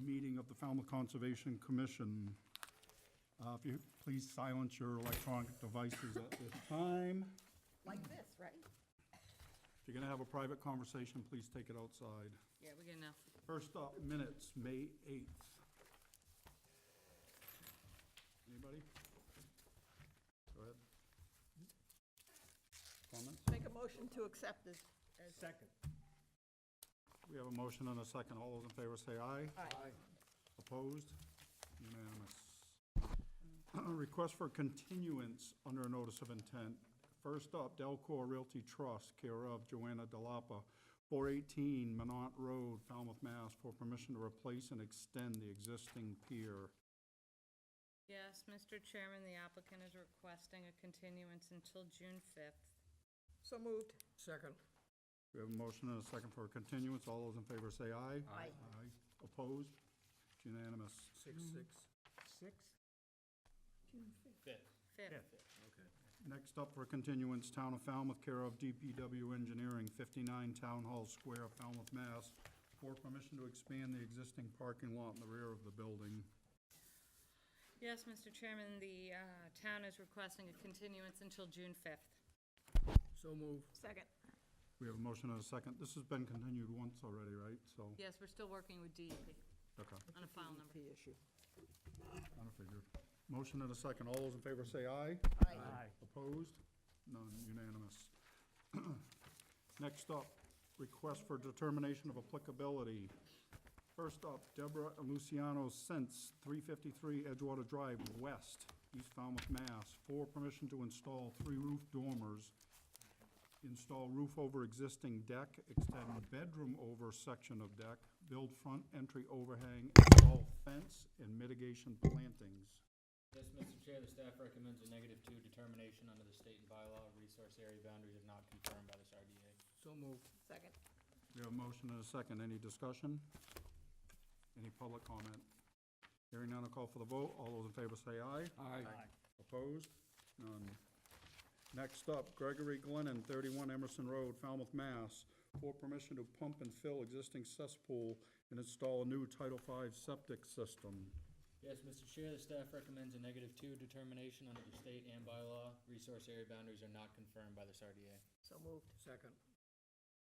meeting of the Falmouth Conservation Commission. If you please silence your electronic devices at this time. Like this, right? If you're gonna have a private conversation, please take it outside. Yeah, we get enough. First up, minutes, May 8th. Anybody? Go ahead. Comments? Make a motion to accept this as. Second. We have a motion and a second. All those in favor say aye. Aye. Opposed? Unanimous. Request for continuance under a notice of intent. First up, Delcor Realty Trust, care of Joanna Delapa, 418 Minot Road, Falmouth, Mass, for permission to replace and extend the existing pier. Yes, Mr. Chairman, the applicant is requesting a continuance until June 5th. So moved. Second. We have a motion and a second for a continuance. All those in favor say aye. Aye. Aye. Opposed? It's unanimous. 6-6. 6? June 5th. 5th. Okay. Next up for continuance, Town of Falmouth, care of DPW Engineering, 59 Town Hall Square, Falmouth, Mass, for permission to expand the existing parking lot in the rear of the building. Yes, Mr. Chairman, the town is requesting a continuance until June 5th. So move. Second. We have a motion and a second. This has been continued once already, right? So, Yes, we're still working with DEP okay, on a file number. DEP issue. I figured. Motion and a second. All those in favor say aye. Aye. Opposed? None, unanimous. Next up, request for determination of applicability. First up, Deborah and Luciano Sense, 353 Edgewater Drive West, East Falmouth, Mass, for permission to install 3 roof dormers, install roof over existing deck, extend bedroom over section of deck, build front entry overhang, install fence, and mitigation plantings. Yes, Mr. Chair, the staff recommends a -2 determination under the state and bylaw. Resource area boundaries are not confirmed by this RDA. So move. Second. We have a motion and a second. Any discussion? Any public comment? Hearing none, I'll call for the vote. All those in favor say aye. Aye. Opposed? None. Next up, Gregory Glennon, 31 Emerson Road, Falmouth, Mass, for permission to pump and fill existing cesspool and install a new Title V septic system. Yes, Mr. Chair, the staff recommends a -2 determination under the state and bylaw. Resource area boundaries are not confirmed by this RDA. So moved. Second.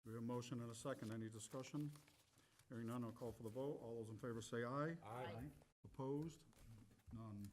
We have a motion and a second. Any discussion? Hearing none, I'll call for the vote. All those in favor say aye. Aye. Opposed? None.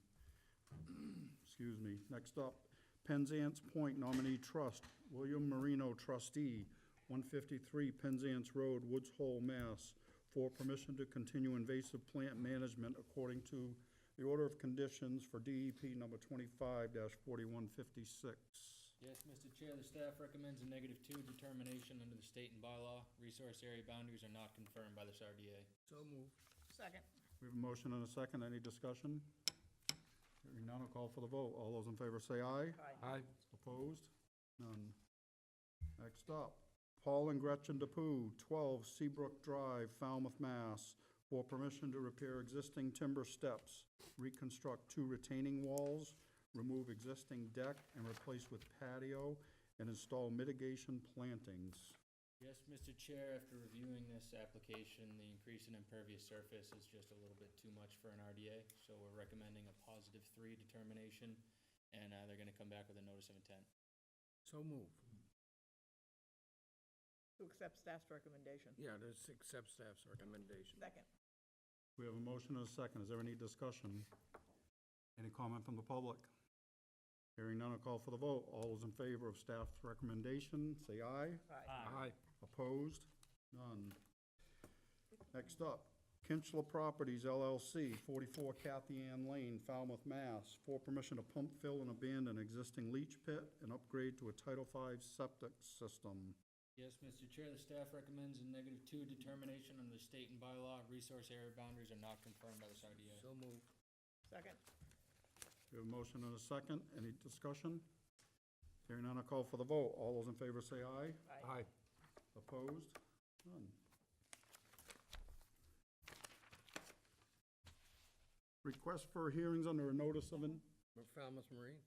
Excuse me. Next up, Penzance Point Nominee Trust, William Marino trustee, 153 Penzance Road, Woods Hole, Mass, for permission to continue invasive plant management according to the order of conditions for DEP number 25-4156. Yes, Mr. Chair, the staff recommends a -2 determination under the state and bylaw. Resource area boundaries are not confirmed by this RDA. So move. Second. We have a motion and a second. Any discussion? Hearing none, I'll call for the vote. All those in favor say aye. Aye. Opposed? None. Next up, Paul and Gretchen DePoo, 12 Seabrook Drive, Falmouth, Mass, for permission to repair existing timber steps, reconstruct 2 retaining walls, remove existing deck and replace with patio, and install mitigation plantings. Yes, Mr. Chair, after reviewing this application, the increase in impervious surface is just a little bit too much for an RDA, so we're recommending a +3 determination, and they're gonna come back with a notice of intent. So move. To accept staff's recommendation. Yeah, just accept staff's recommendation. Second. We have a motion and a second. Is there any discussion? Any comment from the public? Hearing none, I'll call for the vote. All those in favor of staff's recommendation, say aye. Aye. Opposed? None. Next up, Kinchler Properties LLC, 44 Kathy Ann Lane, Falmouth, Mass, for permission to pump, fill, and abandon existing leach pit and upgrade to a Title V septic system. Yes, Mr. Chair, the staff recommends a -2 determination under the state and bylaw. Resource area boundaries are not confirmed by this RDA. So move. Second. We have a motion and a second. Any discussion? Hearing none, I'll call for the vote. All those in favor say aye. Aye. Opposed? None. Request for hearings under a notice of an... Falmouth Marine?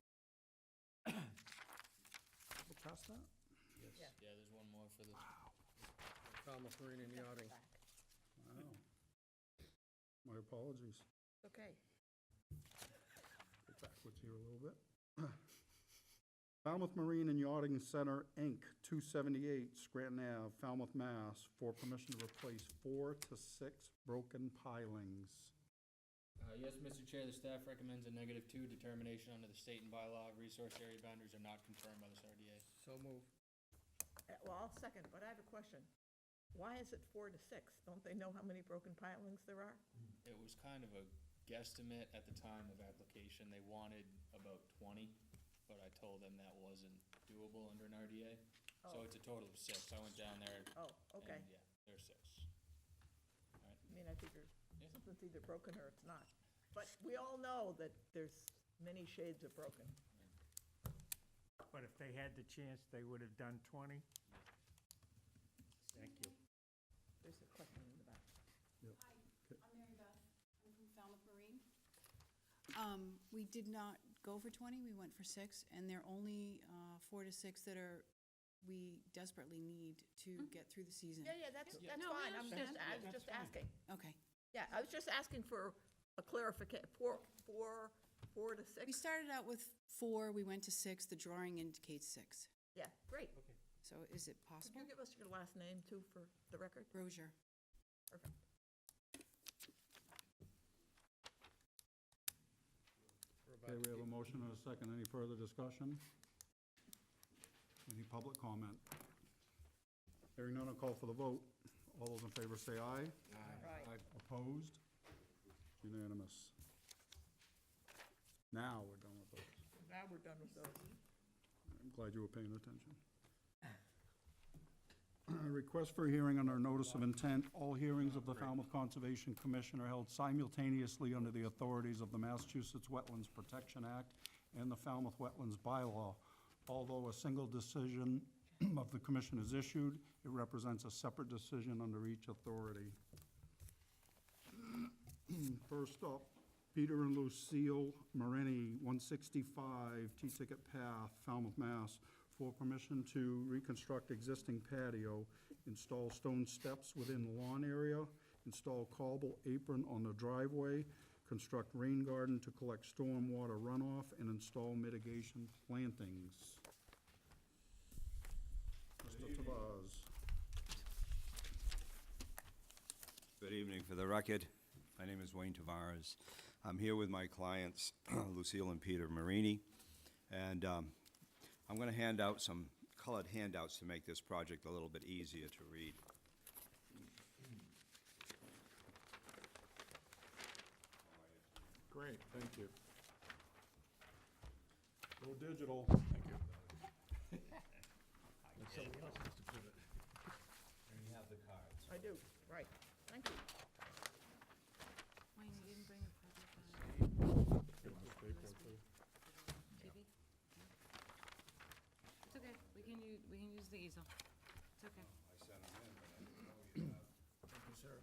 We'll pass that? Yes. Yeah. Yeah, there's one more for the, Falmouth Marine and Yachting. Wow. My apologies. Okay. Go backwards here a little bit. Falmouth Marine and Yachting Center, Inc., 278 Scranton Ave, Falmouth, Mass., for permission to replace 4 to 6 broken pilings. Yes, Mr. Chair, the staff recommends a -2 determination under the state and bylaw. Resource area boundaries are not confirmed by this RDA. So move. Well, I'll second, but I have a question. Why is it 4 to 6? Don't they know how many broken pilings there are? It was kind of a guesstimate at the time of application. They wanted about 20, but I told them that wasn't doable under an RDA. So Oh. it's a total of 6. I went down there. Oh, okay. And, yeah, there's 6. All right. I mean, I figure Yeah. something's either broken or it's not. But we all know that there's many shades of broken. But if they had the chance, they would have done 20? Thank you. There's a question in the back. I'm Mary Beth. I'm from Falmouth Marine. We did not go for 20, we went for 6, and there are only 4 to 6 that we desperately need to get through the season. Yeah, that's No, we fine. I understand. was just asking. Okay. Yeah, I was just asking for a clarification. 4 to 6? We started out with 4, we went to 6, the drawing indicates 6. Yeah, great. So is it Could possible? you give us your last name, too, for the record? Rozier. Perfect. Okay, we have a motion and a second. Any further discussion? Any public comment? Hearing none, I'll call for the vote. All those in favor say aye. Right. Opposed? Unanimous. Now we're done with those. Now we're done with those. I'm glad you were paying attention. Request for a hearing under notice of intent. All hearings of the Falmouth Conservation Commission are held simultaneously under the authorities of the Massachusetts Wetlands Protection Act and the Falmouth Wetlands Bylaw. Although a single decision of the commission is issued, it represents a separate decision under each authority. First up, Peter and Lucille Marini, 165 T-Ticket Path, Falmouth, Mass., for permission to reconstruct existing patio, install stone steps within the lawn area, install cobble apron on the driveway, construct rain garden to collect stormwater runoff, and install mitigation plantings. Mr. Tavaz. Good evening. For the record, my name is Wayne Tavares. I'm here with my clients, Lucille and Peter Marini, and I'm going to hand out some colored handouts to make this project a little bit easier to read. Great, thank you. Go digital. Thank you. Somebody else has to put it. And you have the cards. I do, right. Thank you. Wayne, you didn't bring a project on TV? It's okay, we can use the easel. It's okay. I sent them in, but I didn't know you have. Thank you, sir.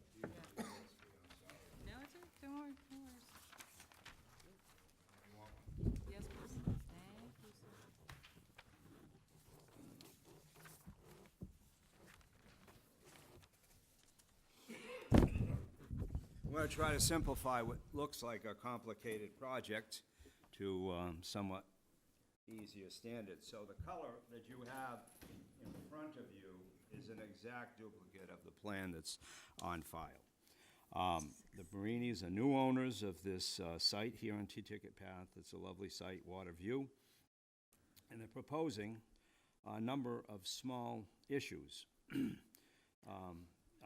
No, it's okay, don't worry, no worries. You want one? Yes, please. Thank you, sir. I'm going to try to simplify what looks like a complicated project to somewhat easier standards. So the color that you have in front of you is an exact duplicate of the plan that's on file. The Marinis are new owners of this site here on T-Ticket Path. It's a lovely site, water view. And they're proposing a number of small issues.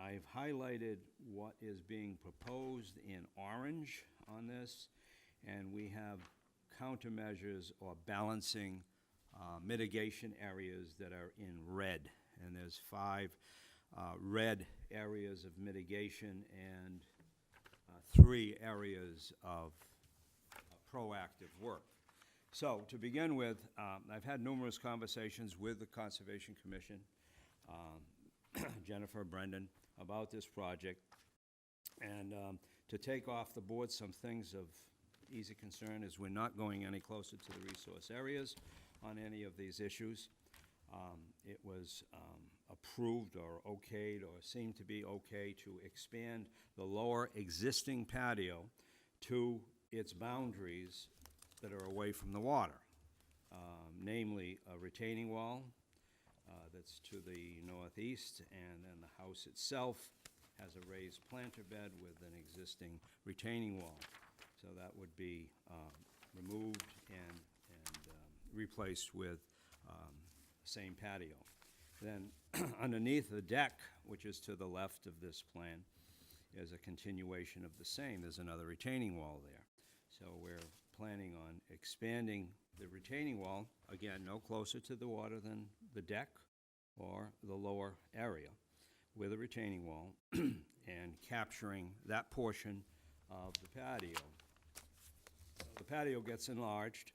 I've highlighted what is being proposed in orange on this, and we have countermeasures or balancing mitigation areas that are in red. And there's 5 red areas of mitigation and 3 areas of proactive work. So, to begin with, I've had numerous conversations with the Conservation Commission, Jennifer, Brendan, about this project, and to take off the board some things of easy concern is we're not going any closer to the resource areas on any of these issues. It was approved or okayed or seemed to be okay to expand the lower existing patio to its boundaries that are away from the water, namely a retaining wall that's to the northeast, and then the house itself has a raised planter bed with an existing retaining wall. So that would be removed and replaced with same patio. Then underneath the deck, which is to the left of this plan, is a continuation of the same. There's another retaining wall there. So we're planning on expanding the retaining wall, again, no closer to the water than the deck or the lower area, with a retaining wall and capturing that portion of the patio. The patio gets enlarged.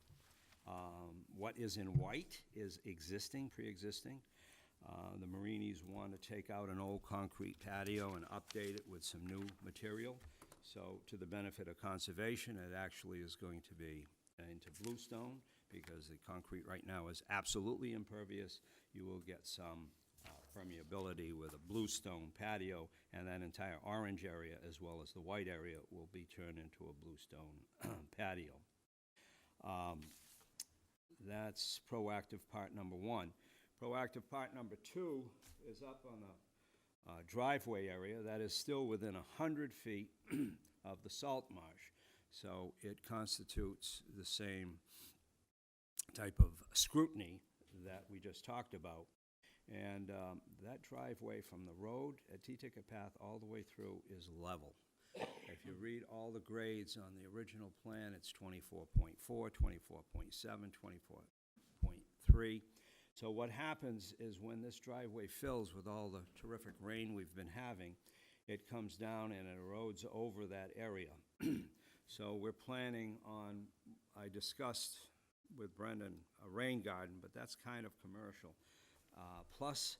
What is in white is existing, pre-existing. The Marinis want to take out an old concrete patio and update it with some new material. So to the benefit of conservation, it actually is going to be into bluestone, because the concrete right now is absolutely impervious. You will get some permeability with a bluestone patio, and that entire orange area as well as the white area will be turned into a bluestone patio. That's proactive part number one. Proactive part number two is up on a driveway area that is still within 100 feet of the salt marsh. So it constitutes the same type of scrutiny that we just talked about. And that driveway from the road at T-Ticket Path all the way through is level. If you read all the grades on the original plan, it's 24.4, 24.7, 24.3. So what happens is when this driveway fills with all the terrific rain we've been having, it comes down and it erodes over that area. So we're planning on, I discussed with Brendan, a rain garden, but that's kind of commercial. Plus,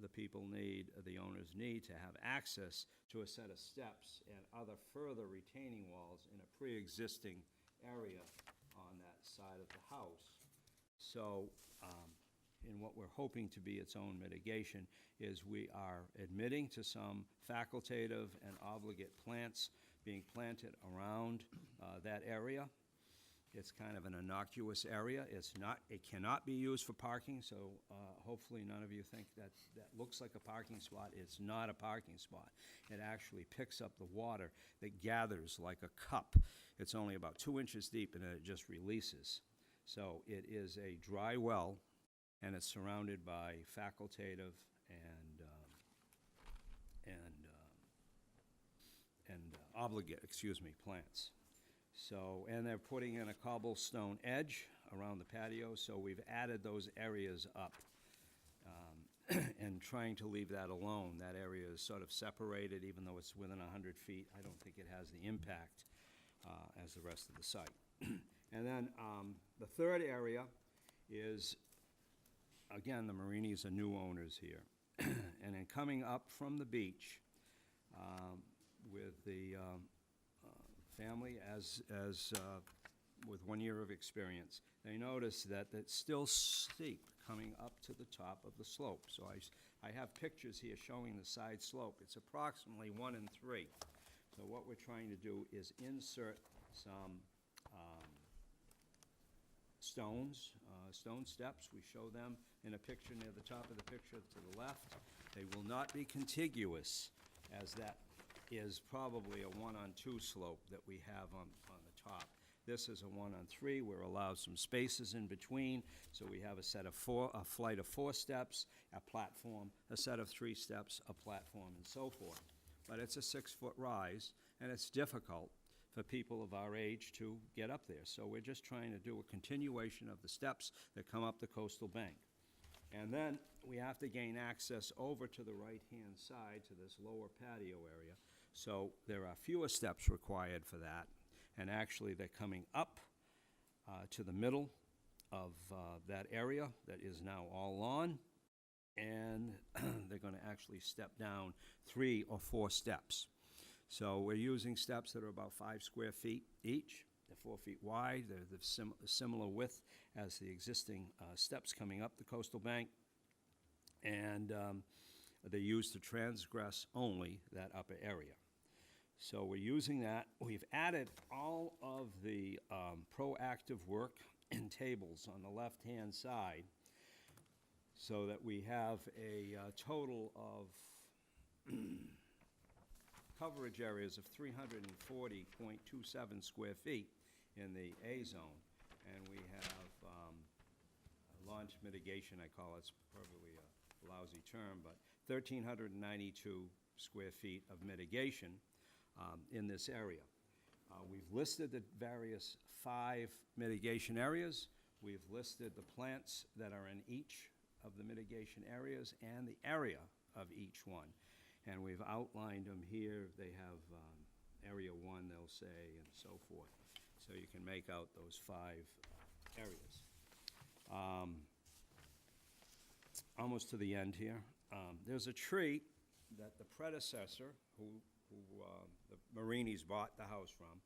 the people need, the owners need to have access to a set of steps and other further retaining walls in a pre-existing area on that side of the house. So, in what we're hoping to be its own mitigation is we are admitting to some facultative and obligate plants being planted around that area. It's kind of an innocuous area. It cannot be used for parking, so hopefully none of you think that looks like a parking spot. It's not a parking spot. It actually picks up the water that gathers like a cup. It's only about 2 inches deep, and then it just releases. So it is a dry well, and it's surrounded by facultative and obligate, plants. So, and they're putting in a cobblestone edge around the patio, so we've added those areas up and trying to leave that alone. That area is sort of separated, even though it's within 100 feet. I don't think it has the impact as the rest of the site. And then the third area is, again, the Marinis are new owners here. And then coming up from the beach with the family as with 1 year of experience, they notice that it's still steep coming up to the top of the slope. So I have pictures here showing the side slope. It's approximately 1 and 3. So what we're trying to do is insert some stone steps. We show them in a picture near the top of the picture to the left. They will not be contiguous, as that is probably a 1-on-2 slope that we have on the top. This is a 1-on-3. We're allowed some spaces in between, so we have a flight of 4 steps, a platform, a set of 3 steps, a platform, and so forth. But it's a 6-foot rise, and it's difficult for people of our age to get up there. So we're just trying to do a continuation of the steps that come up the coastal bank. And then we have to gain access over to the right-hand side to this lower patio area. So there are fewer steps required for that. And actually, they're coming up to the middle of that area that is now all lawn. And they're going to actually step down 3 or 4 steps. So we're using steps that are about 5 square feet each. They're 4 feet wide. They're the similar width as the existing steps coming up the coastal bank. and they're used to transgress only that upper area. So we're using that. We've added all of the proactive work in tables on the left-hand side so that we have a total of coverage areas of 340.27 square feet in the A zone. And we have launch mitigation, I call it, it's probably a lousy term, but 1,392 square feet of mitigation in this area. We've listed the various 5 mitigation areas. We've listed the plants that are in each of the mitigation areas and the area of each one. And we've outlined them here. They have area 1, they'll say, and so forth. So you can make out those 5 areas. Almost to the end here. There's a tree that the predecessor, who the Marinis bought the house from,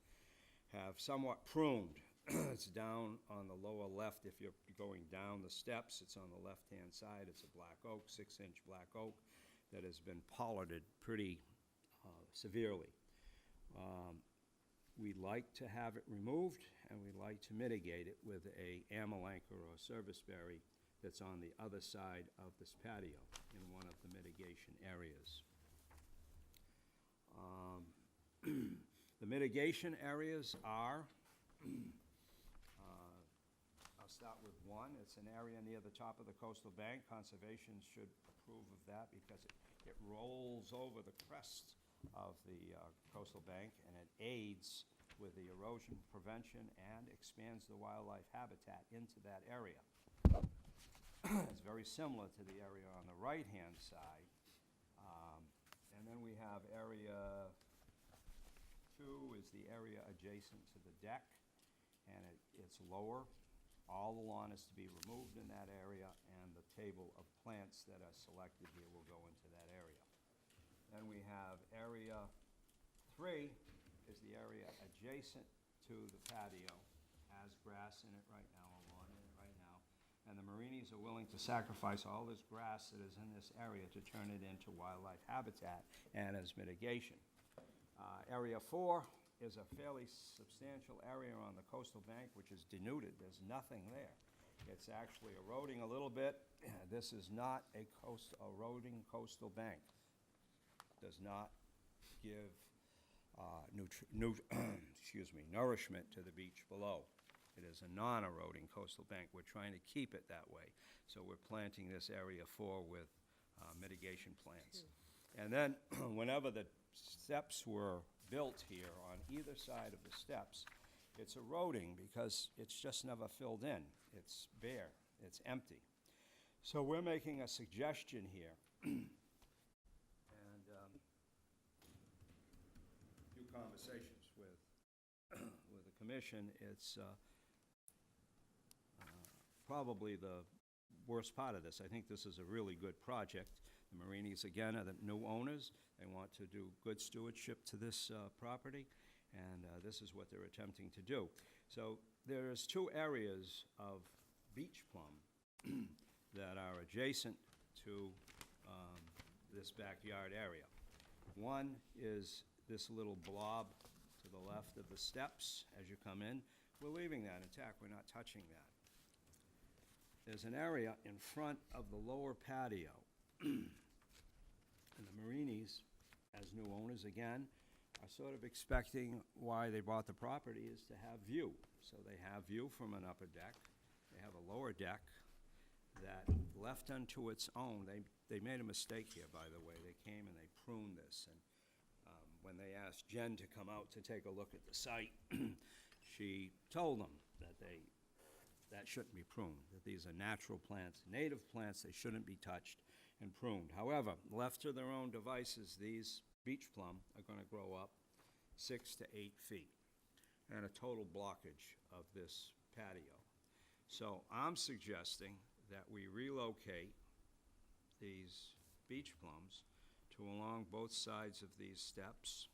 have somewhat pruned. It's down on the lower left. If you're going down the steps, it's on the left-hand side. It's a black oak, 6-inch black oak, that has been pollarded pretty severely. We'd like to have it removed, and we'd like to mitigate it with a Amelanchier or serviceberry that's on the other side of this patio in one of the mitigation areas. The mitigation areas are, I'll start with 1. It's an area near the top of the coastal bank. Conservation should approve of that because it rolls over the crest of the coastal bank, and it aids with the erosion prevention and expands the wildlife habitat into that area. It's very similar to the area on the right-hand side. And then we have area 2 is the area adjacent to the deck, and it's lower. All the lawn is to be removed in that area, and the table of plants that are selected here will go into that area. Then we have area 3 is the area adjacent to the patio, has grass in it right now, a lawn in it right now. And the Marinis are willing to sacrifice all this grass that is in this area to turn it into wildlife habitat and as mitigation. Area 4 is a fairly substantial area on the coastal bank, which is denuded. There's nothing there. It's actually eroding a little bit. This is not a eroding coastal bank. Does not give nourishment to the beach below. It is a non-eroding coastal bank. We're trying to keep it that way. So we're planting this area 4 with mitigation plants. And then whenever the steps were built here on either side of the steps, it's eroding because it's just never filled in. It's bare, it's empty. So we're making a suggestion here. And a few conversations with the commission. It's probably the worst part of this. I think this is a really good project. The Marinis, again, are the new owners. They want to do good stewardship to this property, and this is what they're attempting to do. So there's 2 areas of beach plum that are adjacent to this backyard area. One is this little blob to the left of the steps as you come in. We're leaving that intact. We're not touching that. There's an area in front of the lower patio. And the Marinis, as new owners again, are sort of expecting why they bought the property is to have view. So they have view from an upper deck. They have a lower deck that, left unto its own, they made a mistake here, by the way. They came and they pruned this. And when they asked Jen to come out to take a look at the site, she told them that that shouldn't be pruned, that these are natural plants, native plants, they shouldn't be touched and pruned. However, left to their own devices, these beach plum are going to grow up 6 to 8 feet and a total blockage of this patio. So I'm suggesting that we relocate these beach plums to along both sides of these steps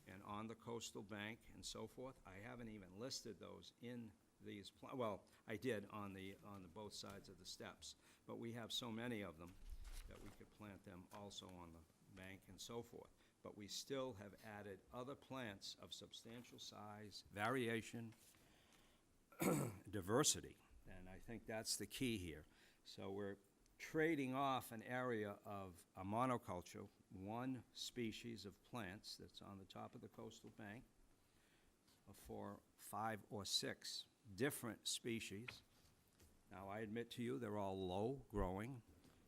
and on the coastal bank and so forth. I haven't even listed those in these, well, I did on the both sides of the steps, but we have so many of them that we could plant them also on the bank and so forth. But we still have added other plants of substantial size, variation, diversity, and I think that's the key here. So we're trading off an area of a monoculture, one species of plants that's on the top of the coastal bank, for 5 or 6 different species. Now, I admit to you, they're all low-growing.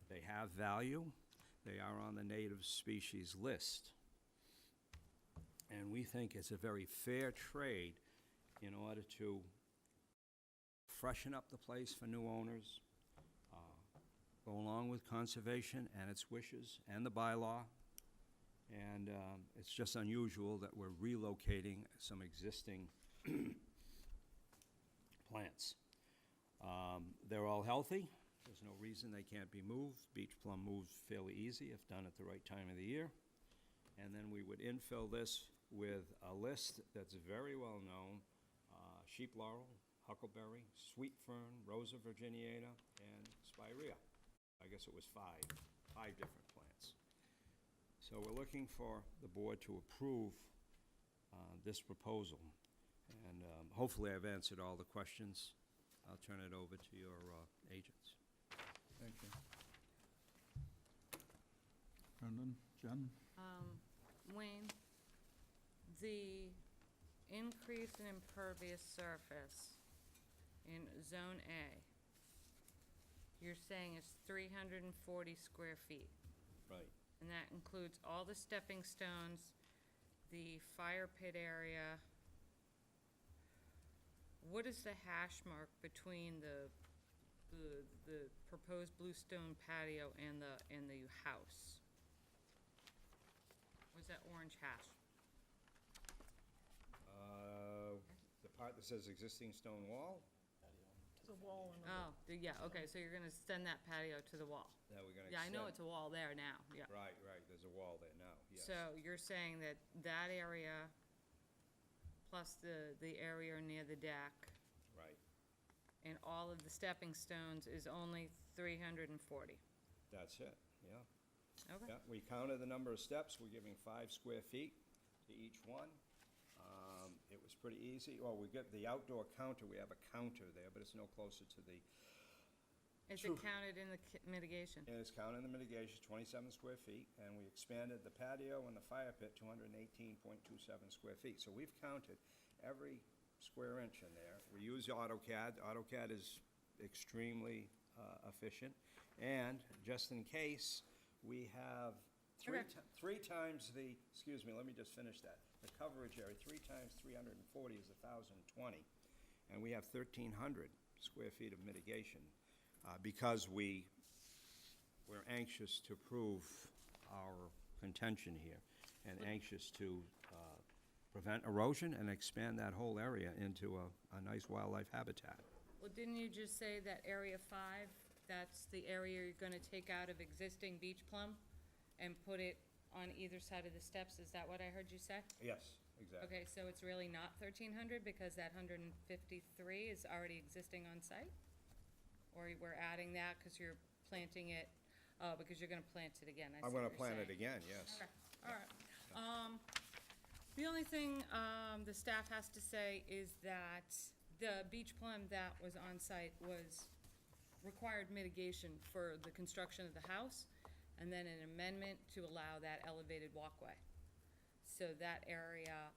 They have value. They are on the native species list. And we think it's a very fair trade in order to freshen up the place for new owners, go along with conservation and its wishes and the bylaw. And it's just unusual that we're relocating some existing plants. They're all healthy. There's no reason they can't be moved. Beach plum moves fairly easy if done at the right time of the year. And then we would infill this with a list that's very well known: sheep laurel, huckleberry, sweet fern, Rosa virginiana, and spirea. I guess it was five different plants. So we're looking for the board to approve this proposal. And hopefully I've answered all the questions. I'll turn it over to your agents. Thank you. Brendan, Jen? Wayne, the increase in impervious surface in Zone A, you're saying is 340 square feet, Right. and that includes all the stepping stones, the fire pit area. What is the hash mark between the proposed bluestone patio and the house? What's that orange hash? The part that says existing stone wall, There's a wall in the. Oh, yeah, okay, so you're gonna send that patio to the wall. that we're gonna Yeah, I know extend- it's a wall there now, yeah. Right, there's a wall there now, yes. So you're saying that that area plus the area near the deck Right, and all of the stepping stones is only 340? that's it, yeah. Okay. Yeah, we counted the number of steps. We're giving 5 square feet to each one. It was pretty easy. Well, we get the outdoor counter, we have a counter there, but it's no closer to the, Is True. it counted in the mitigation? and it's counted in the mitigation, 27 square feet, and we expanded the patio and the fire pit to 118.27 square feet. So we've counted every square inch in there. We use AutoCAD. AutoCAD is extremely efficient. And just in case, we have Okay. three times the, excuse me, let me just finish that. The coverage area, 3 times 340 is 1,020, and we have 1,300 square feet of mitigation, because we're anxious to prove our contention here, and anxious to prevent erosion and expand that whole area into a nice wildlife habitat. Well, didn't you just say that Area 5, that's the area you're gonna take out of existing beach plum and put it on either side of the steps? Is that what I heard you say? Yes, exactly. Okay, so it's really not 1,300 because that 153 is already existing on site? Or we're adding that because you're planting it, because you're gonna plant it again? I see I'm what gonna you're plant it saying. again, yes. Okay, all right. The only thing the staff has to say is that the beach plum that was on site required mitigation for the construction of the house, and then an amendment to allow that elevated walkway. So that area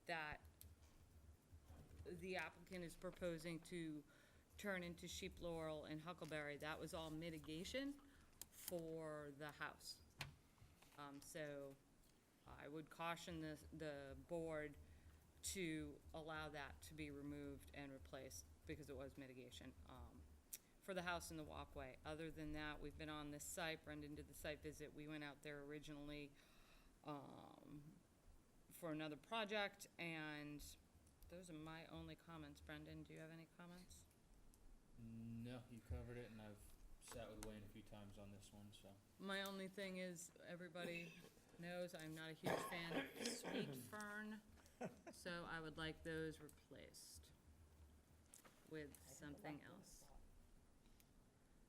that the applicant is proposing to turn into sheep laurel and huckleberry, that was all mitigation for the house. So I would caution the board to allow that to be removed and replaced because it was mitigation for the house and the walkway. Other than that, we've been on this site. Brendan did the site visit. We went out there originally for another project, and those are my only comments. Brendan, do you have any comments? No, you covered it, and I've sat with Wayne a few times on this one, so. My only thing is, everybody knows I'm not a huge fan of sweet fern, so I would like those replaced with something else.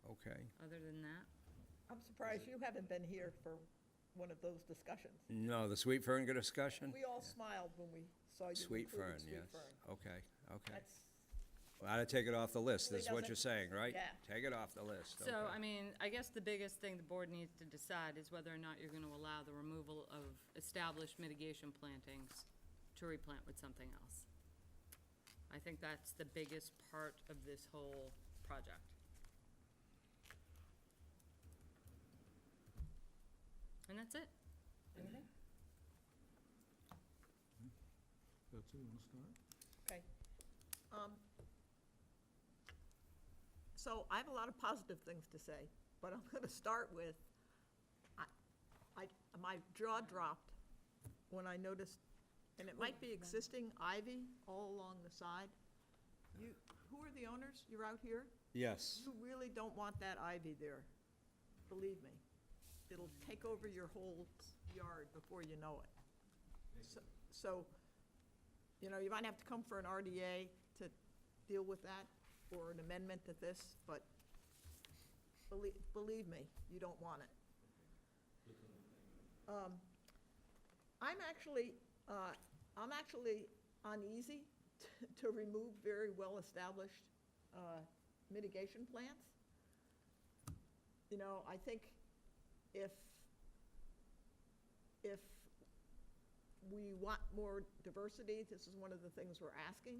Okay. Other than that, I'm surprised you haven't been here for one of those discussions. No, the sweet fern discussion? We all smiled when we saw you Sweet included fern, sweet yes. fern. Okay, okay. That's, Well, I'd take it off the list, Really is what doesn't- you're saying, right? Yeah. Take it off the list, So, okay. I mean, I guess the biggest thing the board needs to decide is whether or not you're gonna allow the removal of established mitigation plantings to replant with something else. I think that's the biggest part of this whole project. And that's it. anything? That's it, wanna start? Okay. So I have a lot of positive things to say, but I'm gonna start with, my jaw dropped when I noticed, and it might be existing ivy all along the side. Who are the owners? You're out here? Yes, You really don't want that ivy there, believe me. It'll take over your whole yard before you know it. So, you know, you might have to come for an RDA to deal with that, or an amendment to this, but believe me, you don't want it. I'm actually uneasy to remove very well-established mitigation plans. You know, I think if we want more diversity, this is one of the things we're asking,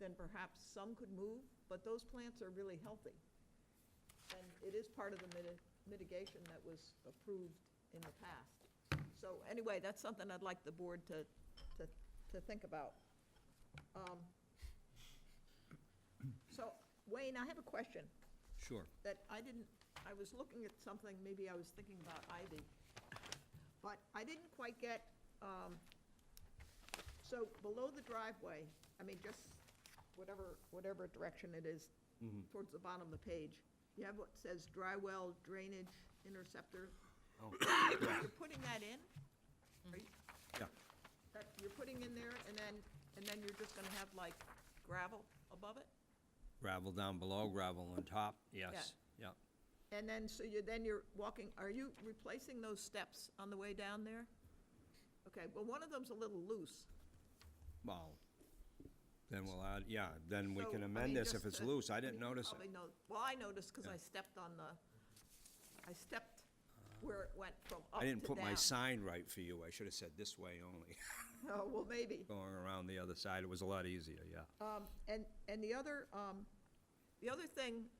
then perhaps some could move, but those plants are really healthy. And it is part of the mitigation that was approved in the past. So anyway, that's something I'd like the board to think about. So Wayne, I have a question sure. that I was looking at something, maybe I was thinking about ivy, but I didn't quite get, so below the driveway, I mean, just whatever direction it is, towards the bottom of the page, you have what says dry well drainage interceptor. Oh, You're putting that in? Are you- yeah, That you're putting in there, and then you're just gonna have like gravel above it? gravel down below, gravel on top, yes, yeah. And then, so you're walking, are you replacing those steps on the way down there? Okay, well, one of them's a little loose. Well, then we'll add, yeah, then we So, can I amend mean, this if just it's to- loose. I I didn't mean, you notice it. probably know- Well, I noticed because Yeah. I stepped where it went from up to down. I didn't put my sign right for you. I should have said this way only. Oh, well, maybe. Going around the other side, it was a lot easier, yeah. And the other thing,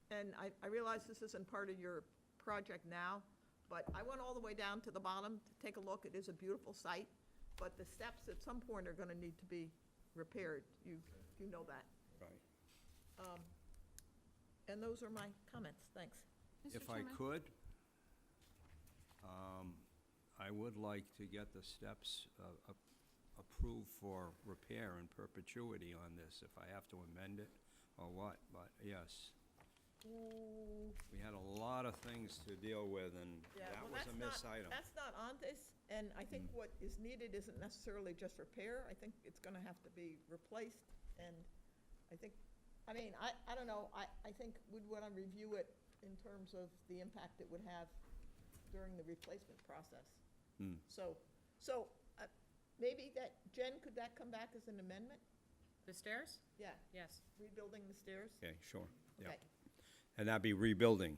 and I realize this isn't part of your project now, but I went all the way down to the bottom to take a look. It is a beautiful site, but the steps at some point are gonna need to be repaired. You know that. Right. And those are my comments. Thanks. Mr. If I Chairman? could, I would like to get the steps approved for repair in perpetuity on this, if I have to amend it or what, but yes. We had a lot of things to deal with, and Yeah, that well, was a missed item. That's not on this, and I think what is needed isn't necessarily just repair. I think it's gonna have to be replaced, and I think, I mean, I don't know, I think we'd wanna review it in terms of the impact it would have during the replacement process. So, maybe that, Jen, could that come back as an amendment? The stairs? Yeah, Yes. rebuilding the stairs? Okay, sure, yeah. Okay. And that'd be rebuilding.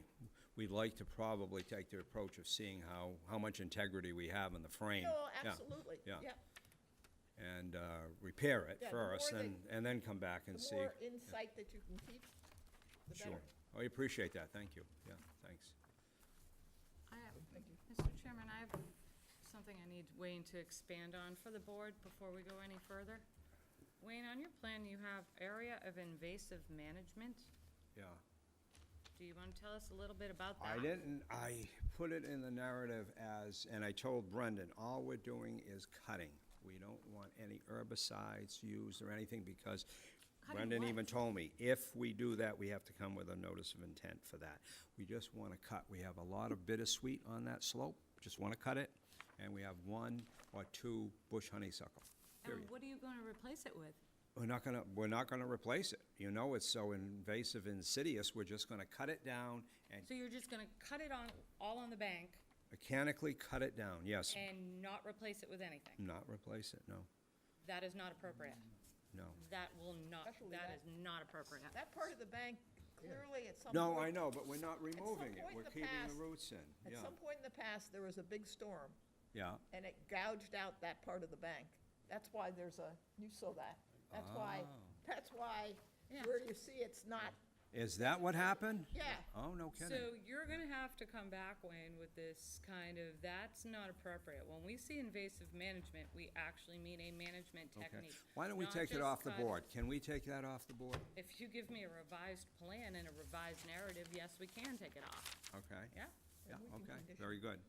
We'd like to probably take the approach of seeing how much integrity we have in the frame. No, Yeah, absolutely, yeah. yeah. And repair it Yeah, the first, more and then come back and The see. more insight that you can keep, the better. Sure. I appreciate that, thank you, yeah, thanks. Mr. Chairman, I have something I need Wayne to expand on for the board before we go any further. Wayne, on your plan, you have area of invasive management. Yeah. Do you want to tell us a little bit about that? I put it in the narrative as, and I told Brendan, all we're doing is cutting. We don't want any herbicides used or anything, because Cutting Brendan what? even told me, if we do that, we have to come with a notice of intent for that. We just want to cut. We have a lot of bittersweet on that slope, just want to cut it, and we have 1 or 2 bush honeysuckle, And period. what are you going to replace it with? we're not gonna replace it. You know, it's so invasive and insidious, we're just gonna cut it down and So you're just gonna cut it on, all on the bank mechanically cut it down, yes. and not replace it with anything? Not replace it, no, That is not appropriate. no. That will not, Especially that that- is not appropriate. That part of the bank, clearly at some point. No, I know, but we're not removing it, point in we're the keeping the past- roots in, At yeah, some point in the past, there was a big storm, yeah. and it gouged out that part of the bank. That's why there's a, you saw that. That's why, Yeah. where you see it's not, Is that what happened? yeah. Oh, no So kidding. you're gonna have to come back, Wayne, with this kind of, that's not appropriate. When we see invasive management, we actually mean a management Okay. technique. Why don't we not take it just off the cutting. board? Can we take that off the board? If you give me a revised plan and a revised narrative, yes, we can take it off, Okay, yeah? yeah, we can okay, condition. very good.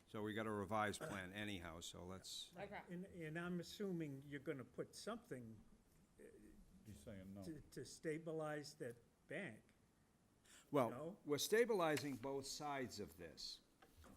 So we got a revised plan anyhow, so let's, Okay. And I'm assuming you're gonna put something He's saying no. to stabilize that bank. well, No? we're stabilizing both sides of this.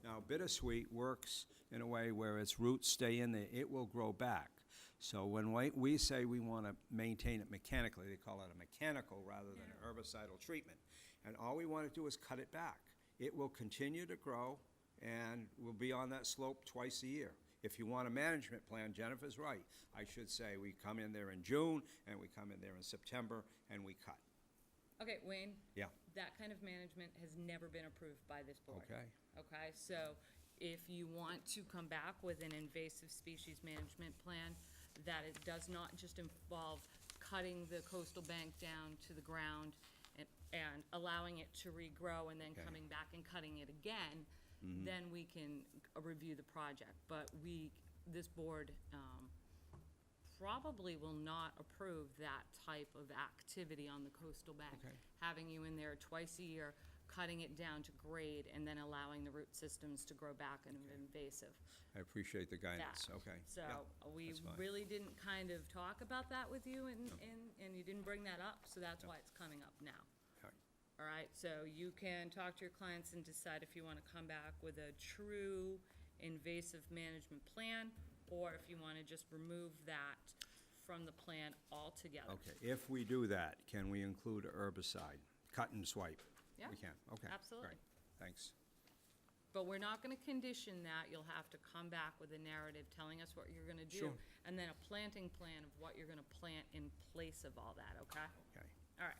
Now, bittersweet works in a way where its roots stay in there, it will grow back. So when we say we want to maintain it mechanically, they call it a mechanical rather than an herbicidal treatment. And all we want to do is cut it back. It will continue to grow and will be on that slope twice a year. If you want a management plan, Jennifer's right. I should say we come in there in June and we come in there in September and we cut. Okay, Wayne? Yeah. That kind of management has never been approved by this board. Okay. Okay, so if you want to come back with an invasive species management plan, that it does not just involve cutting the coastal bank down to the ground and allowing it to regrow and then Okay. coming back and cutting it again, then we can review the project. But this board, probably will not approve that type of activity on the coastal bank. Okay. Having you in there twice a year, cutting it down to grade, and then allowing the root systems to grow back and invasive. I appreciate the guidance, That. okay. So yeah, we that's fine. really didn't kind of talk about that with you, and you didn't bring that up, so that's why it's coming up now. Okay. All right, so you can talk to your clients and decide if you want to come back with a true invasive management plan, or if you want to just remove that from the plan altogether. Okay, if we do that, can we include a herbicide? Cut and swipe? Yeah, We can, okay. absolutely. Great, thanks. But we're not gonna condition that, you'll have to come back with a narrative telling us what you're gonna do. Sure. And then a planting plan of what you're gonna plant in place of all that, okay? Okay. All right.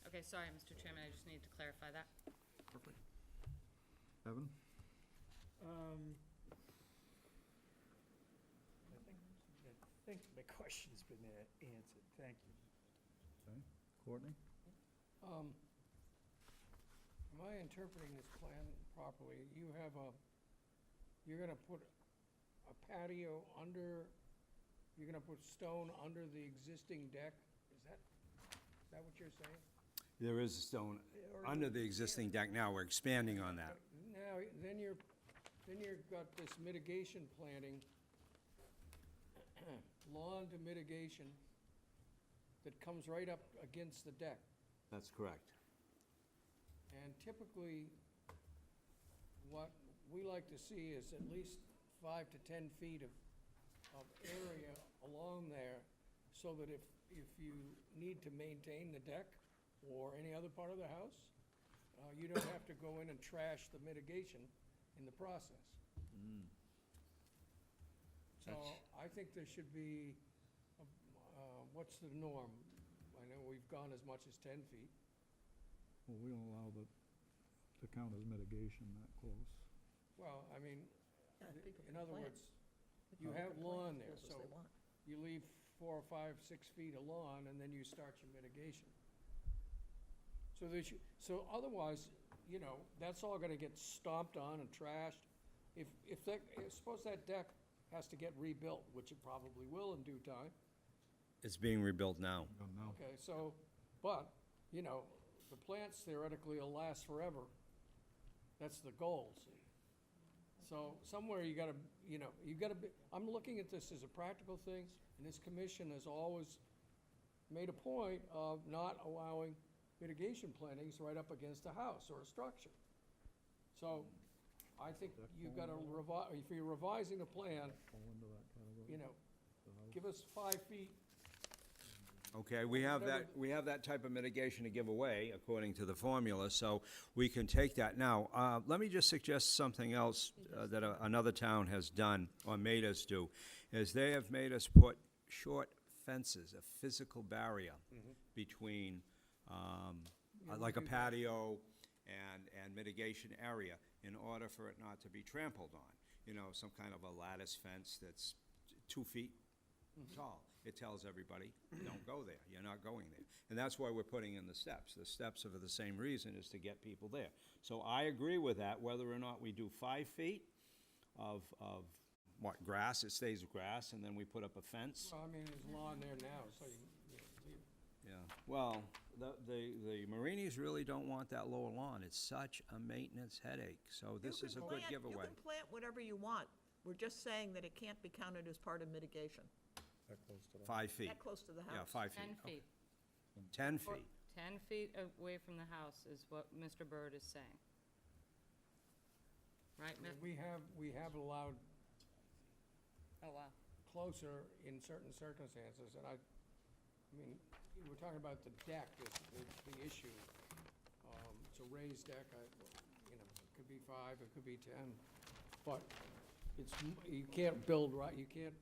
Okay, sorry, Mr. Chairman, I just needed to clarify that. Perfect. Evan? I think my question's been answered, thank you. Okay. Courtney? Am I interpreting this plan properly? You're gonna put a patio under, you're gonna put stone under the existing deck? Is that what you're saying? There is a stone under the existing deck now, we're expanding on that. Now, then you've got this mitigation planting, lawn to mitigation, that comes right up against the deck. That's correct. And typically, what we like to see is at least 5 to 10 feet of area along there, so that if you need to maintain the deck or any other part of the house, you don't have to go in and trash the mitigation in the process. So I think there should be, what's the norm? I know we've gone as much as 10 feet. Well, we don't allow the, to count as mitigation that close. Well, I mean, Yeah, people in can other plant. words, They you can have plant lawn as there, close as so they want. you leave 4 or 5, 6 feet of lawn, and then you start your mitigation. So otherwise, that's all gonna get stomped on and trashed. Suppose that deck has to get rebuilt, which it probably will in due time. It's being rebuilt now. Done now. Okay, so, but, the plants theoretically will last forever. That's the goal, see? So somewhere you gotta, I'm looking at this as a practical thing, and this commission has always made a point of not allowing mitigation plantings right up against a house or a structure. So I think you've got to revise, if you're revising the plan, you know, give us 5 feet. Okay, we have that type of mitigation to give away, according to the formula, so we can take that. Now, let me just suggest something else that another town has done, or made us do, is they have made us put short fences, a physical barrier between, like a patio and mitigation area, in order for it not to be trampled on. You know, some kind of a lattice fence that's 2 feet tall. It tells everybody, don't go there, you're not going there. And that's why we're putting in the steps. The steps are for the same reason, is to get people there. So I agree with that, whether or not we do 5 feet of what, grass, it stays grass, and then we put up a fence. Well, I mean, there's lawn there now, so you Yeah, well, the Marinis really don't want that lower lawn. It's such a maintenance headache, so this is a good giveaway. You can plant whatever you want. We're just saying that it can't be counted as part of mitigation, 5 feet. that close to the house. Yeah, 5 feet. 10 okay. feet. 10 Or feet. 10 feet away from the house is what Mr. Byrd is saying. Right, know, Mi- we have allowed oh, wow. closer in certain circumstances, and I mean, we're talking about the deck is the issue. It's a raised deck, you know, it could be 5, it could be 10, but you can't build right, you can't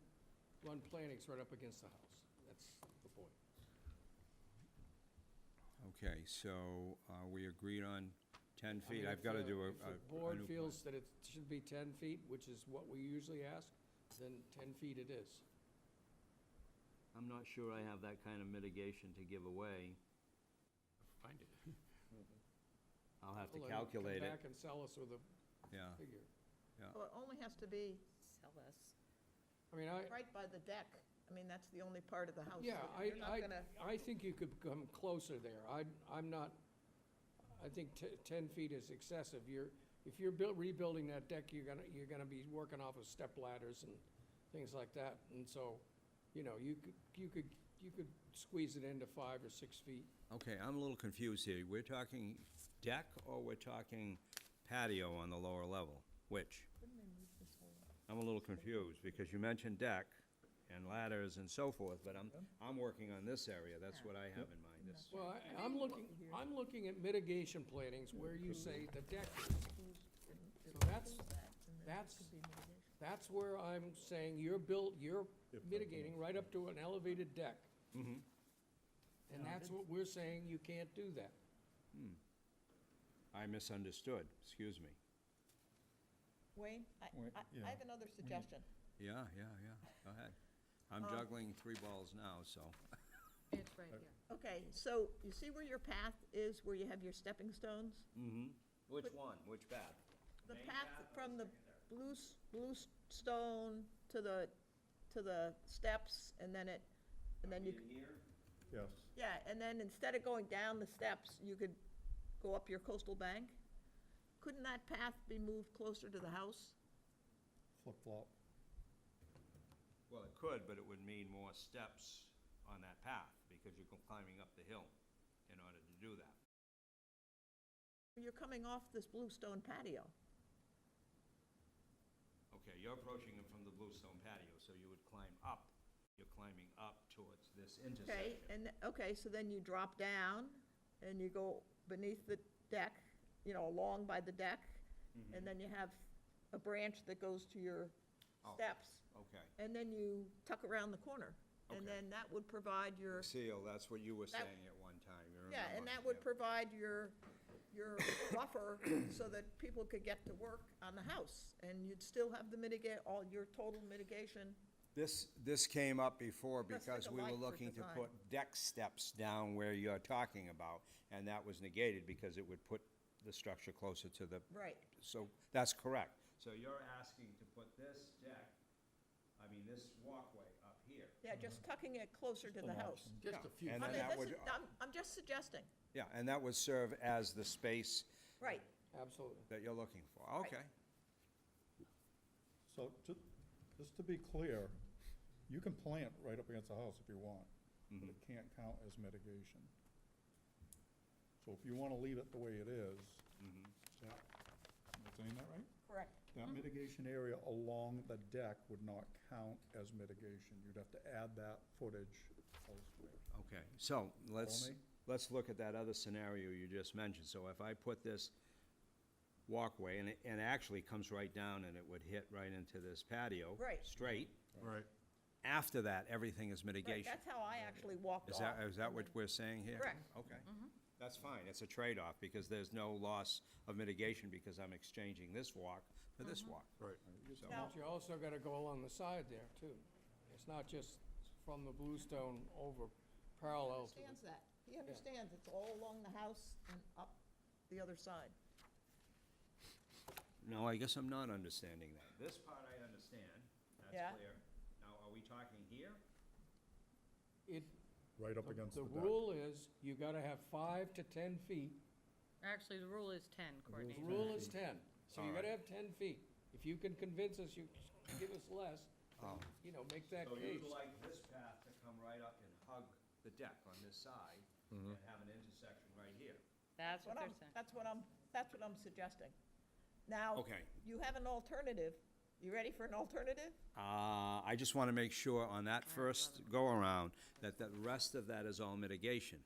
run plantings right up against the house. That's the point. Okay, so we agreed on 10 I feet. mean, I've got to if do a the new board plan. feels that it should be 10 feet, which is what we usually ask, then 10 feet it is. I'm not sure I have that kind of mitigation to give away. Find it. I'll have to Well, then calculate Come it. back and sell us with a Yeah, figure. Well, it only has to be Sell us. I mean, right by the deck. I mean, that's the only part of the house. yeah, so you're not gonna- I think you could come closer there. I'm not, I think 10 feet is excessive. If you're rebuilding that deck, you're gonna be working off of step ladders and things like that. And so, you know, you could squeeze it into 5 or 6 feet. okay, I'm a little confused here. We're talking deck or we're talking patio on the lower level? Which? I'm a little confused, because you mentioned deck and ladders and so forth, but I'm working on this area. That's what I have in mind. This. Well, I'm looking at mitigation plantings where you say the deck is. So that's where I'm saying you're mitigating right up to an elevated deck. Mhm. And that's what we're saying, you can't do that. I misunderstood, excuse me. Wayne, I have another suggestion. Yeah, go ahead. I'm juggling 3 balls now, so. It's right here. Okay, so you see where your path is, where you have your stepping stones? Mm-hmm. Which one? Which path? The path from the blue stone to the steps, and then you, Here? Yes. yeah, and then instead of going down the steps, you could go up your coastal bank? Couldn't that path be moved closer to the house? Flip-flop. Well, it could, but it would mean more steps on that path, because you're climbing up the hill in order to do that. You're coming off this bluestone patio. Okay, you're approaching it from the bluestone patio, so you would climb up. You're climbing up towards this Okay, intersection. okay, so then you drop down, and you go beneath the deck, you know, along by the deck, and then you have a branch that goes to your Oh. steps, Okay. and then you tuck around the corner. And Okay. then that would provide your, Seal, that's what you were That- saying at one time, you remember? yeah, and that would Yeah. provide your buffer so that people could get to work on the house, and you'd still have all your total mitigation. This came up before Let's because take a we were light for looking to design. put deck steps down where you're talking about, and that was negated because it would put the structure closer to the, Right. so that's correct. So you're asking to put this deck, this walkway up here. Yeah, just tucking it closer to the house. Just a few. And I then mean, that this would, is, I'm just suggesting, yeah, and that would serve as the space right. Absolutely. that you're looking for. Okay. So, just to be clear, you can plant right up against the house if you want, but it can't count as mitigation. So if you want to leave it the way it is, am I saying that right? Correct. That mitigation area along the deck would not count as mitigation. You'd have to add that footage elsewhere. Okay, so Follow me? let's look at that other scenario you just mentioned. So if I put this walkway, and it actually comes right down and it would hit right into this patio. Right. Straight. Right. After that, everything is Right, mitigation. that's how I actually walked off. Is that what we're saying here? Correct. Okay. That's fine. It's a trade-off because there's no loss of mitigation because I'm exchanging this walk for this walk. Right. So, Now- But you also gotta go along the side there, too. It's not just from the bluestone over parallel to He the... understands that. He understands it's all along the house and up the other side. no, I guess I'm not understanding that. This part I understand. Yeah. That's clear. Now, are we talking here? It, Right up against the the deck. rule is, you gotta have 5 to 10 feet. Actually, the rule is 10, Courtney. The rule is 10, so you All gotta right. have 10 feet. If you can convince us, you give us less, Oh. you know, make that So case. you'd like this path to come right up and hug the deck on this side and have an intersection right here? That's what they're saying. That's what I'm suggesting. Now, Okay. you have an alternative. You ready for an alternative? I just want to make sure on that first go-around that the rest of that is all mitigation.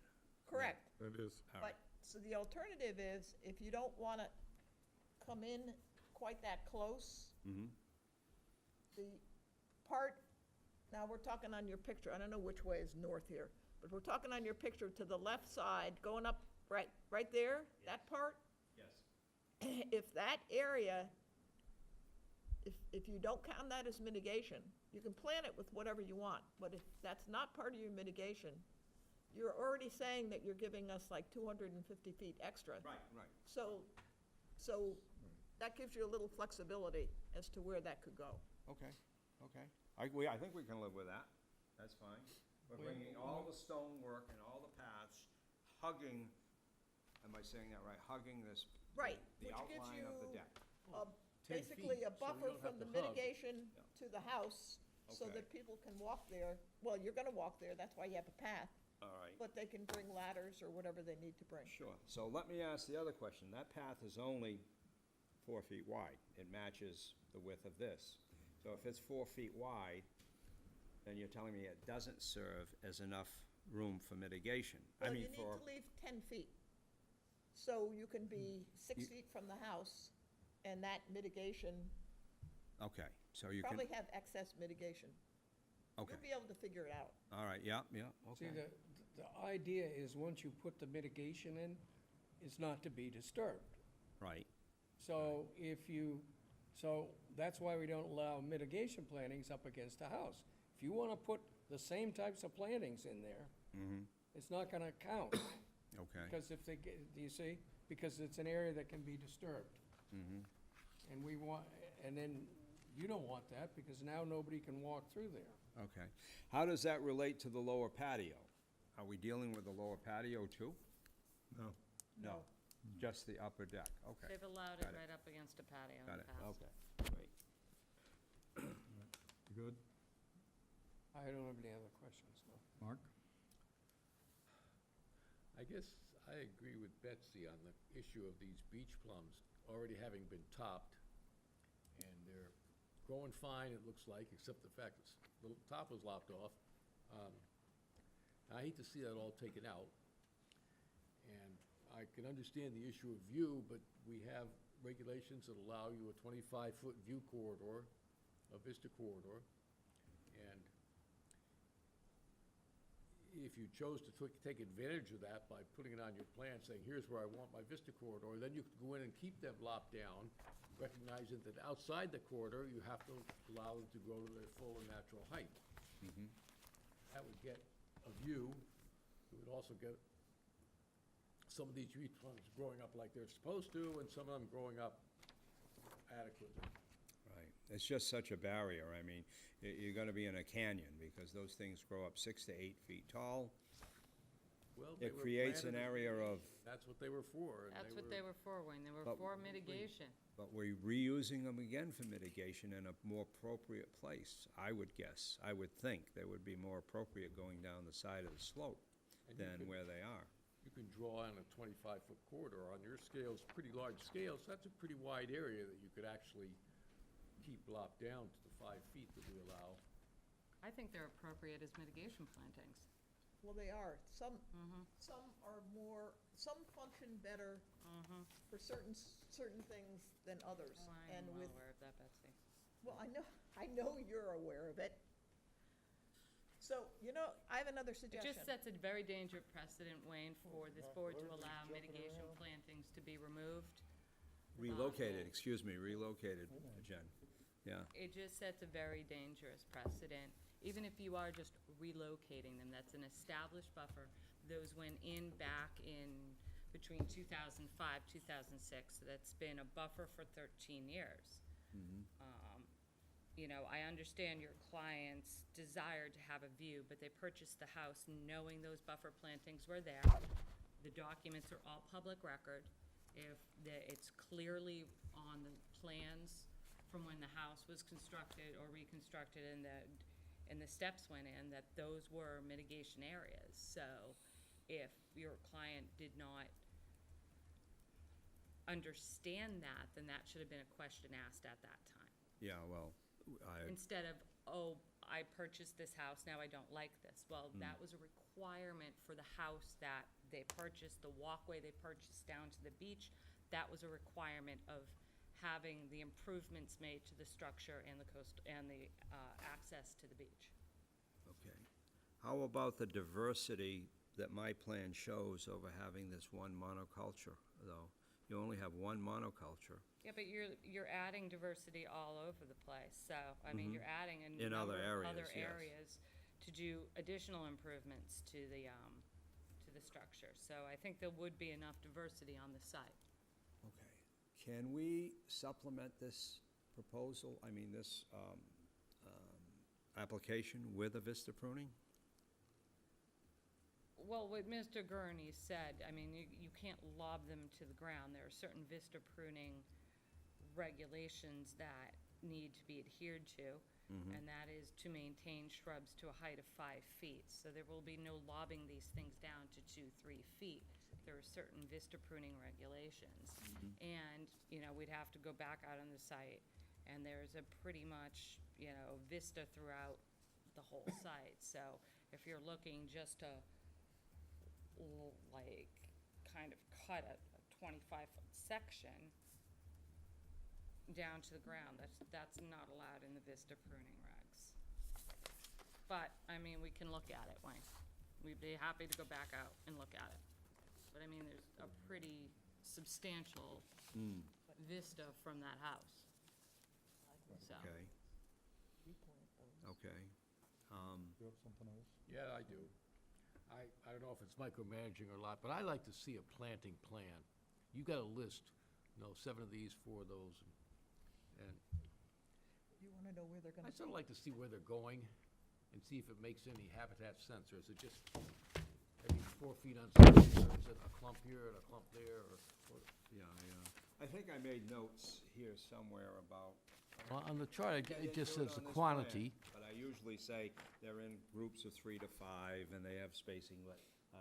Correct. That is. But, so the alternative is, if you don't want to come in quite that close, the part, now we're talking on your picture, I don't know which way is north here, but we're talking on your picture to the left side, going up, right there, that part, Yes. if that area, if you don't count that as mitigation, you can plan it with whatever you want, but if that's not part of your mitigation, you're already saying that you're giving us like 250 feet extra. Right, right. So that gives you a little flexibility as to where that could go. Okay, okay. I think we can live with that. That's fine. We're bringing all the stonework and all the paths, hugging, am I saying that right? Hugging this, Right, the which gives outline of the you deck. 10 basically feet, a so we buffer don't have from the to hug. mitigation to the house, so Okay. that people can walk there. Well, you're gonna walk there, that's why you have a path, All right. but they can bring ladders or whatever they need to bring. Sure. So let me ask the other question. That path is only 4 feet wide. It matches the width of this. So if it's 4 feet wide, then you're telling me it doesn't serve as enough room for mitigation. I Well, mean, you need for, to leave 10 feet. So you can be 6 feet from the house, and that mitigation, okay, so you can, probably have excess mitigation. okay. You'll be able to figure it out. All right, yeah, See, okay. the idea is, once you put the mitigation in, it's not to be disturbed. Right, So so that's why we don't allow mitigation plantings up against a house. If you wanna put the same types of plantings in there, it's not gonna count, okay. because if they get, do you see? Because it's an area that can be disturbed. And we want, and then you don't want that, because now nobody can walk through there. Okay. How does that relate to the lower patio? Are we dealing with the lower patio too? No. No, just the upper deck, okay. They've allowed it Got it. right up against a patio in Got the it, past. okay, great. You good? I don't have any other questions, no. Mark? I guess I agree with Betsy on the issue of these beach plums already having been topped, and they're growing fine, it looks like, except the fact that the top was lopped off. I hate to see that all taken out, and I can understand the issue of view, but we have regulations that allow you a 25-foot view corridor, a vista corridor, and if you chose to take advantage of that by putting it on your plan, saying, here's where I want my vista corridor, then you could go in and keep them lopped down, recognizing that outside the corridor, you have to allow them to grow to their full and natural height. That would get a view. It would also get some of these beach plums growing up like they're supposed to, and some of them growing up adequately. Right, it's just such a barrier, I mean, you're gonna be in a canyon, because those things grow up 6 to 8 feet tall. Well, they It were creates an planted as area of, mitigation. That's what they were for. and That's what they were for, Wayne. They were But for mitigation. but we're reusing them again for mitigation in a more appropriate place, I would guess. I would think they would be more appropriate going down the side of the slope And you than could- where they are. you can draw on a 25-foot corridor. On your scale, it's pretty large scale, so that's a pretty wide area that you could actually keep lopped down to the 5 feet that we allow. I think they're appropriate as mitigation plantings. Well, they are. Some are more, some function better for certain things than others. Oh, And I'm well with, aware of that, Betsy. well, I know you're aware of it. So, I have another It suggestion. just sets a very dangerous precedent, Wayne, for this board to allow mitigation plantings to be removed. Relocated, excuse me, relocated, Jen. Yeah, It just sets a very dangerous precedent. Even if you are just relocating them, that's an established buffer. Those went in back in between 2005, 2006, so that's been a buffer for 13 years. I understand your clients desired to have a view, but they purchased the house knowing those buffer plantings were there. The documents are all public record. It's clearly on the plans from when the house was constructed or reconstructed and the steps went in, that those were mitigation areas. So if your client did not understand that, then that should have been a question asked at that time. yeah, well, Instead of, oh, I purchased this house, now I don't like this. Well, that was a requirement for the house that they purchased, the walkway they purchased down to the beach. That was a requirement of having the improvements made to the structure and the coast, and the access to the beach. okay. How about the diversity that my plan shows over having this one monoculture, though? You only have one monoculture. Yeah, but you're adding diversity all over the place, so, I mean, you're adding a In number other of other areas, yes. areas to do additional improvements to the structure. So I think there would be enough diversity on the site. Okay. Can we supplement this proposal, this application with a vista pruning? Well, what Mr. Gurney said, I mean, you can't lob them to the ground. There are certain vista pruning regulations that need to be adhered to, and that is to maintain shrubs to a height of 5 feet. So there will be no lobbing these things down to 2-3 feet. There are certain vista pruning regulations. And, we'd have to go back out on the site, and there's a pretty much, vista throughout the whole site. So if you're looking just to kind of cut a 25-foot section down to the ground, that's not allowed in the vista pruning regs. But, I mean, we can look at it, Wayne. We'd be happy to go back out and look at it. But, I mean, there's a pretty substantial vista from that house. So, Okay. Okay. You have something else? Yeah, I do. I don't know if it's micromanaging or not, but I like to see a planting plan. You got a list, 7 of these, 4 of those, and You want to know where they're going I'd to sort of like to see where they're going and see if it makes any habitat sense, or is it just every 4 feet on something, or is it a clump here and a clump there, or? Yeah, I think I made notes here somewhere about. Well, on the chart, I it didn't just do it says the on this quantity. plan, But I usually say they're in groups of 3 to 5, and they have spacing, but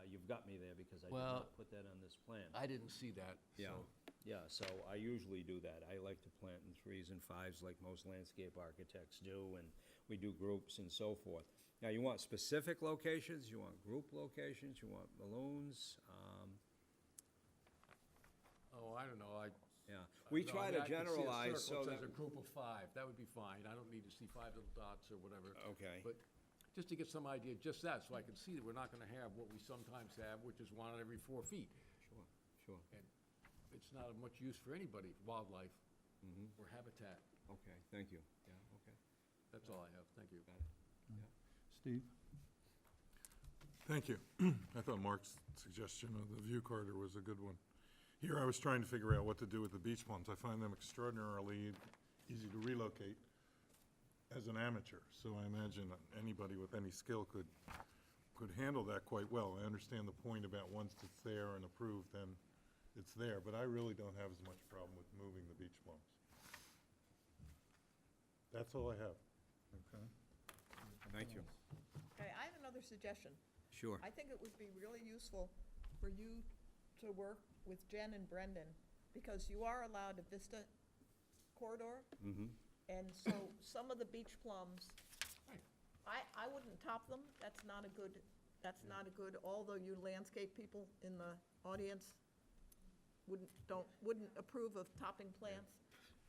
you've got me there because I did Well, not put that on this plan. I didn't see that, Yeah, so. yeah, so I usually do that. I like to plant in 3s and 5s like most landscape architects do, and we do groups and so forth. Now, you want specific locations, you want group locations, you want balloons, Oh, I don't know, yeah. We no, I try mean, to I could see a generalize circle so that that. says a group of 5, that would be fine. I don't need to see 5 little dots or whatever. Okay. But just to get some idea, just that, so I can see that we're not gonna have what we sometimes have, which is 1 every 4 feet. Sure. And it's not of much use for anybody, wildlife or habitat. Okay, thank you. Yeah, okay. That's all I have, thank you. Steve? Thank you. I thought Mark's suggestion of the view corridor was a good one. Here, I was trying to figure out what to do with the beach plums. I find them extraordinarily easy to relocate as an amateur, so I imagine that anybody with any skill could handle that quite well. I understand the point about once it's there and approved, then it's there, but I really don't have as much problem with moving the beach plums. That's all I have. Okay. Thank you. Okay, I have another suggestion. Sure. I think it would be really useful for you to work with Jen and Brendan, because you are allowed a vista corridor. And so some of the beach plums, I wouldn't top them. That's not a good, although you landscape people in the audience wouldn't approve of topping plants.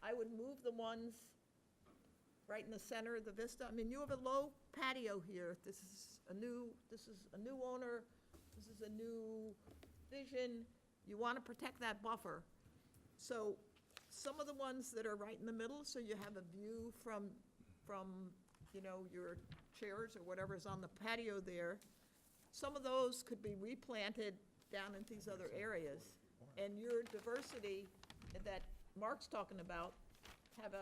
I would move the ones right in the center of the vista. I mean, you have a low patio here. This is a new owner. This is a new vision. You want to protect that buffer. So some of the ones that are right in the middle, so you have a view from, your chairs or whatever's on the patio there, some of those could be replanted down in these other areas. And your diversity that Mark's talking about, have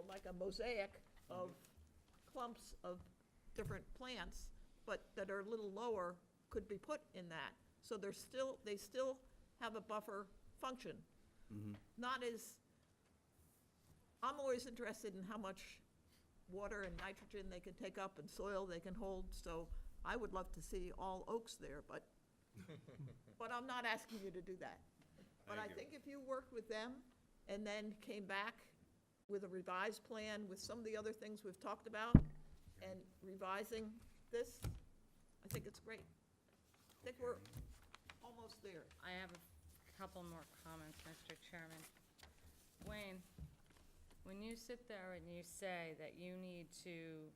like a mosaic of clumps of different plants, but that are a little lower, could be put in that. So they still have a buffer function. Not as, I'm always interested in how much water and nitrogen they can take up and soil they can hold, so I would love to see all oaks there, but I'm not asking you to do that. But I think if you worked with them and then came back with a revised plan with some of the other things we've talked about and revising this, I think it's great. I think we're almost there. I have a couple more comments, Mr. Chairman. Wayne, when you sit there and you say that you need to,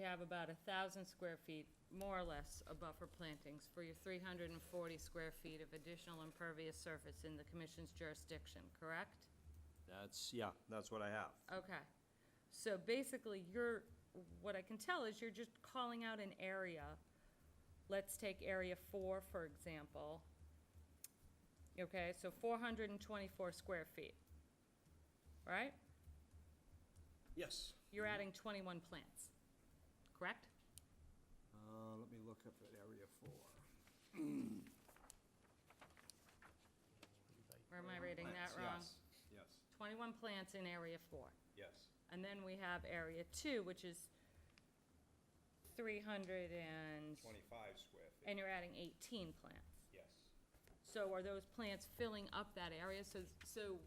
have about 1,000 square feet, more or less, of buffer plantings for your 340 square feet of additional impervious surface in the commission's jurisdiction, correct? That's what I have. Okay. So basically, what I can tell is you're just calling out an area. Let's take area 4, for example. Okay, so 424 square feet, right? Yes. You're adding 21 plants, correct? Let me look up at area 4. Or am I reading that wrong? Yes, 21 plants in area 4. yes. And then we have area 2, which is 300 25 square feet. and you're adding 18 plants. Yes. So are those plants filling up that area? So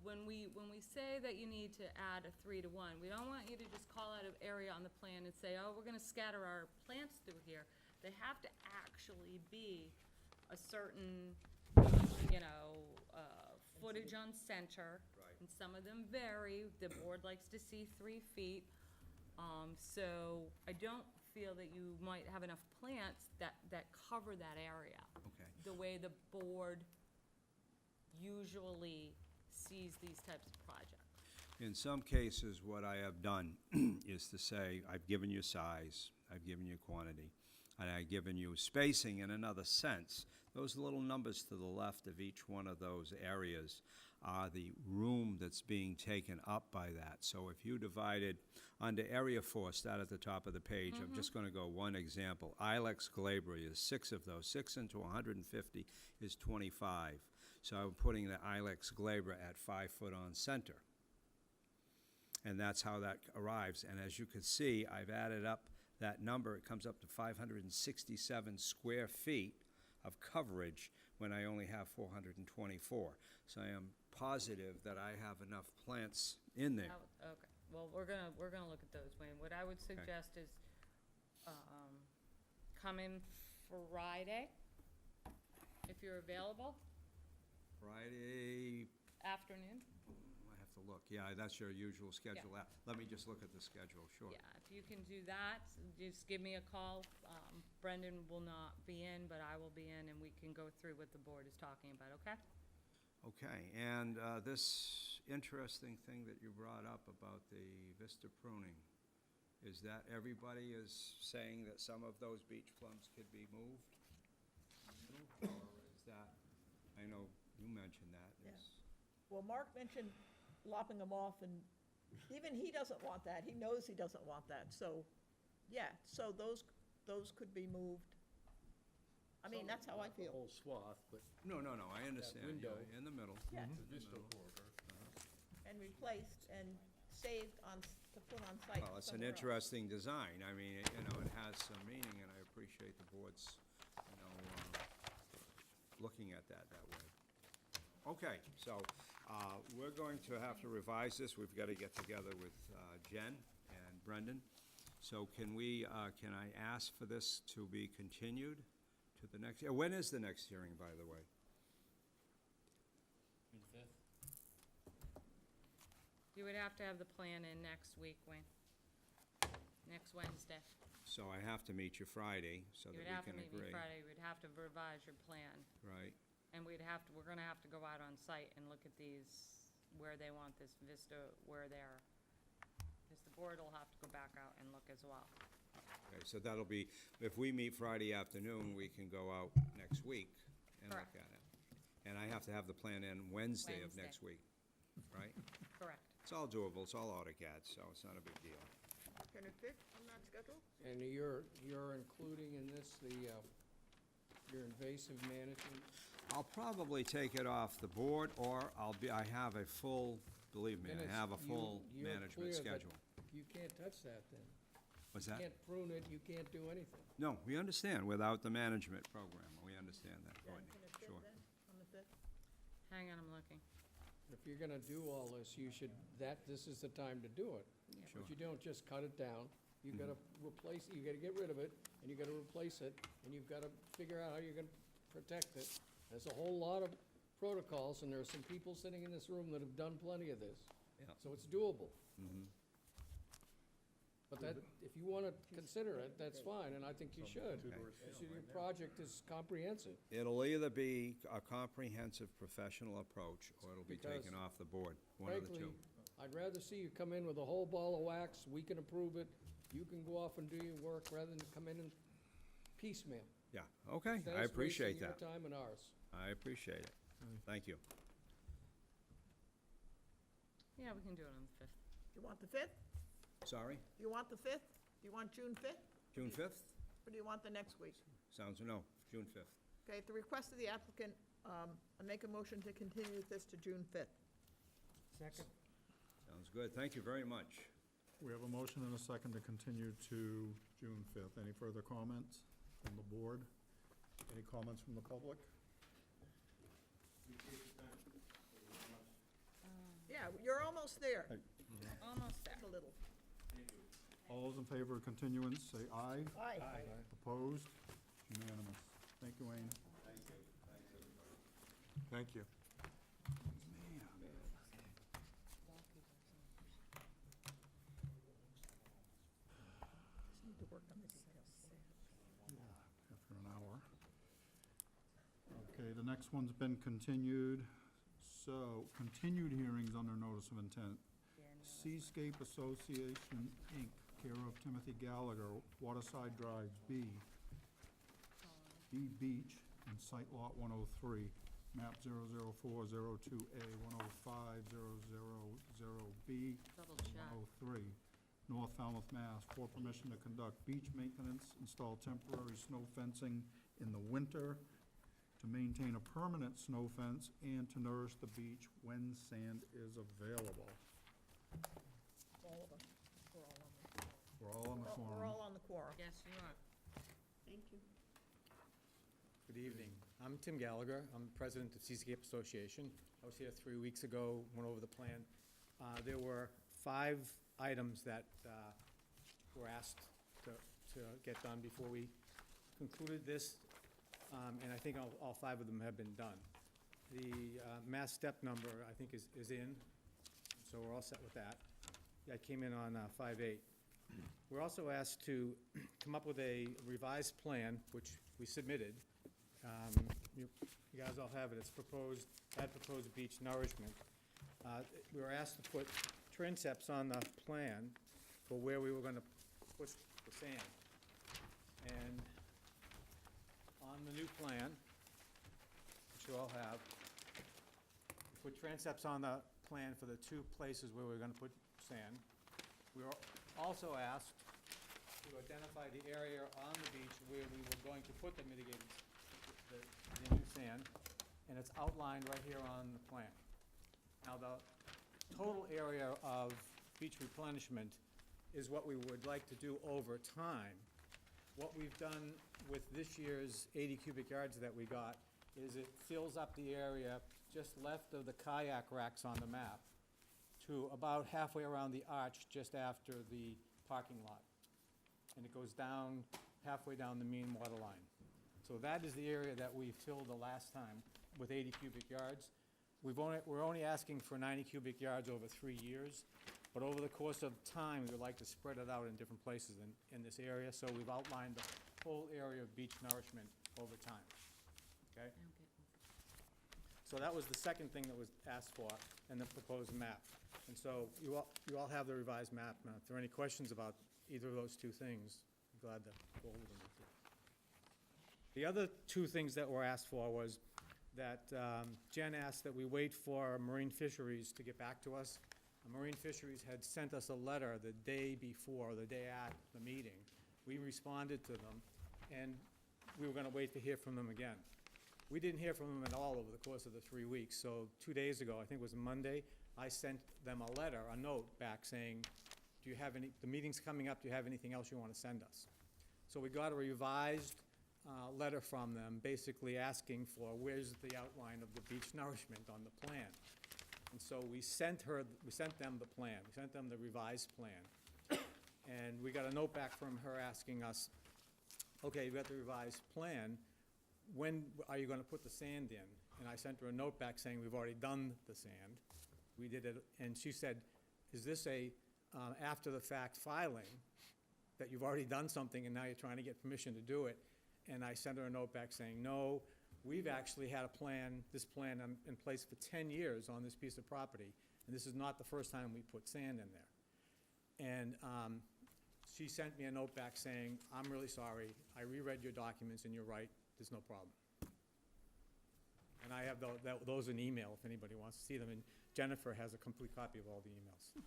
when we say that you need to add a 3-to-1, we don't want you to just call out an area on the plan and say, oh, we're gonna scatter our plants through here. They have to actually be a certain, footage on center. Right. And some of them vary. The board likes to see 3 feet. So I don't feel that you might have enough plants that cover that area. Okay. The way the board usually sees these types of projects. In some cases, what I have done is to say, I've given you size, I've given you quantity, and I've given you spacing in another sense. Those little numbers to the left of each one of those areas are the room that's being taken up by that. So if you divided under area 4, start at the top of the page, I'm just gonna go one example. Ilex glabra is 6 of those. 6 into 150 is 25. So I'm putting the Ilex glabra at 5 foot on center. And that's how that arrives. And as you can see, I've added up that number. It comes up to 567 square feet of coverage when I only have 424. So I am positive that I have enough plants in there. Okay, well, we're gonna look at those, Wayne. What I would suggest is, come in Friday, if you're available, Friday, afternoon. I have to look. Yeah, that's your usual schedule. Let me just look at the schedule, sure. Yeah, if you can do that, just give me a call. Brendan will not be in, but I will be in, and we can go through what the board is talking about, okay? Okay, and this interesting thing that you brought up about the vista pruning, is that everybody is saying that some of those beach plums could be moved? Or is that, I know you mentioned that. is- Well, Mark mentioned lopping them off, and even he doesn't want that. He knows he doesn't want that, so, yeah, so those could be moved. I mean, that's how I The feel. whole swath, but No, I understand, window. in the middle. Yeah. the vista corridor. And replaced and saved on to put on site Well, it's an somewhere else. interesting design. I mean, you know, it has some meaning, and I appreciate the board's, you know, looking at that way. Okay, so, we're going to have to revise this. We've got to get together with Jen and Brendan. So can we, can I ask for this to be continued to the next, when is the next hearing, by the way? June 5th? You would have to have the plan in next week, Wayne. Next Wednesday. So I have to meet you Friday, so You that would we have to can meet me agree. Friday, we'd have to revise your plan. Right, And we're gonna have to go out on site and look at these, where they want this vista, where they're, because the board will have to go back out and look as well. okay, so that'll be, if we meet Friday afternoon, we can go out next week and look Correct. at it. And I have to have the plan in Wednesday of Wednesday. next week, right? Correct. It's all doable, it's all AutoCAD, so it's not a big deal. Can it fit on that schedule? And you're including in this your invasive management? I'll probably take it off the board, or I have a full, believe me, I Then it's- have a full you're management clear that schedule. You can't touch that then. What's You that? can't prune it, you can't do anything. No, we understand, without the management program, we understand that, Jen, Courtney, can it fit sure. then, on the 5th? Hang on, I'm looking. If you're gonna do all this, this is the time to do it. Sure. But you don't just cut it down. You gotta replace, you gotta get rid of it, and you gotta replace it, and you've gotta figure out how you're gonna protect it. There's a whole lot of protocols, and there are some people sitting in this room that have done plenty of this. Yeah. So it's doable. Mhm. But that, if you wanna consider it, that's fine, and I think you should. Your project is comprehensive. It'll either be a comprehensive professional approach, or it'll be Because taken off the board, one of the Frankly, two. I'd rather see you come in with a whole ball of wax, we can approve it, you can go off and do your work, rather than come in and piecemeal. Yeah, okay, Instead I of appreciate wasting that. your time and ours. I appreciate it. Thank you. Yeah, we can do it on the 5th. You want the 5th? Sorry, You want the 5th? Do you want June 5th? June 5th? Or do you want the next week? Sounds, no, June 5th. Okay, at the request of the applicant, I make a motion to continue this to June 5th. Second? Sounds good, thank you very much. We have a motion and a second to continue to June 5th. Any further comments from the board? Any comments from the public? Yeah, you're almost there. Hey. Almost there. Just a little. All those in favor of continuance, say aye. Aye. Opposed? Unanimous. Thank you, Wayne. Thank you. Need to work on the details. After an hour. Okay, the next one's been continued. So, continued hearings under notice of intent. Seascape Association, Inc., care of Timothy Gallagher, Waterside Drive, B Beach, and Site Lot 103, map 00402A, 105-000B, Double and check. 103, North Falmouth, Mass, for permission to conduct beach maintenance, install temporary snow fencing in the winter, to maintain a permanent snow fence, and to nourish the beach when sand is available. All of us. We're all on the We're all on the We're forum. all on the quorum. Yes, you are. Thank you. Good evening. I'm Tim Gallagher. I'm president of Seascape Association. I was here 3 weeks ago, went over the plan. There were 5 items that were asked to get done before we concluded this, and I think all 5 of them have been done. The mass step number, I think, is in, so we're all set with that. That came in on 5/8. We're also asked to come up with a revised plan, which we submitted. You guys all have it. It's proposed beach nourishment. We were asked to put transepts on the plan for where we were going to push the sand. And on the new plan, which you all have, we put transepts on the plan for the 2 places where we're going to put sand. We were also asked to identify the area on the beach where we were going to put the mitigated, the new sand, and it's outlined right here on the plan. Now, the total area of beach replenishment is what we would like to do over time. What we've done with this year's 80 cubic yards that we got is it fills up the area just left of the kayak racks on the map to about halfway around the arch just after the parking lot. And it goes down, halfway down the mean water line. So that is the area that we filled the last time with 80 cubic yards. We're only asking for 90 cubic yards over 3 years, but over the course of time, we would like to spread it out in different places in this area. So we've outlined the whole area of beach nourishment over time, okay? So that was the second thing that was asked for in the proposed map. And so you all have the revised map. Now, if there are any questions about either of those two things, I'm glad to go over them with you. The other two things that were asked for was that Jen asked that we wait for Marine Fisheries to get back to us. Marine Fisheries had sent us a letter the day before, the day at the meeting. We responded to them, and we were gonna wait to hear from them again. We didn't hear from them at all over the course of the 3 weeks, so 2 days ago, I think it was Monday, I sent them a letter, a note back saying, do you have any, the meeting's coming up, do you have anything else you wanna send us? So we got a revised letter from them, basically asking for where's the outline of the beach nourishment on the plan. And so we sent them the plan, we sent them the revised plan. And we got a note back from her asking us, okay, you've got the revised plan, when are you gonna put the sand in? And I sent her a note back saying, we've already done the sand. We did it, and she said, is this a after-the-fact filing, that you've already done something and now you're trying to get permission to do it? And I sent her a note back saying, no, we've actually had this plan in place for 10 years on this piece of property, and this is not the first time we put sand in there. And she sent me a note back saying, I'm really sorry, I reread your documents and you're right, there's no problem. And I have those in email if anybody wants to see them, and Jennifer has a complete copy of all the emails.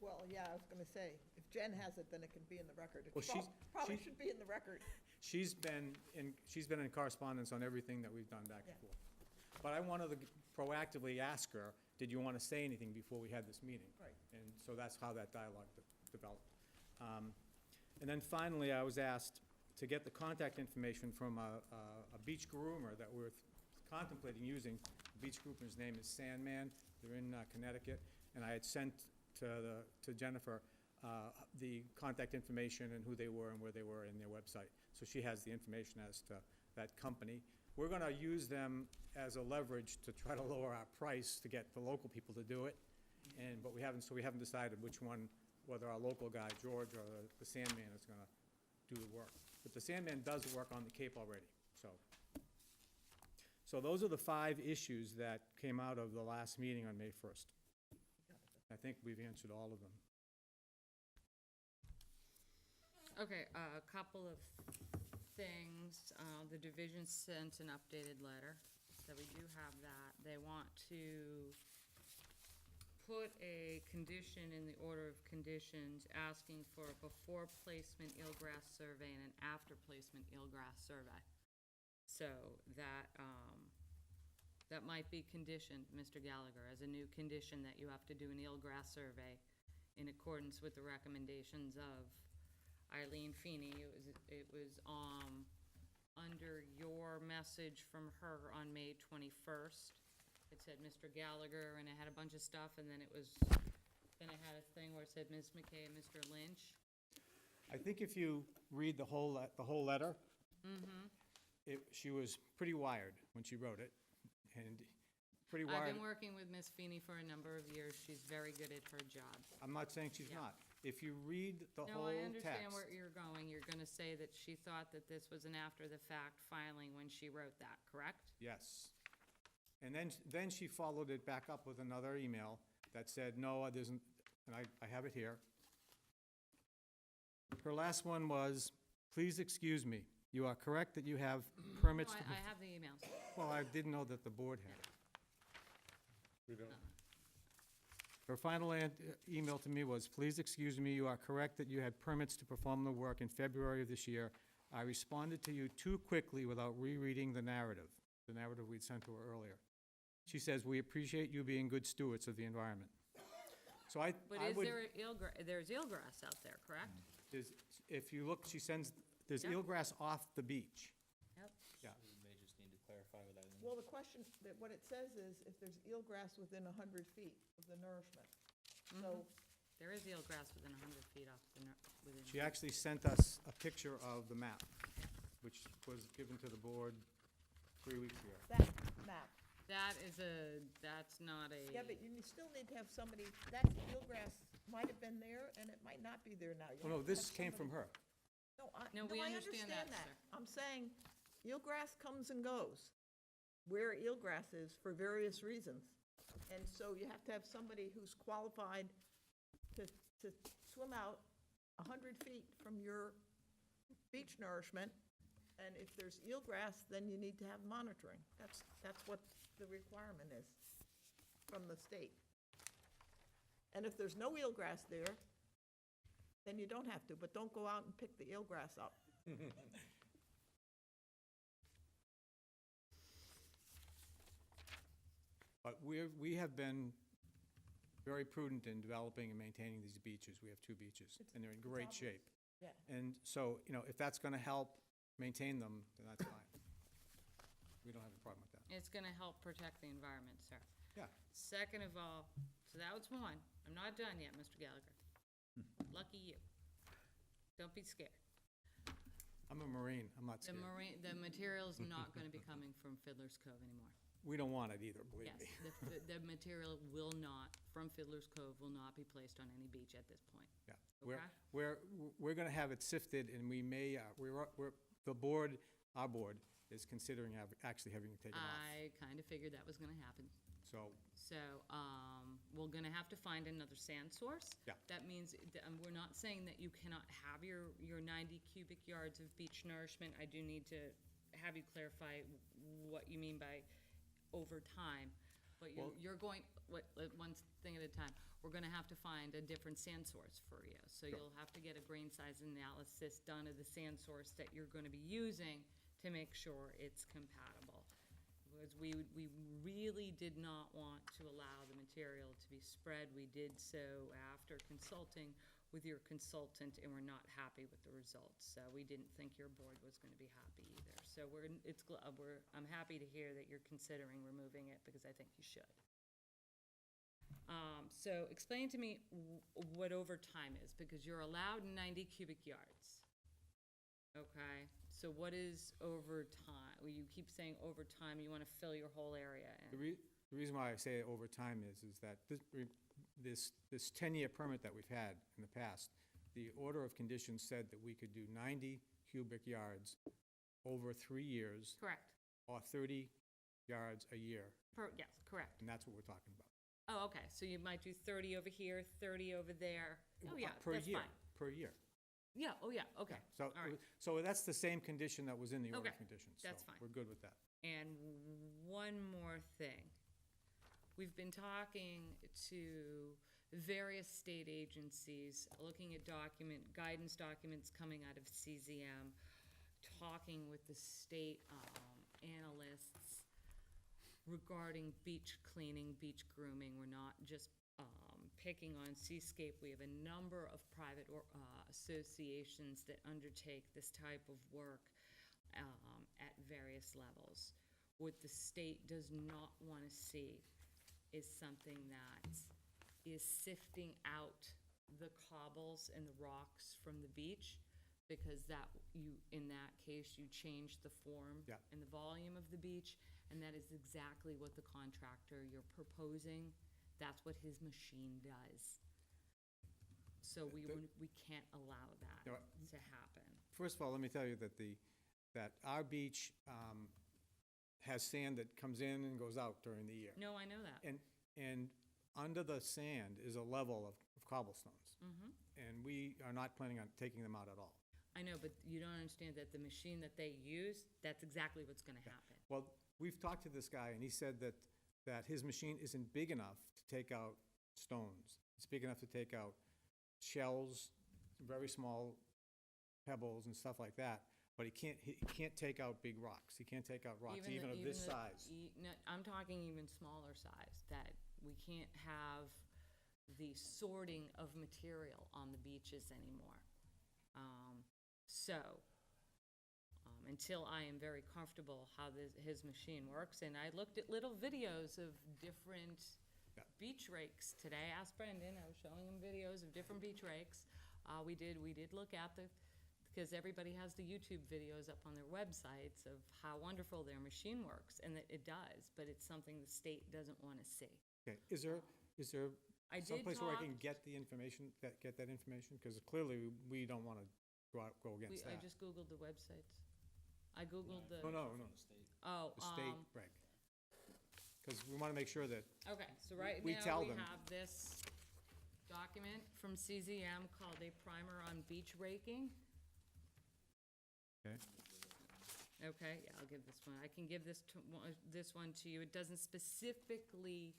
Well, yeah, I was gonna say, if Jen has it, then it can be in the record. It Well, probably she- should be in the record. She's been in correspondence on everything that we've done back and Yeah. forth. But I wanted to proactively ask her, did you want to say anything before we had this meeting? Right. And so that's how that dialogue developed. And then finally, I was asked to get the contact information from a beach groomer that we're contemplating using. The beach groomer's name is Sandman. They're in Connecticut. And I had sent to Jennifer the contact information and who they were and where they were in their website. So she has the information as to that company. We're gonna use them as a leverage to try to lower our price to get the local people to do it. But we haven't decided which one, whether our local guy, George, or the Sandman is gonna do the work. But the Sandman does work on the Cape already, so. So those are the 5 issues that came out of the last meeting on May 1st. I think we've answered all of them. Okay, a couple of things. The division sent an updated letter, so we do have that. They want to put a condition in the order of conditions asking for a before placement eelgrass survey and an after placement eelgrass survey. So that, that might be conditioned, Mr. Gallagher, as a new condition that you have to do an eelgrass survey in accordance with the recommendations of Eileen Feeney. It was under your message from her on May 21st. It said Mr. Gallagher, and it had a bunch of stuff, and then it had a thing where it said Ms. McKay and Mr. Lynch. I think if you read the whole letter, she was pretty wired when she wrote it, and pretty wired. I've been working with Ms. Feeney for a number of years. She's very good at her job. I'm not saying she's Yeah. not. If you read the No, whole I text. understand where you're going. You're gonna say that she thought that this was an after-the-fact filing when she wrote that, correct? Yes. And then she followed it back up with another email that said, no, it isn't, and I have it here. Her last one was, please excuse me, you are correct that you have permits No, to... I have the emails. Well, I didn't know that the board had it. We don't, Her final email to me was, please excuse me, you are correct that you had permits to perform the work in February of this year. I responded to you too quickly without rereading the narrative we'd sent to her earlier. She says, we appreciate you being good stewards of the environment. So I But I is would, there there's eelgrass out there, correct? if you look, she sends, there's Yep. eelgrass off the beach. Yep. Yeah. We may just need to clarify what that means. Well, the question, that what it says is if there's eelgrass within 100 feet of the nourishment. So, There is eelgrass within 100 feet off the, within. She actually sent us a picture of the map, which was given to the board 3 weeks ago. that map, That's not a. yeah, but you still need to have somebody, that eelgrass might have been there and it might not be there now. You Oh, no, have to this have came from somebody- her. No, we understand that, sir. I'm saying eelgrass comes and goes where eelgrass is for various reasons. And so you have to have somebody who's qualified to swim out 100 feet from your beach nourishment. And if there's eelgrass, then you need to have monitoring. That's what the requirement is from the state. And if there's no eelgrass there, then you don't have to, but don't go out and pick the eelgrass up. But we have been very prudent in developing and maintaining these beaches. We have 2 beaches, and they're in great obvious. shape. Yeah. And so, if that's going to help maintain them, then that's fine. We don't have a problem with that. It's gonna help protect the environment, sir. Yeah. Second of all, so that was one. I'm not done yet, Mr. Gallagher. Lucky you. Don't be scared. I'm a Marine, I'm not The scared. the material's not gonna be coming from Fiddler's Cove anymore. We don't want it either, believe Yes, me. the material will not, from Fiddler's Cove, will not be placed on any beach at this point. Yeah. Okay. We're going to have it sifted, and we may, the board, our board, is considering actually having it taken off. I kind of figured that was gonna happen. So, So, we're gonna have to find another sand source. Yeah. That means, we're not saying that you cannot have your 90 cubic yards of beach nourishment. I do need to have you clarify what you mean by over time. But Well- you're going, one thing at a time. We're gonna have to find a different sand source for you. So Sure. you'll have to get a grain size analysis done of the sand source that you're gonna be using to make sure it's compatible. Because we really did not want to allow the material to be spread. We did so after consulting with your consultant, and we're not happy with the results. So we didn't think your board was gonna be happy either. So I'm happy to hear that you're considering removing it, because I think you should. So explain to me what overtime is, because you're allowed 90 cubic yards. Okay, so what is overtime? Well, you keep saying overtime, you wanna fill your whole area in. the reason why I say over time is that this 10-year permit that we've had in the past, the order of conditions said that we could do 90 cubic yards over 3 years, Correct. or 30 yards a year, Yes, correct. and that's what we're talking about. Oh, okay, so you might do 30 over here, 30 over there. Oh, yeah, Per that's year, fine. per year. Yeah, oh, yeah, okay. So, All right. so that's the same condition that was in the order of Okay, conditions. that's so fine. We're good with that. And one more thing. We've been talking to various state agencies, looking at guidance documents coming out of CZM, talking with the state analysts regarding beach cleaning, beach grooming. We're not just picking on Seascape. We have a number of private associations that undertake this type of work at various levels. What the state does not want to see is something that is sifting out the cobbles and the rocks from the beach, because in that case, you change the form Yeah. and the volume of the beach, and that is exactly what the contractor you're proposing, that's what his machine does. So we can't allow that No, to happen. First of all, let me tell you that our beach has sand that comes in and goes out during the year. No, I know that. And under the sand is a level of cobblestones. And we are not planning on taking them out at all. I know, but you don't understand that the machine that they use, that's exactly what's gonna happen. Well, we've talked to this guy, and he said that his machine isn't big enough to take out stones. It's big enough to take out shells, very small pebbles and stuff like that, but he can't take out big rocks. He can't take out rocks even of this size. No, I'm talking even smaller size, that we can't have the sorting of material on the beaches anymore. So, until I am very comfortable how his machine works, and I looked at little videos of different Yeah. beach rakes today. Ask Brendan, I was showing him videos of different beach rakes. We did look at because everybody has the YouTube videos up on their websites of how wonderful their machine works, and that it does, but it's something the state doesn't want to see. Okay, is there I did someplace where I can talk- get the information, get that information? Because clearly, we don't want to go against I that. just Googled the websites. I Googled the. No, no, no, Oh, the state reg. Because we want to make sure that, okay, so right We now tell we them. have this document from CZM called a primer on beach raking. okay, Okay, yeah, I'll give this one. I can give this one to you. It doesn't specifically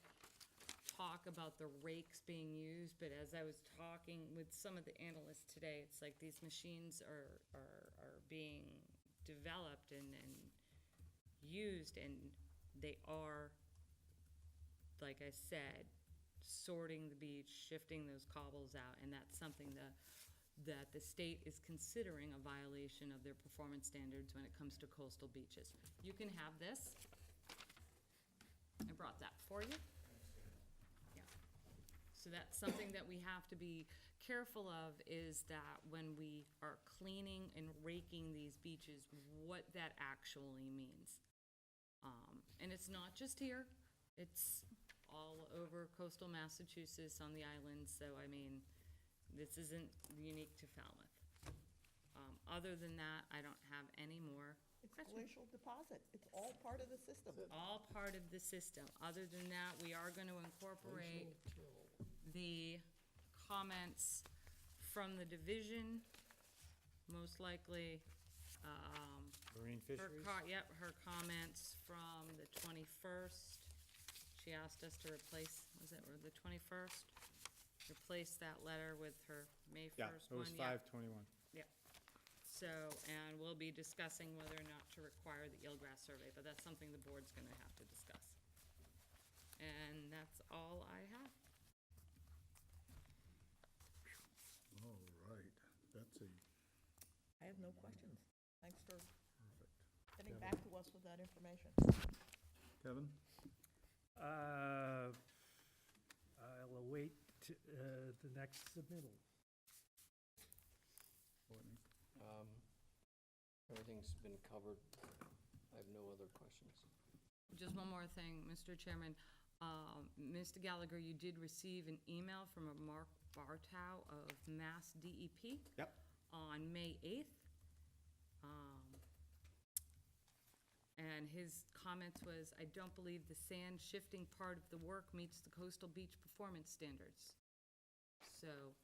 talk about the rakes being used, but as I was talking with some of the analysts today, it's like these machines are being developed and used, and they are, like I said, sorting the beach, shifting those cobbles out, and that's something that the state is considering a violation of their performance standards when it comes to coastal beaches. You can have this. I brought that for you. Yeah. So that's something that we have to be careful of, is that when we are cleaning and raking these beaches, what that actually means. And it's not just here, it's all over coastal Massachusetts on the islands, so I mean, this isn't unique to Falmouth. Other than that, I don't have any more It's questions. glacial deposit. It's all part of the system. All part of the system. Other than that, we are gonna incorporate the comments from the division, most likely, marine her fisheries. her comments from the 21st. She asked us to replace, was it, or the 21st? Replace that letter with her May 1st Yeah, one. it was Yeah. 5/21. So, and we'll be discussing whether or not to require the eelgrass survey, but that's something the board's gonna have to discuss. And that's all I have. All right, Betsy, I have no questions. Thanks for perfect. getting back to us with that information. Kevin? I'll await the next submittal. Courtney? Everything's been covered. I have no other questions. Just one more thing, Mr. Chairman. Mr. Gallagher, you did receive an email from a Mark Bartow of Mass DEP. Yep. On May 8th. And his comments was, I don't believe the sand shifting part of the work meets the coastal beach performance standards. So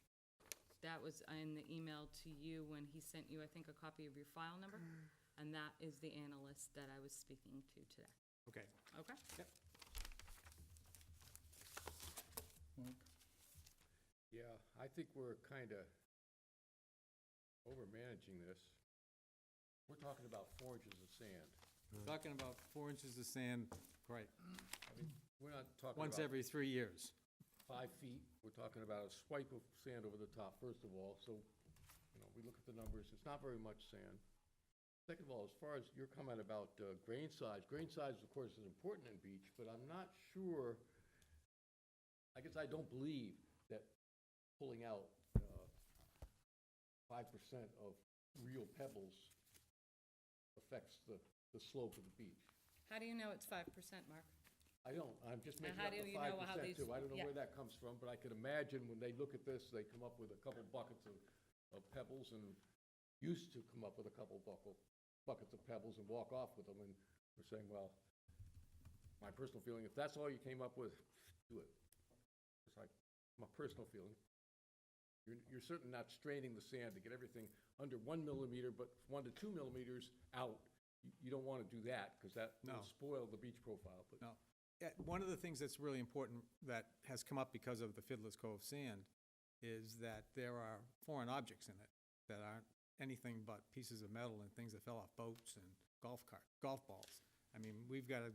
that was in the email to you when he sent you, I think, a copy of your file number. And that is the analyst that I was speaking to today. Okay. Okay? Mike? Yeah, I think we're kind of over-managing this. We're talking about 4 inches of sand. Talking about 4 inches of sand, right, I mean, we're not talking once about every 3 years. 5 feet. We're talking about a swipe of sand over the top, first of all. So, we look at the numbers, it's not very much sand. Second of all, as far as your comment about grain size, of course, is important in beach, but I'm not sure, I guess I don't believe that pulling out 5% of real pebbles affects the slope of the beach. How do you know it's 5%, Mark? I don't, I'm just And making how up do the you know how 5% these- too. I don't know yeah. where that comes from, but I could imagine when they look at this, they come up with a couple buckets of pebbles, and used to come up with a couple buckets of pebbles and walk off with them, and we're saying, well, my personal feeling, if that's all you came up with, do it. It's like, my personal feeling. You're certainly not straining the sand to get everything under 1 millimeter, but 1 to 2 millimeters out. You don't want to do that, because that will No. spoil the beach profile. But No. Yeah, one of the things that's really important that has come up because of the Fiddler's Cove sand is that there are foreign objects in it that aren't anything but pieces of metal and things that fell off boats and golf balls. I mean, we've got to,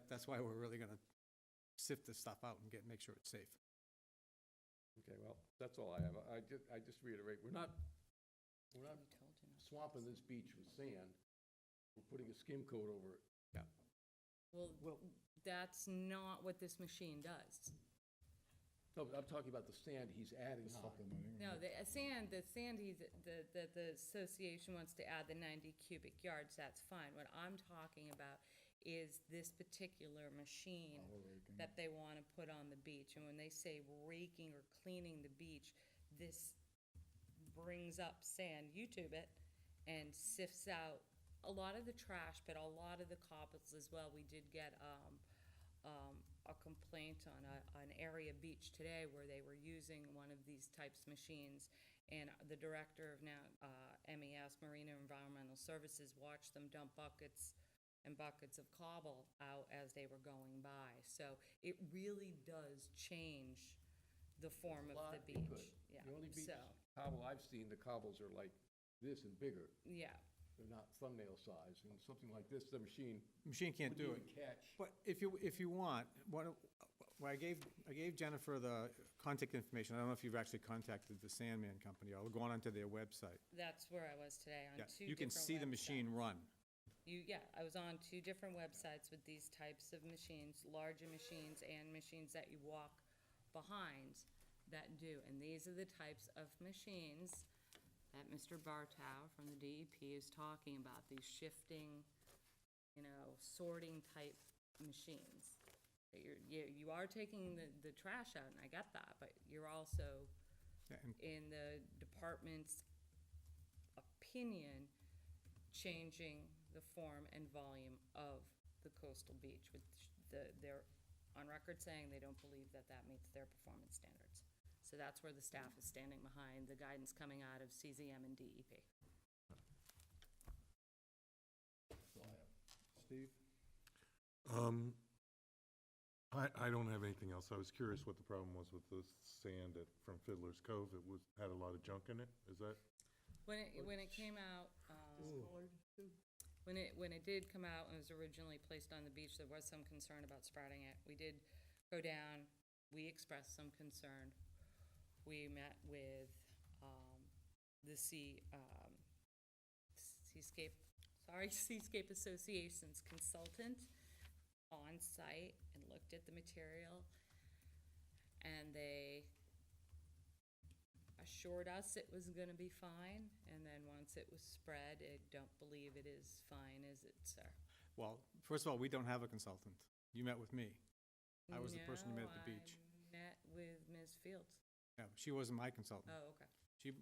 that's why we're really going to sift this stuff out and make sure it's safe. Okay, well, that's all I have. I just reiterate, we're not swamping this beach with sand. We're putting a skim coat over it. Well, that's not what this machine does. No, but I'm talking about the sand he's adding on. No, the sand that the association wants to add the 90 cubic yards, that's fine. What I'm talking about is this particular machine that they want to put on the beach. And when they say raking or cleaning the beach, this brings up sand, you tube it, and sifts out a lot of the trash, but a lot of the cobbles as well. We did get a complaint on an area beach today where they were using one of these types of machines, and the director of now MES, Marine and Environmental Services, watched them dump buckets and buckets of cobble out as they were going by. So it really does change the form of the beach. Yeah. The only beach So, cobble I've seen, the cobbles are like this and bigger. yeah. They're not thumbnail size, and something like this, the machine Machine can't wouldn't do it. even catch. But if you want, I gave Jennifer the contact information. I don't know if you've actually contacted the Sandman Company or gone onto their website. That's where I was today, on Yeah, two different you can see the machine websites. run. Yeah, I was on two different websites with these types of machines, larger machines and machines that you walk behind that do. And these are the types of machines that Mr. Bartow from the DEP is talking about, these shifting, sorting type machines. That you are taking the trash out, and I get that, but you're also, Yeah, and in the department's opinion, changing the form and volume of the coastal beach, which they're on record saying they don't believe that meets their performance standards. So that's where the staff is standing behind the guidance coming out of CZM and E DEP. Steve? I don't have anything else. I was curious what the problem was with the sand from Fiddler's Cove. It had a lot of junk in it, is that? When it came out, when it did come out and was originally placed on the beach, there was some concern about spreading it. We did go down, we expressed some concern. We met with the Seascape Association's consultant on site and looked at the material, and they assured us it was gonna be fine, and then once it was spread, I don't believe it is fine, is it, sir? Well, first of all, we don't have a consultant. You met with me. I was the person you met at the beach. No, I met with Ms. Fields. Yeah, she wasn't my consultant. Oh, okay.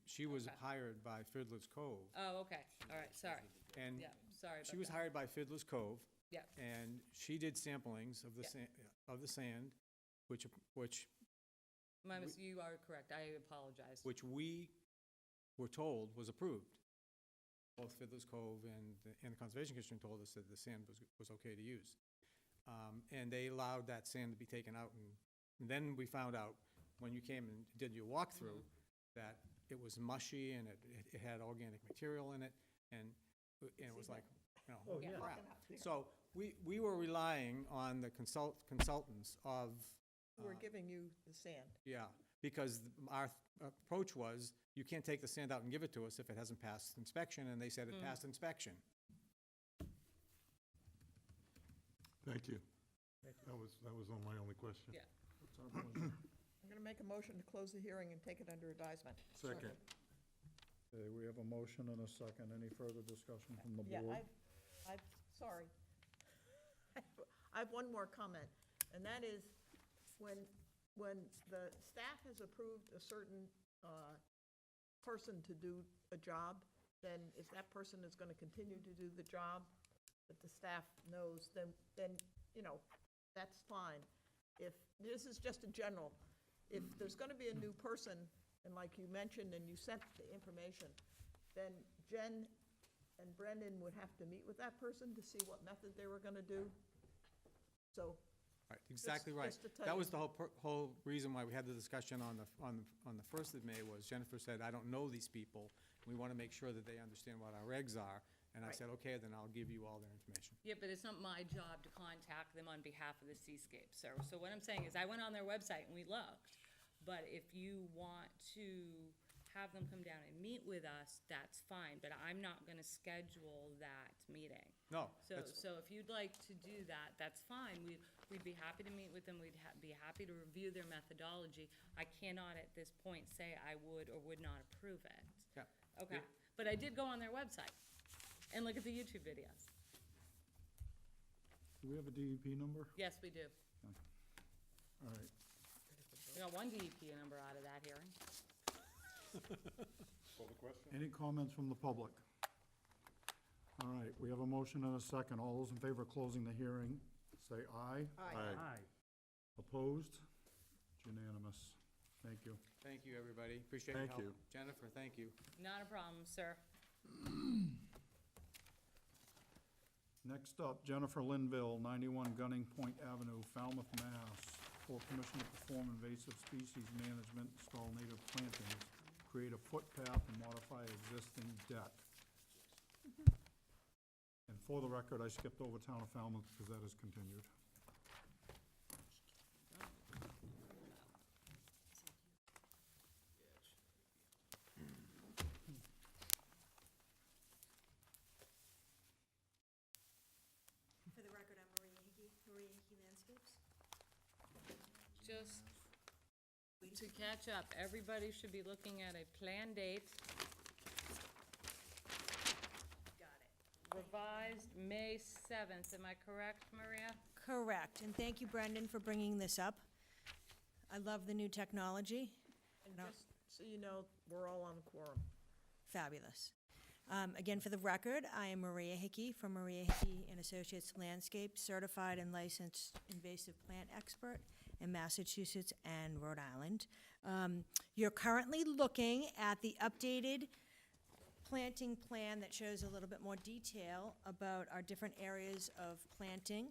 She was Okay. hired by Fiddler's Cove. Oh, okay, all right, sorry. And Yeah, sorry about that. she was hired by Fiddler's Cove. Yeah. And she did samplings of the Yeah. sand, which You are correct, I apologize. we were told was approved. Both Fiddler's Cove and the Conservation Commission told us that the sand was okay to use. And they allowed that sand to be taken out, and then we found out, when you came and did your walkthrough, that it was mushy and it had organic material in it, and it was like, Yeah. crap. So we were relying on the consultants of, Who are giving you the sand. yeah, because our approach was, you can't take the sand out and give it to us if it hasn't passed inspection, and they said it passed inspection. Thank you. That was my only question. Yeah. What's our pleasure? I'm going to make a motion to close the hearing and take it under advisement. Second. Okay, we have a motion and a second. Any further discussion from the Yeah, board? sorry. I have one more comment, and that is, when the staff has approved a certain person to do a job, then if that person is going to continue to do the job that the staff knows, then that's fine. If, this is just a general, if there's going to be a new person, and like you mentioned and you sent the information, then Jen and Brendan would have to meet with that person to see what method they were going to do. So, Right, exactly right. just to tell That you. was the whole reason why we had the discussion on the 1st of May, was Jennifer said, I don't know these people. We want to make sure that they understand what our regs are. And I Right. said, okay, then I'll give you all their information. Yeah, but it's not my job to contact them on behalf of the Seascape, sir. So what I'm saying is, I went on their website and we looked. But if you want to have them come down and meet with us, that's fine, but I'm not gonna schedule that meeting. No, So, that's, so if you'd like to do that, that's fine. We'd be happy to meet with them. We'd be happy to review their methodology. I cannot at this point say I would or would not approve it. yeah. Okay, but I did go on their website and look at the YouTube videos. Do we have a DEP number? Yes, we do. All right. We got one DEP number out of that hearing. Any comments from the public? All right, we have a motion and a second. All those in favor of closing the hearing, say aye. Aye. Opposed? It's unanimous. Thank you. Thank you, everybody. Appreciate your Thank help. you. Jennifer, thank you. Not a problem, sir. Next up, Jennifer Linville, 91 Gunning Point Avenue, Falmouth, Mass. For permission to perform invasive species management, install native plantings, create a footpath, and modify existing deck. And for the record, I skipped over Town of Falmouth because that is continued. For the record, I'm Maria Hickey Landscapes. Just to catch up, everybody should be looking at a plan date, Got it. revised May 7th. Am I correct, Maria? Correct, and thank you, Brendan, for bringing this up. I love the new technology. And No. just so you know, we're all on quorum. Fabulous. Again, for the record, I am Maria Hickey from Maria Hickey and Associates Landscape, certified and licensed invasive plant expert in Massachusetts and Rhode Island. You're currently looking at the updated planting plan that shows a little bit more detail about our different areas of planting.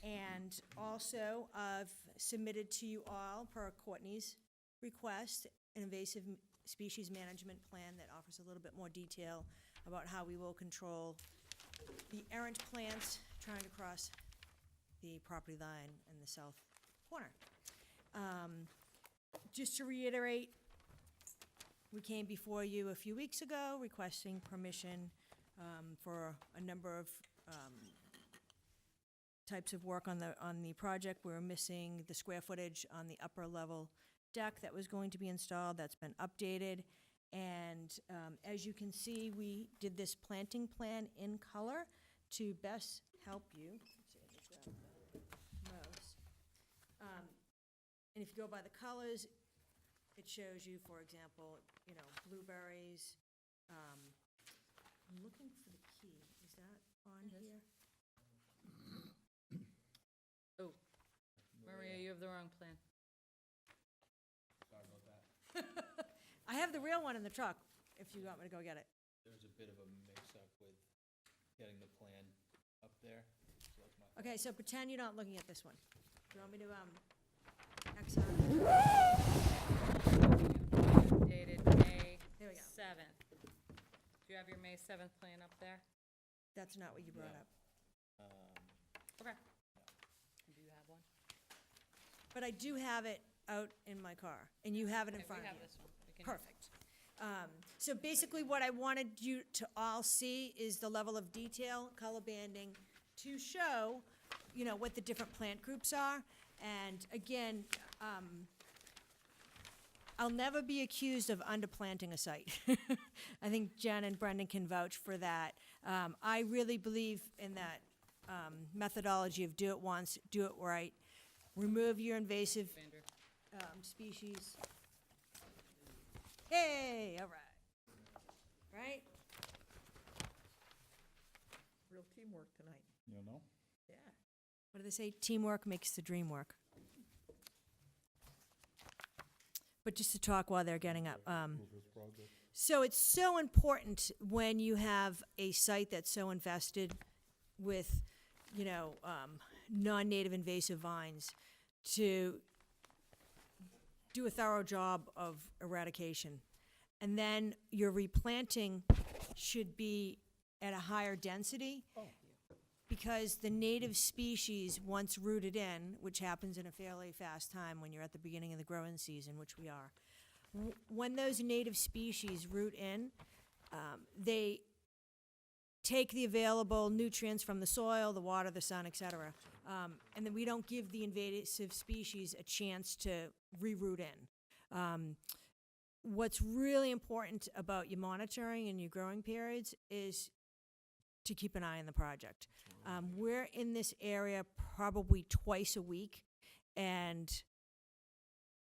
And also, I've submitted to you all, per Courtney's request, an invasive species management plan that offers a little bit more detail about how we will control the errant plants trying to cross the property line in the south corner. Just to reiterate, we came before you a few weeks ago requesting permission for a number of types of work on the project. We were missing the square footage on the upper level deck that was going to be installed. That's been updated. And as you can see, we did this planting plan in color to best help you. Let's see, I just grabbed the mouse. And if you go by the colors, it shows you, for example, blueberries. I'm looking for the key. Is that on here? Oh, Maria, you have the wrong plan. Sorry about that. I have the real one in the truck, if you want me to go get it. There's a bit of a mix-up with getting the plan up there, so that's my fault. Okay, so pretend you're not looking at this one. Do you want me to, X out? Dated May There we go. 7th. Do you have your May 7th plan up there? That's not what you brought No. up. Okay. Do you have one? But I do have it out in my car, and you have it in Okay, front we of have you. this one. We can- Perfect. So basically, what I wanted you to all see is the level of detail, color banding, to show, what the different plant groups are. And again, I'll never be accused of underplanting a site. I think Jen and Brendan can vouch for that. I really believe in that methodology of do it once, do it right, remove your invasive Vander. species. Hey, all right. Right? Real teamwork tonight. Yeah. What do they say? Teamwork makes the dream work. But just to talk while they're getting up. So it's so important when you have a site that's so infested with, non-native invasive vines to do a thorough job of eradication. And then your replanting should be at a higher density. because the native species, once rooted in, which happens in a fairly fast time when you're at the beginning of the growing season, which we are, when those native species root in, they take the available nutrients from the soil, the water, the sun, et cetera, and then we don't give the invasive species a chance to reroot in. What's really important about your monitoring and your growing periods is to keep an eye on the project. We're in this area probably twice a week, and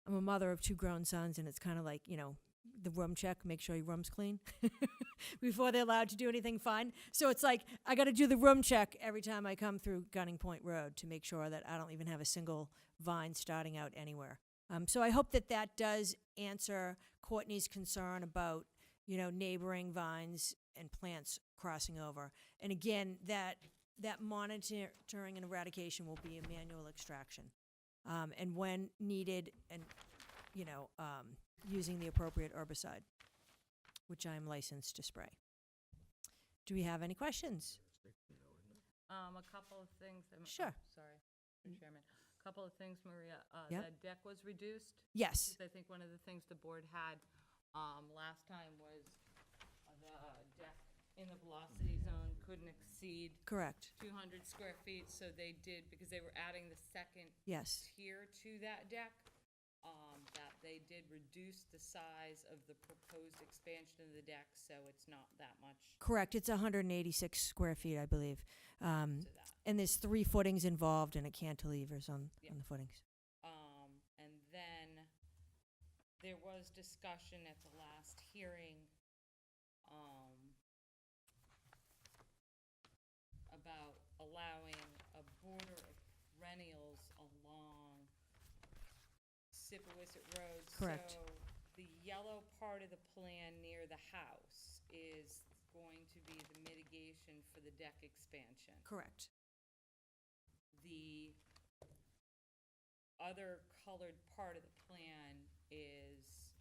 I'm a mother of 2 grown sons, and it's kind of like, the room check, make sure your room's clean before they're allowed to do anything fun. So it's like, I got to do the room check every time I come through Gunning Point Road to make sure that I don't even have a single vine starting out anywhere. So I hope that that does answer Courtney's concern about, neighboring vines and plants crossing over. And again, that monitoring and eradication will be a manual extraction. And when needed, and, using the appropriate herbicide, which I'm licensed to spray. Do we have any questions? A couple of things. Sure. Sorry, Mr. Chairman. A couple of things, Maria. Yep. The deck was reduced. Yes. I think one of the things the board had last time was the deck in the velocity zone couldn't exceed Correct. 200 square feet, so they did, because they were adding the second Yes. tier to that deck, that they did reduce the size of the proposed expansion of the deck, so it's not that much Correct. It's 186 square feet, I believe. to that. And there's 3 footings involved and a cantilevers on the footings. And then there was discussion at the last hearing about allowing a border of perennials along Sippowiset Road. Correct. So the yellow part of the plan near the house is going to be the mitigation for the deck expansion. Correct. The other colored part of the plan is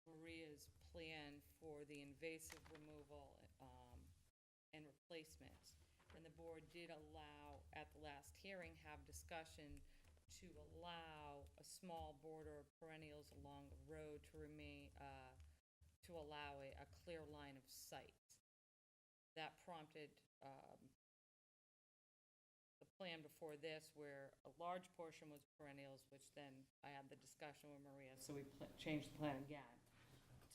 Maria's plan for the invasive removal and replacement. And the board did allow, at the last hearing, have discussion to allow a small border of perennials along the road to remain, to allow a clear line of sight. That prompted the plan before this, where a large portion was perennials, which then I had the discussion with Maria, so we changed the plan again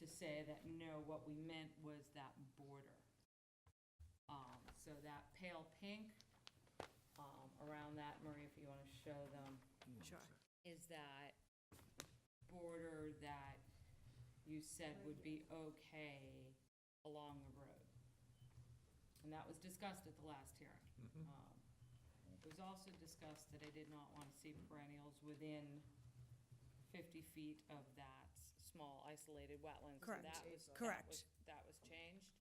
to say that, no, what we meant was that border. So that pale pink around that, Maria, if you want to show them, Sure. is that border that you said would be okay along the road. And that was discussed at the last hearing. It was also discussed that I did not want to see perennials within 50 feet of that small isolated wetland. Correct. So that was, Correct. that was changed.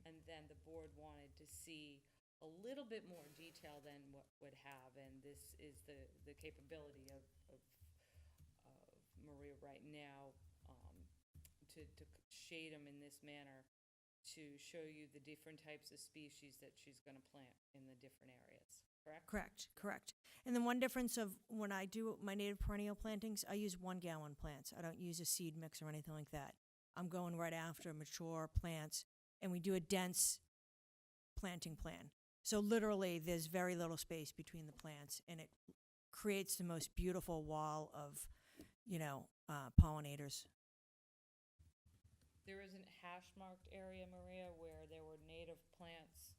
And then the board wanted to see a little bit more detail than what would have, and this is the capability of Maria right now, to shade them in this manner, to show you the different types of species that she's gonna plant in the different areas, correct? Correct, correct. And then one difference of when I do my native perennial plantings, I use 1-gallon plants. I don't use a seed mix or anything like that. I'm going right after mature plants, and we do a dense planting plan. So literally, there's very little space between the plants, and it creates the most beautiful wall of, pollinators. There isn't hash-marked area, Maria, where there were native plants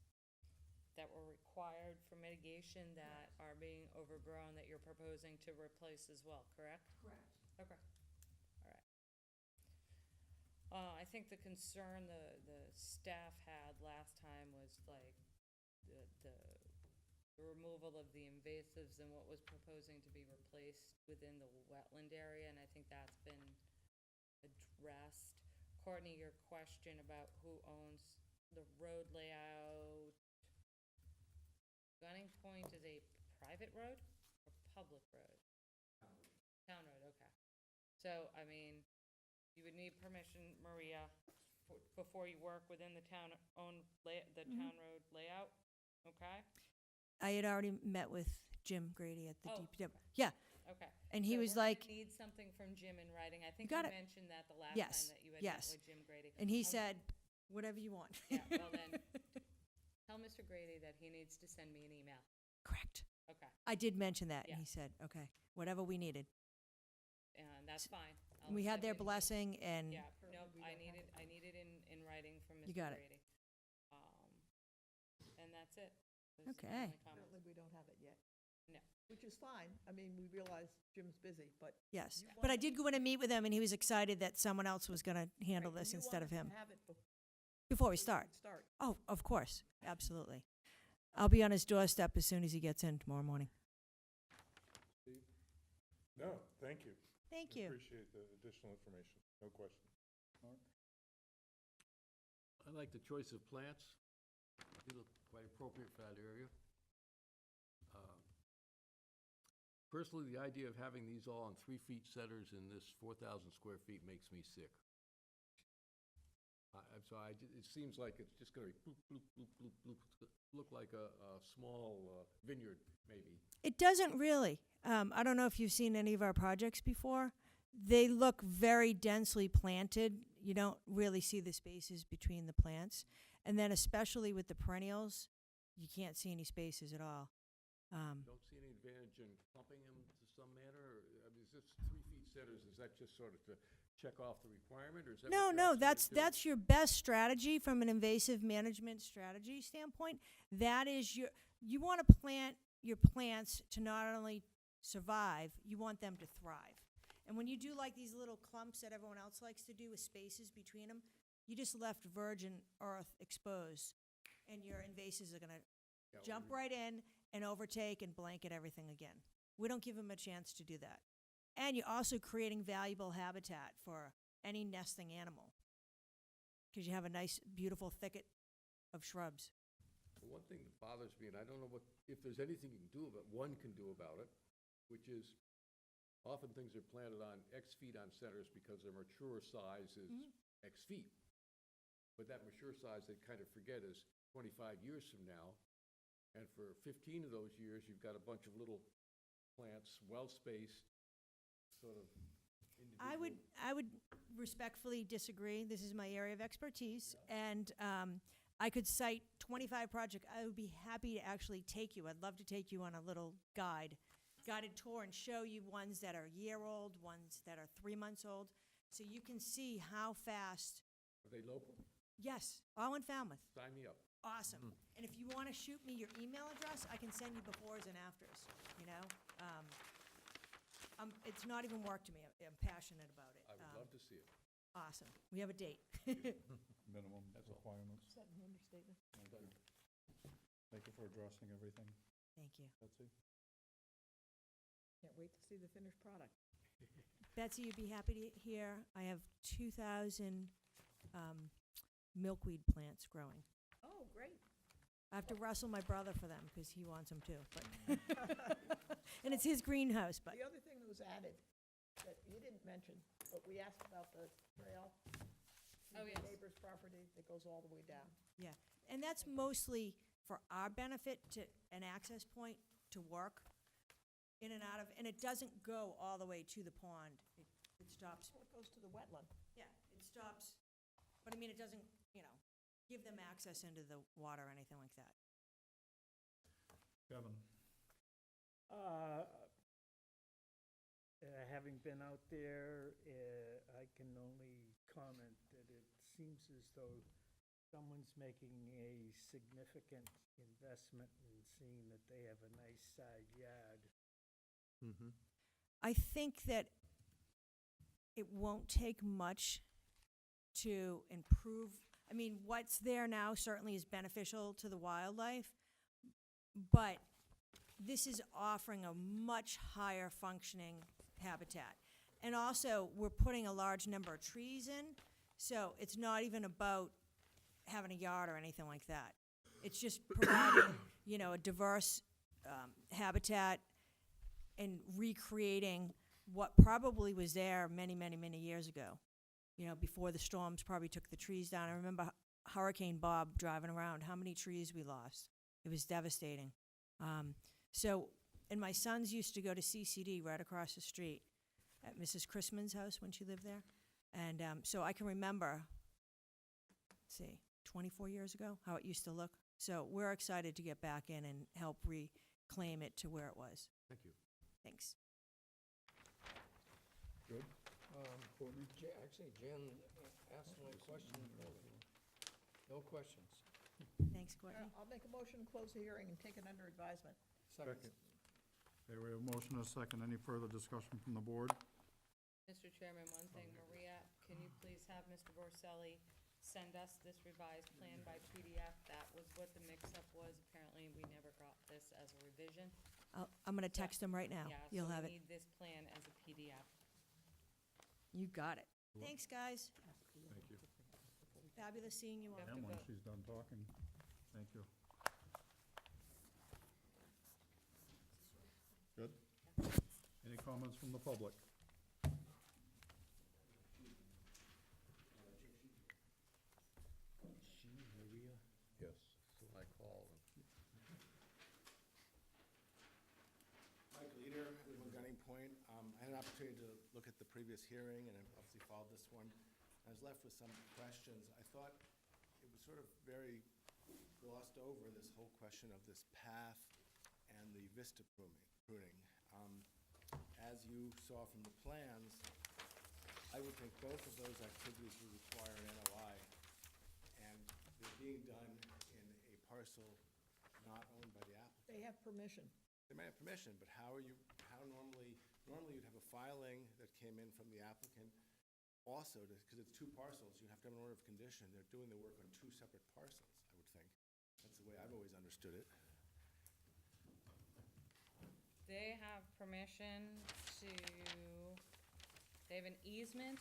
that were required for mitigation that are being overgrown that you're proposing to replace as well, correct? Correct. Okay, all right. I think the concern the staff had last time was like the removal of the invasives and what was proposing to be replaced within the wetland area, and I think that's been addressed. Courtney, your question about who owns the road layout. Gunning Point is a private road or public road? Town road, okay. So, I mean, you would need permission, Maria, before you work within the town-owned, the town road layout? okay? I had already met with Jim Grady at the Oh, DPW. Yeah, Okay. and he So was we're gonna like, Need something from Jim in writing. I think got you it. mentioned that the last Yes, time that you had met yes. with Jim Grady. and he Um, said, whatever you want. Yeah, well then, tell Mr. Grady that he needs to send me an email. Correct. Okay, I did mention that, Yeah. and he said, okay, whatever we needed. and that's fine. I'll We had send their it- blessing, and Yeah, Apparently nope, we I don't have need it, I need it in writing from You Mr. got it. Grady. And that's it. Those are the Okay. only comments. Apparently, we don't have it yet. No. Which is fine. I mean, we realize Jim's busy, but. yes. you But I want- did go in and meet with him, and he was excited that someone else was gonna handle right, this you instead want of us him, to have it before we so start. could Start. Oh, of course, absolutely. I'll be on his doorstep as soon as he gets in tomorrow morning. Steve? No, thank you. Thank I you. appreciate the additional information, no question. Mark? I like the choice of plants. They look quite appropriate for that area. Personally, the idea of having these all on 3-foot centers in this 4,000 square feet makes me sick. I'm sorry, it seems like it's just gonna be bloop, bloop, bloop, bloop, bloop. It's gonna look like a small vineyard, maybe. It doesn't really. I don't know if you've seen any of our projects before. They look very densely planted. You don't really see the spaces between the plants. And then especially with the perennials, you can't see any spaces at all. Don't see any advantage in clumping them to some manner, or, I mean, is this 3-foot centers, is that just sort of to check off the requirement, or is that? No, what you're no, actually gonna do? that's your best strategy from an invasive management strategy standpoint. That is you want to plant your plants to not only survive, you want them to thrive. And when you do like these little clumps that everyone else likes to do with spaces between them, you just left virgin earth exposed, and your invasives are gonna Yeah, jump right in and overtake and blanket everything again. We don't give them a chance to do that. And you're also creating valuable habitat for any nesting animal, because you have a nice, beautiful thicket of shrubs. Well, one thing that bothers me, and I don't know if there's anything you can do about, one can do about it, which is often things are planted on X feet on centers because their mature size is X feet. But that mature size, they kind of forget, is 25 years from now. And for 15 of those years, you've got a bunch of little plants, well-spaced, sort of individual. I would respectfully disagree. This is my area of expertise, and I could cite 25 projects. I would be happy to actually take you. I'd love to take you on a little guided tour and show you ones that are a year old, ones that are 3 months old, so you can see how fast. Are they local? Yes, all in Falmouth. Sign me up. Awesome. And if you want to shoot me your email address, I can send you befores and afters, you know? It's not even work to me. I'm passionate about it. I would love to see it. Awesome. We have a date. Minimum requirements. Is that an understatement? Thank you for addressing everything. Thank you. Betsy? Can't wait to see the finished product. Betsy, you'd be happy to hear, I have 2,000 milkweed plants growing. Oh, great. I have to wrestle my brother for them because he wants them too. But and it's his greenhouse, but The other thing that was added that you didn't mention, but we asked about the trail. Oh, through yes. the neighbor's property that goes all the way down. yeah. And that's mostly for our benefit to an access point to work in and out of, and it doesn't go all the way to the pond. It stops. Well, it goes to the wetland. Yeah, it stops. But I mean, it doesn't, give them access into the water or anything like that. Kevin? Having been out there, I can only comment that it seems as though someone's making a significant investment in seeing that they have a nice side yard. I think that it won't take much to improve. I mean, what's there now certainly is beneficial to the wildlife, but this is offering a much higher functioning habitat. And also, we're putting a large number of trees in, so it's not even about having a yard or anything like that. It's just providing, a diverse habitat and recreating what probably was there many, many, many years ago. Before the storms probably took the trees down. I remember Hurricane Bob driving around, how many trees we lost. It was devastating. So, and my sons used to go to CCD right across the street at Mrs. Chrisman's house when she lived there. And so I can remember, let's see, 24 years ago, how it used to look. So we're excited to get back in and help reclaim it to where it was. Thank you. Thanks. Good? Courtney? Actually, Jen asked my question. No questions. Thanks, Courtney. I'll make a motion to close the hearing and take it under advisement. Second. Okay, we have a motion and a second. Any further discussion from the board? Mr. Chairman, one thing, Maria, can you please have Mr. Borselli send us this revised plan by PDF? That was what the mix-up was. Apparently, we never got this as a revision. I'm going to text them right now. Yeah, You'll so have we it. need this plan as a PDF. You got it. Thanks, guys. Thank you. Fabulous seeing you all. Yep. And when she's done talking, thank you. Good? Any comments from the public? Yes, I call. Mike Leader, I live on Gunning Point. I had an opportunity to look at the previous hearing, and I obviously followed this one. I was left with some questions. I thought it was sort of very glossed over, this whole question of this path and the vista pruning. As you saw from the plans, I would think both of those activities would require an NOI, and they're being done in a parcel not owned by the applicant. They have permission. They may have permission, but how normally you'd have a filing that came in from the applicant also, because it's two parcels, you have to have an order of condition. They're doing the work on two separate parcels, I would think. That's the way I've always understood it. They have permission to, they have an easement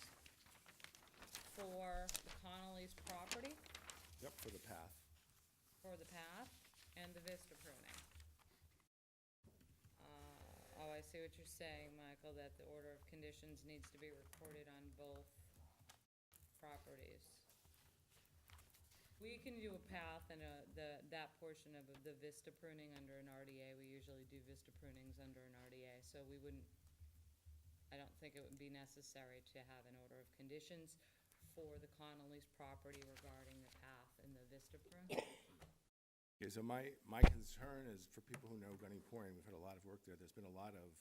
for the Connolly's property, Yep, for the path. and the vista pruning. Oh, I see what you're saying, Michael, that the order of conditions needs to be recorded on both properties. We can do a path and that portion of the vista pruning under an RDA. We usually do vista prunings under an RDA, so we wouldn't, I don't think it would be necessary to have an order of conditions for the Connolly's property regarding the path and the vista prune. Okay, so my concern is for people who know Gunning Point, we've had a lot of work there, there's been a lot of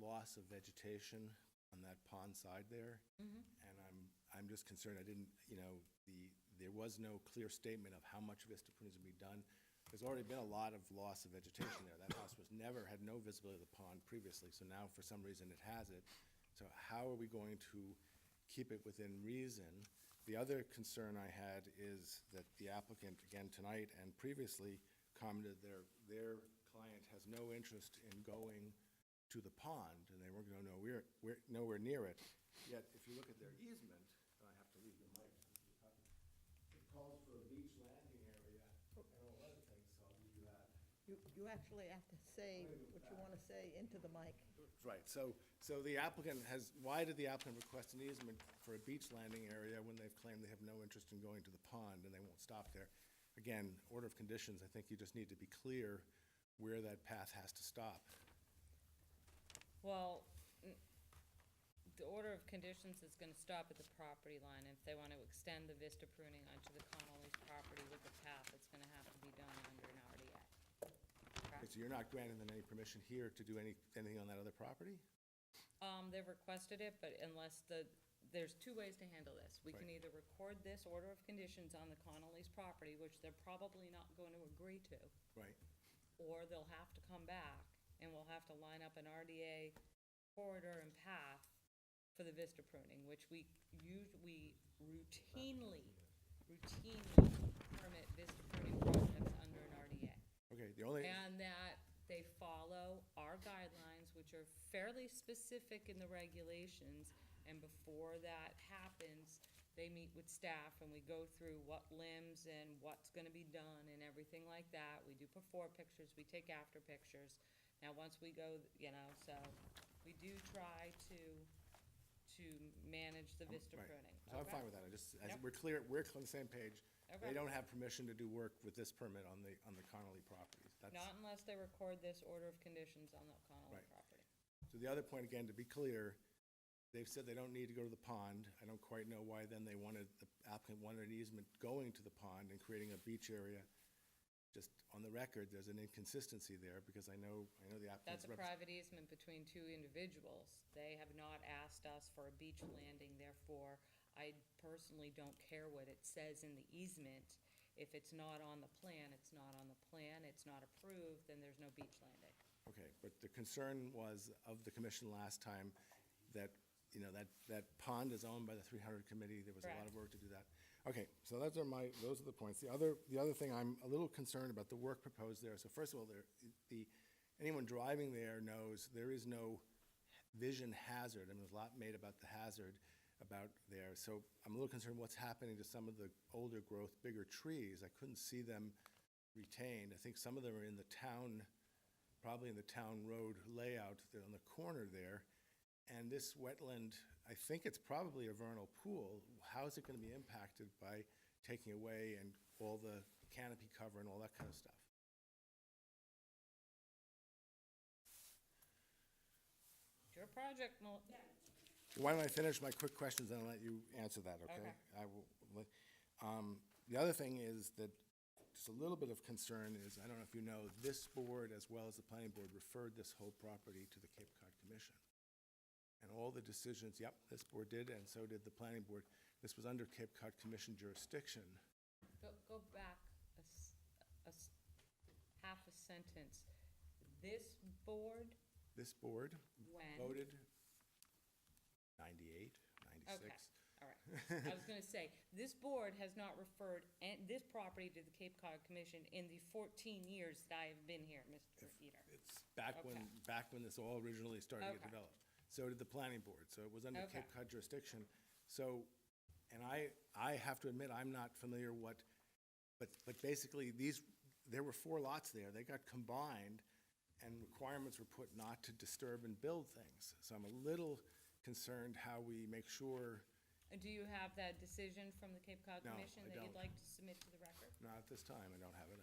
loss of vegetation on that pond side there. Mhm. And I'm just concerned, there was no clear statement of how much vista pruning is going to be done. There's already been a lot of loss of vegetation there. That house had no visibility of the pond previously, so now for some reason it has it. So how are we going to keep it within reason? The other concern I had is that the applicant, again tonight and previously, commented their client has no interest in going to the pond, and they weren't going to know nowhere near it. Yet, if you look at their easement, and I have to leave the mic, it calls for a beach landing area and all other things, so I'll give you that. You actually have to say what you want to say into the mic. Right, so the applicant why did the applicant request an easement for a beach landing area when they've claimed they have no interest in going to the pond and they won't stop there? Again, order of conditions, I think you just need to be clear where that path has to stop. Well, the order of conditions is gonna stop at the property line. If they want to extend the vista pruning onto the Connolly's property with the path, it's gonna have to be done under an RDA. Okay, so you're not granting them any permission here to do anything on that other property? They've requested it, but there's two ways to handle this. We can Right. either record this order of conditions on the Connolly's property, which they're probably not going to agree to, Right. or they'll have to come back and we'll have to line up an RDA corridor and path for the vista pruning, which we routinely permit vista pruning projects under an RDA. Okay, the only, And that they follow our guidelines, which are fairly specific in the regulations. And before that happens, they meet with staff and we go through what limbs and what's gonna be done and everything like that. We do before pictures, we take after pictures. Now, once we go, so we do try to manage the vista right. pruning. So I'm okay? fine with that, Yep. we're on the same page. They Okay. don't have permission to do work with this permit on the Connolly properties. That's, Not unless they record this order of conditions on the Connolly Right. property. so the other point, again, to be clear, they've said they don't need to go to the pond. I don't quite know why then the applicant wanted an easement going to the pond and creating a beach area. Just on the record, there's an inconsistency there, because I know the applicant's. That's a private easement between two individuals. They have not asked us for a beach landing, therefore, I personally don't care what it says in the easement. If it's not on the plan, it's not on the plan, it's not approved, then there's no beach landing. Okay, but the concern was of the commission last time that, that pond is owned by the 300 committee. There was a lot of work to do that. Okay, so those are the points. The other thing, I'm a little concerned about the work proposed there. So first of all, anyone driving there knows there is no vision hazard. I mean, there's a lot made about the hazard about there. So I'm a little concerned what's happening to some of the older growth, bigger trees. I couldn't see them retained. I think some of them are in the town, probably in the town road layout there on the corner there. And this wetland, I think it's probably a vernal pool. How is it going to be impacted by taking away and all the canopy cover and all that kind of stuff? It's your project, Why don't I finish my quick questions and I'll let you answer that, okay? Okay. I will. The other thing is that just a little bit of concern is, I don't know if you know, this board as well as the planning board referred this whole property to the Cape Cod Commission. And all the decisions, yep, this board did, and so did the planning board. This was under Cape Cod Commission jurisdiction. Go back half a sentence. This board, This board when? voted 98, 96. Okay, all right. I was gonna say, this board has not referred this property to the Cape Cod Commission in the 14 years that I have been here, Mr. Eater. It's back when this all originally started to get Okay. developed. So did the planning board, so it was under Okay. Cape Cod jurisdiction. So, and I have to admit, I'm not familiar but basically there were 4 lots there, they got combined, and requirements were put not to disturb and build things. So I'm a little concerned how we make sure, And do you have that decision from the Cape Cod No, Commission I that you'd don't. like to submit to the record? not at this time, I don't have it.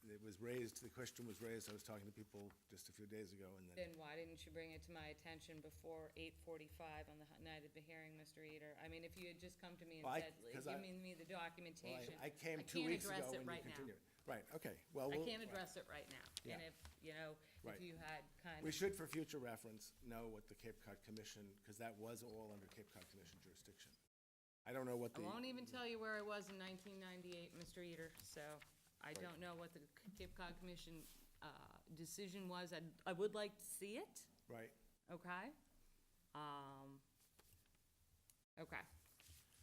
It was raised, the question was raised, I was talking to people just a few days ago, and then, Then why didn't you bring it to my attention before 8:45 on the night of the hearing, Mr. Eater? I mean, if you had just come to me and Well, said, give me the documentation. I came 2 weeks ago I can't address it when you right now. continued. Right, okay, well, I we'll. can't address it right now. And Yeah. if, Right. if you had kind We of, should, for future reference, know what the Cape Cod Commission, because that was all under Cape Cod Commission jurisdiction. I don't know what I the. won't even tell you where I was in 1998, Mr. Eater, so I Right. don't know what the Cape Cod Commission decision was. I would like to see it, Right, okay? Okay.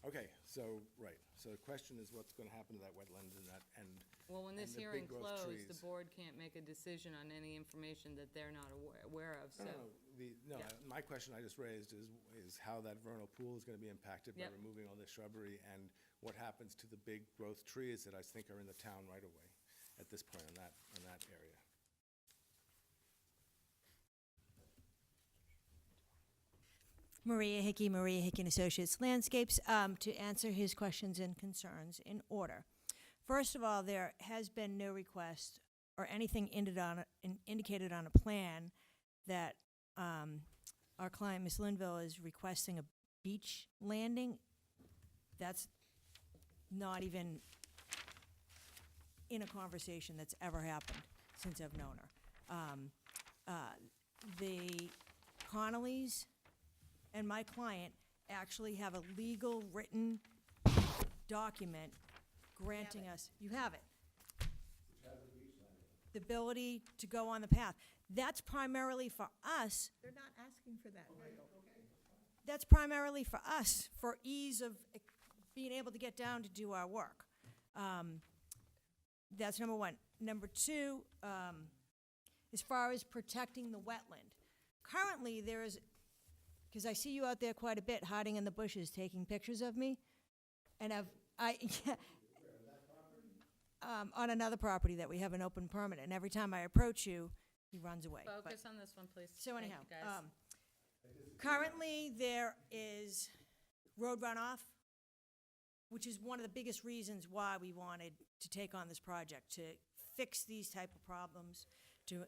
okay, so, right, so the question is what's gonna happen to that wetland and that, and, Well, when this And the hearing big growth closed, the trees. board can't make a decision on any information that they're not aware of, so. no, Yeah. my question I just raised is how that vernal pool is gonna be impacted by Yep. removing all this shrubbery, and what happens to the big growth trees that I think are in the town right away at this point in that area. Maria Hickey and Associates Landscapes, to answer his questions and concerns in order. First of all, there has been no request or anything indicated on a plan that our client, Ms. Linville, is requesting a beach landing. That's not even in a conversation that's ever happened since I've known her. The Connollys and my client actually have a legal written document granting us, you have it. The ability to go on the path. That's primarily for us, They're not asking for that, Michael. that's primarily for us, for ease of being able to get down to do our work. That's number one. Number two, as far as protecting the wetland. Currently, there is, because I see you out there quite a bit, hiding in the bushes, taking pictures of me, and on another property that we have an open permit, and every time I approach you, he runs away. But- Focus on this one, please. So Thank anyhow, you, guys. currently, there is road runoff which is one of the biggest reasons why we wanted to take on this project, to fix these type of problems,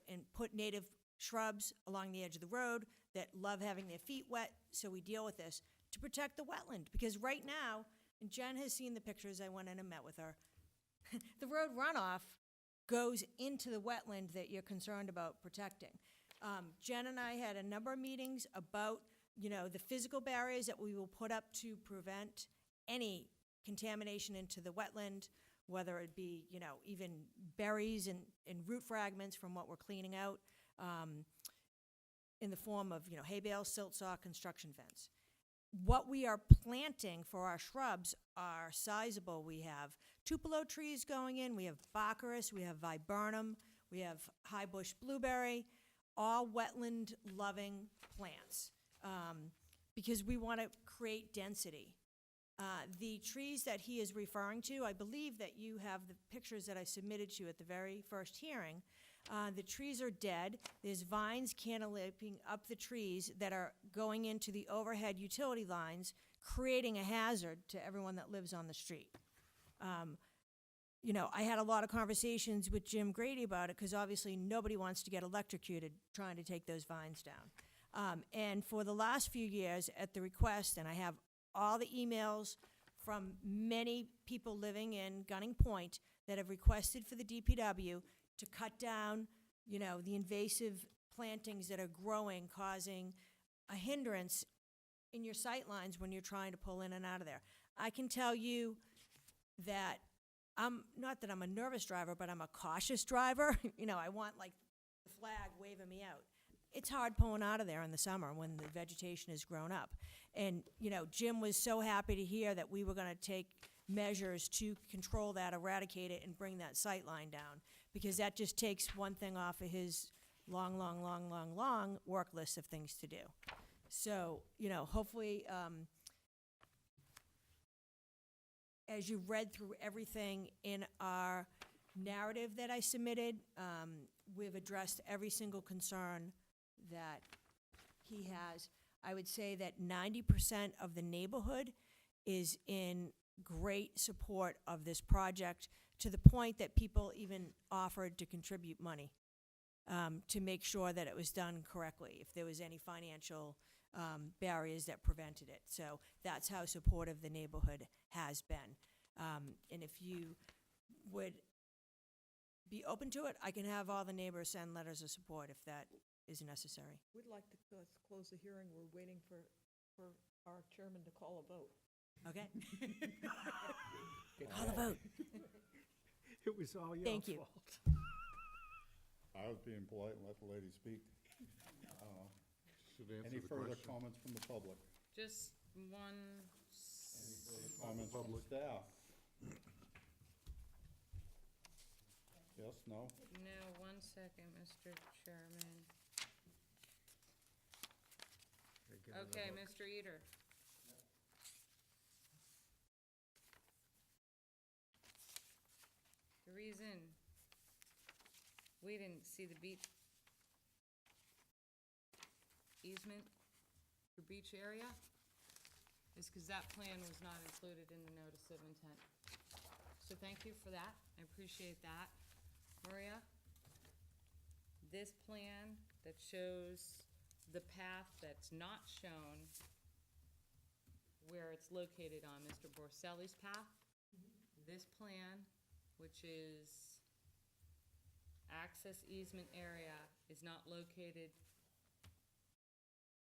and put native shrubs along the edge of the road that love having their feet wet, so we deal with this, to protect the wetland. Because right now, and Jen has seen the pictures, I went in and met with her, the road runoff goes into the wetland that you're concerned about protecting. Jen and I had a number of meetings about, the physical barriers that we will put up to prevent any contamination into the wetland, whether it be, even berries and root fragments from what we're cleaning out, in the form of, hay bales, silt saw, construction fence. What we are planting for our shrubs are sizable. We have tupelo trees going in, we have baccharis, we have viburnum, we have high bush blueberry, all wetland-loving plants, because we want to create density. The trees that he is referring to, I believe that you have the pictures that I submitted to you at the very first hearing. The trees are dead. There's vines cantileping up the trees that are going into the overhead utility lines, creating a hazard to everyone that lives on the street. I had a lot of conversations with Jim Grady about it, because obviously nobody wants to get electrocuted trying to take those vines down. And for the last few years, at the request, and I have all the emails from many people living in Gunning Point that have requested for the DPW to cut down, the invasive plantings that are growing, causing a hindrance in your sight lines when you're trying to pull in and out of there. I can tell you that not that I'm a nervous driver, but I'm a cautious driver. I want like the flag waving me out. It's hard pulling out of there in the summer when the vegetation has grown up. And, Jim was so happy to hear that we were going to take measures to control that, eradicate it, and bring that sight line down, because that just takes one thing off of his long work list of things to do. So, hopefully, as you read through everything in our narrative that I submitted, we've addressed every single concern that he has. I would say that 90% of the neighborhood is in great support of this project, to the point that people even offered to contribute money to make sure that it was done correctly, if there was any financial barriers that prevented it. So that's how supportive the neighborhood has been. And if you would be open to it, I can have all the neighbors send letters of support if that is necessary. We'd like to close the hearing. We're waiting for our chairman to call a vote. Okay? Call the vote. It was all your fault. Thank you. I was being polite and let the lady speak. Should answer Any the further question. comments from the public? Just one, Any further comments from the staff? Yes, no? no, 1 second, Mr. Chairman. Okay, Mr. Eater. The reason we didn't see the beach easement for beach area is because that plan was not included in the notice of intent. So thank you for that. I appreciate that. Maria, this plan that shows the path that's not shown where it's located on Mr. Borselli's path, this plan, which is access easement area, is not located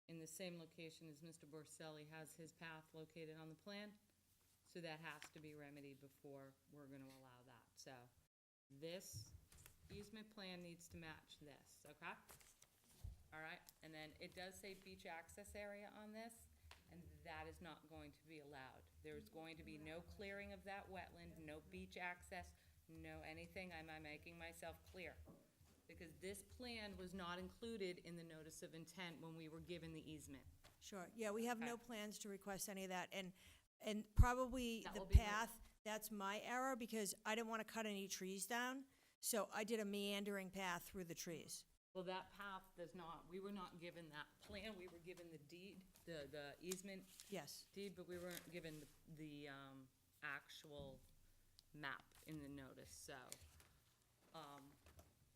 in the same location as Mr. Borselli has his path located on the plan. So that has to be remedied before we're gonna allow that. So this easement plan needs to match this, okay? All right, and then it does say beach access area on this, and that is not going to be allowed. There's going to be no clearing of that wetland, no beach access, no anything. Am I making myself clear? Because this plan was not included in the notice of intent when we were given the easement. Sure, yeah, we have no Okay. plans to request any of that, and probably That the will be my- path, that's my error, because I didn't want to cut any trees down, so I did a meandering path through the trees. Well, that path does not, we were not given that plan. We were given the deed, the easement Yes, deed, but we weren't given the actual map in the notice, so,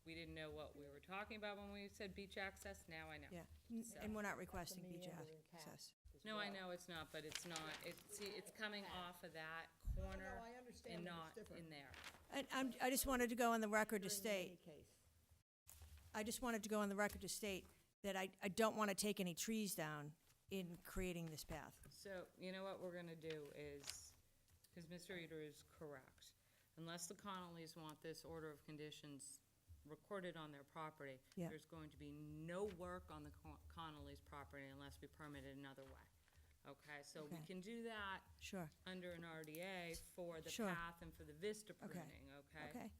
we didn't know what we were talking about when we said beach access, now I know. Yeah, So- and we're not requesting beach meandering path. access. as No, I well. know it's not, but it's not, it's coming off of that No, corner I understand and that not it's different. in there. I just wanted to go on the record to Meandering in state, any case. I just wanted to go on the record to state that I don't want to take any trees down in creating this path. So, you know what we're gonna do is, because Mr. Eater is correct, unless the Connollys want this order of conditions recorded on their property, Yeah. there's going to be no work on the Connollys' property unless we permit it another way. Okay, so we Okay. can do that Sure, under an RDA for the Sure. path and for the vista Okay. pruning, okay? okay.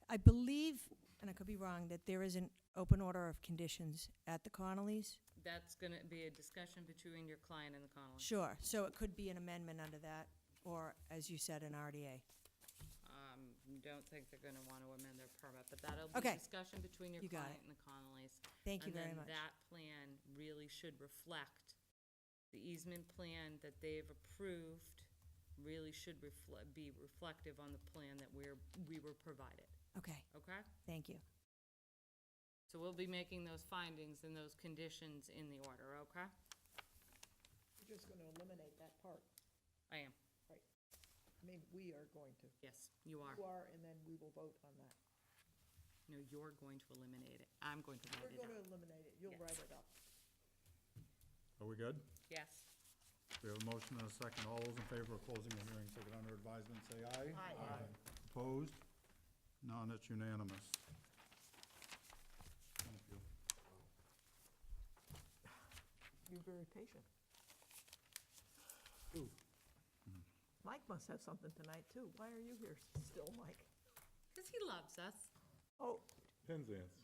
I believe, and I could be wrong, that there is an open order of conditions at the Connollys. That's gonna be a discussion between your client and the Connollys. Sure, so it could be an amendment under that, or, as you said, an RDA. Don't think they're gonna want to amend their permit, but that'll be Okay. a discussion between your You got client and the Connollys. Thank you very much. And then that plan really should reflect, the easement plan that they've approved really should be reflective on the plan that we were provided, Okay, okay? thank you. So we'll be making those findings and those conditions in the order, okay? You're just gonna eliminate that part. I am, I mean, we are going to. yes, you are. You are, and then we will vote on that. No, you're going to eliminate it. I'm going to We're write it going to up. eliminate it. You'll Yes. write it up. Are we good? Yes. We have a motion and a second. All those in favor of closing the hearing, take it under advisement, say aye. Aye. Opposed? None, it's unanimous. Thank you. You're very patient. Ooh. Mike must have something tonight, too. Why are you here still, Mike? Because he loves us. Oh, Penzance.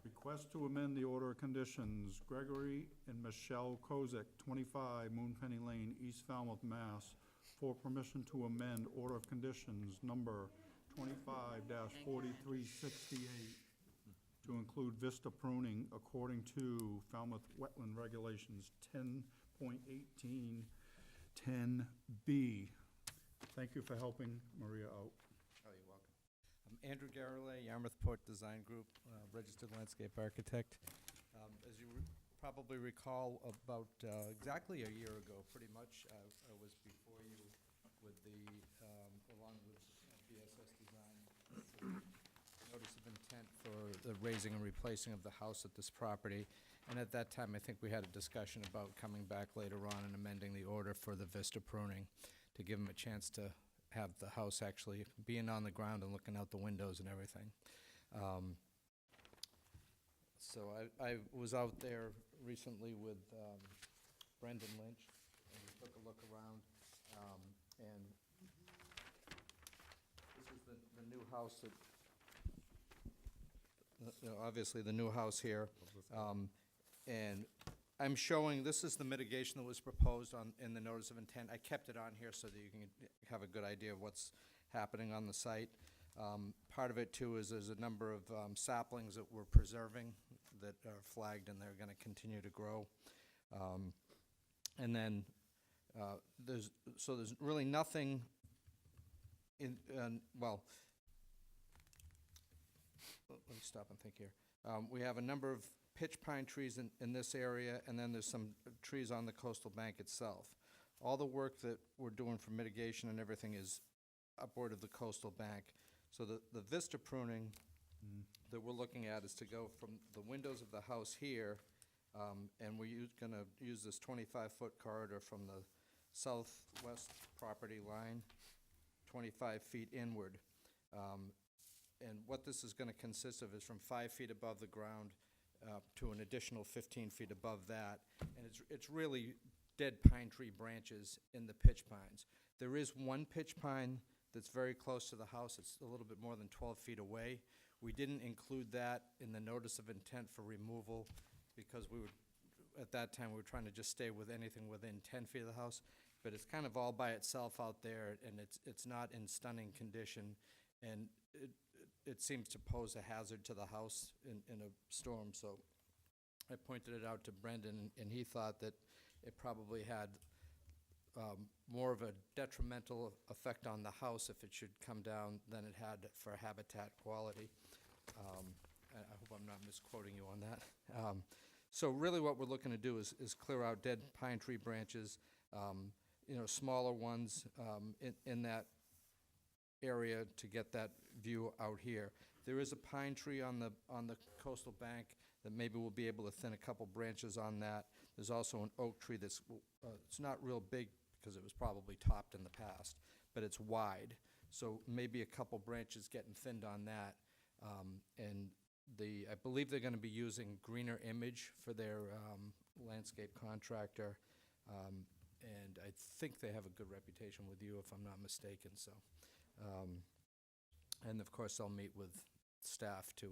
Request to amend the order of conditions. Gregory and Michelle Kozik, 25 Moonpenny Lane, East Falmouth, Mass., for permission to amend order of conditions number 25-4368 to include vista pruning according to Falmouth Wetland Regulations 10.18, 10B. Thank you for helping Maria out. Oh, you're welcome. I'm Andrew Garrelay, Yarmouth Port Design Group, registered landscape architect. As you probably recall, about exactly a year ago, pretty much, I was before you with the, along with BSS Design, notice of intent for the raising and replacing of the house at this property. And at that time, I think we had a discussion about coming back later on and amending the order for the vista pruning to give them a chance to have the house actually being on the ground and looking out the windows and everything. So I was out there recently with Brendan Lynch, and we took a look around, and this is the new house that, obviously the new house here. And I'm showing, this is the mitigation that was proposed in the notice of intent. I kept it on here so that you can have a good idea of what's happening on the site. Part of it too is there's a number of saplings that we're preserving that are flagged, and they're gonna continue to grow. And then, there's really nothing well, let me stop and think here. We have a number of pitch pine trees in this area, and then there's some trees on the coastal bank itself. All the work that we're doing for mitigation and everything is upward of the coastal bank. So the vista pruning that we're looking at is to go from the windows of the house here, and we're gonna use this 25-foot corridor from the southwest property line, 25 feet inward. And what this is gonna consist of is from 5 feet above the ground to an additional 15 feet above that. And it's really dead pine tree branches in the pitch pines. There is one pitch pine that's very close to the house. It's a little bit more than 12 feet away. We didn't include that in the notice of intent for removal because at that time, we were trying to just stay with anything within 10 feet of the house. But it's kind of all by itself out there, and it's not in stunning condition. And it seems to pose a hazard to the house in a storm, so I pointed it out to Brendan, and he thought that it probably had more of a detrimental effect on the house if it should come down than it had for habitat quality. I hope I'm not misquoting you on that. So really what we're looking to do is clear out dead pine tree branches, smaller ones in that area to get that view out here. There is a pine tree on the coastal bank that maybe we'll be able to thin a couple branches on that. There's also an oak tree that's, it's not real big because it was probably topped in the past, but it's wide. So maybe a couple branches getting thinned on that. And I believe they're gonna be using Greener Image for their landscape contractor. And I think they have a good reputation with you, if I'm not mistaken, so. And of course, I'll meet with staff to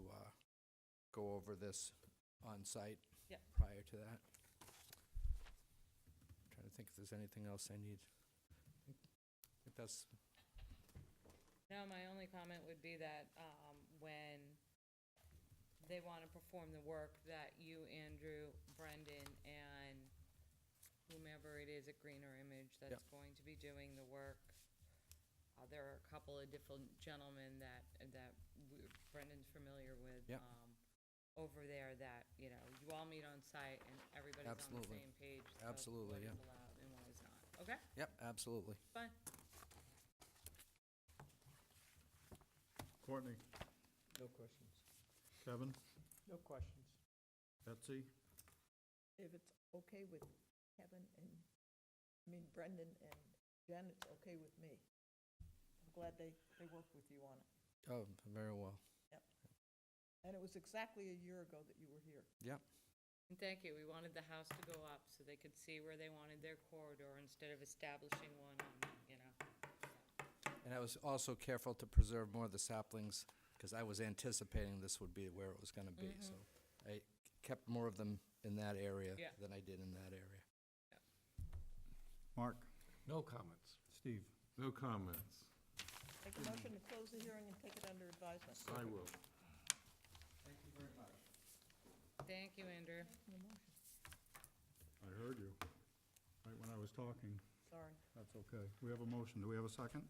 go over this on site Yep. prior to that. Trying to think if there's anything else I need. I think that's, No, my only comment would be that when they want to perform the work, that you, Andrew, Brendan, and whomever it is at Greener Image that's going to be doing the work, there are a couple of different gentlemen that Brendan's familiar with Yep. over there that, you all meet on site and everybody's on the Absolutely. same page. Absolutely, Of yeah. what is allowed and what is not. Okay, yep, absolutely. fine. Courtney, No questions. Kevin, No questions. Betsy, If it's okay with Kevin and, Brendan and Jen, it's okay with me. I'm glad they worked with you on it. Oh, very well. And it was exactly a year ago that you were here. Yep. And thank you. We wanted the house to go up so they could see where they wanted their corridor instead of establishing one on, And I was also careful to preserve more of the saplings, because I was anticipating this would be where it was gonna be, so I kept more of them in that area Yeah. than I did in that area. Mark, No comments. Steve. No comments. Make a motion to close the hearing and take it under advisement. I will. Thank you, Andrew. I heard you, right when I was talking. Sorry. That's okay. We have a motion. Do we have a second?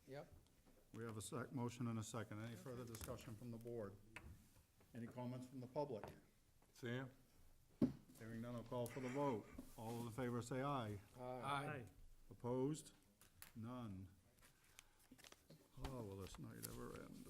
Yep. We have a motion and a second. Any further discussion from the board? Any comments from the public? Sam? Hearing none, I'll call for the vote. All those in favor say aye. Aye. Opposed? None. Oh, will this night ever end?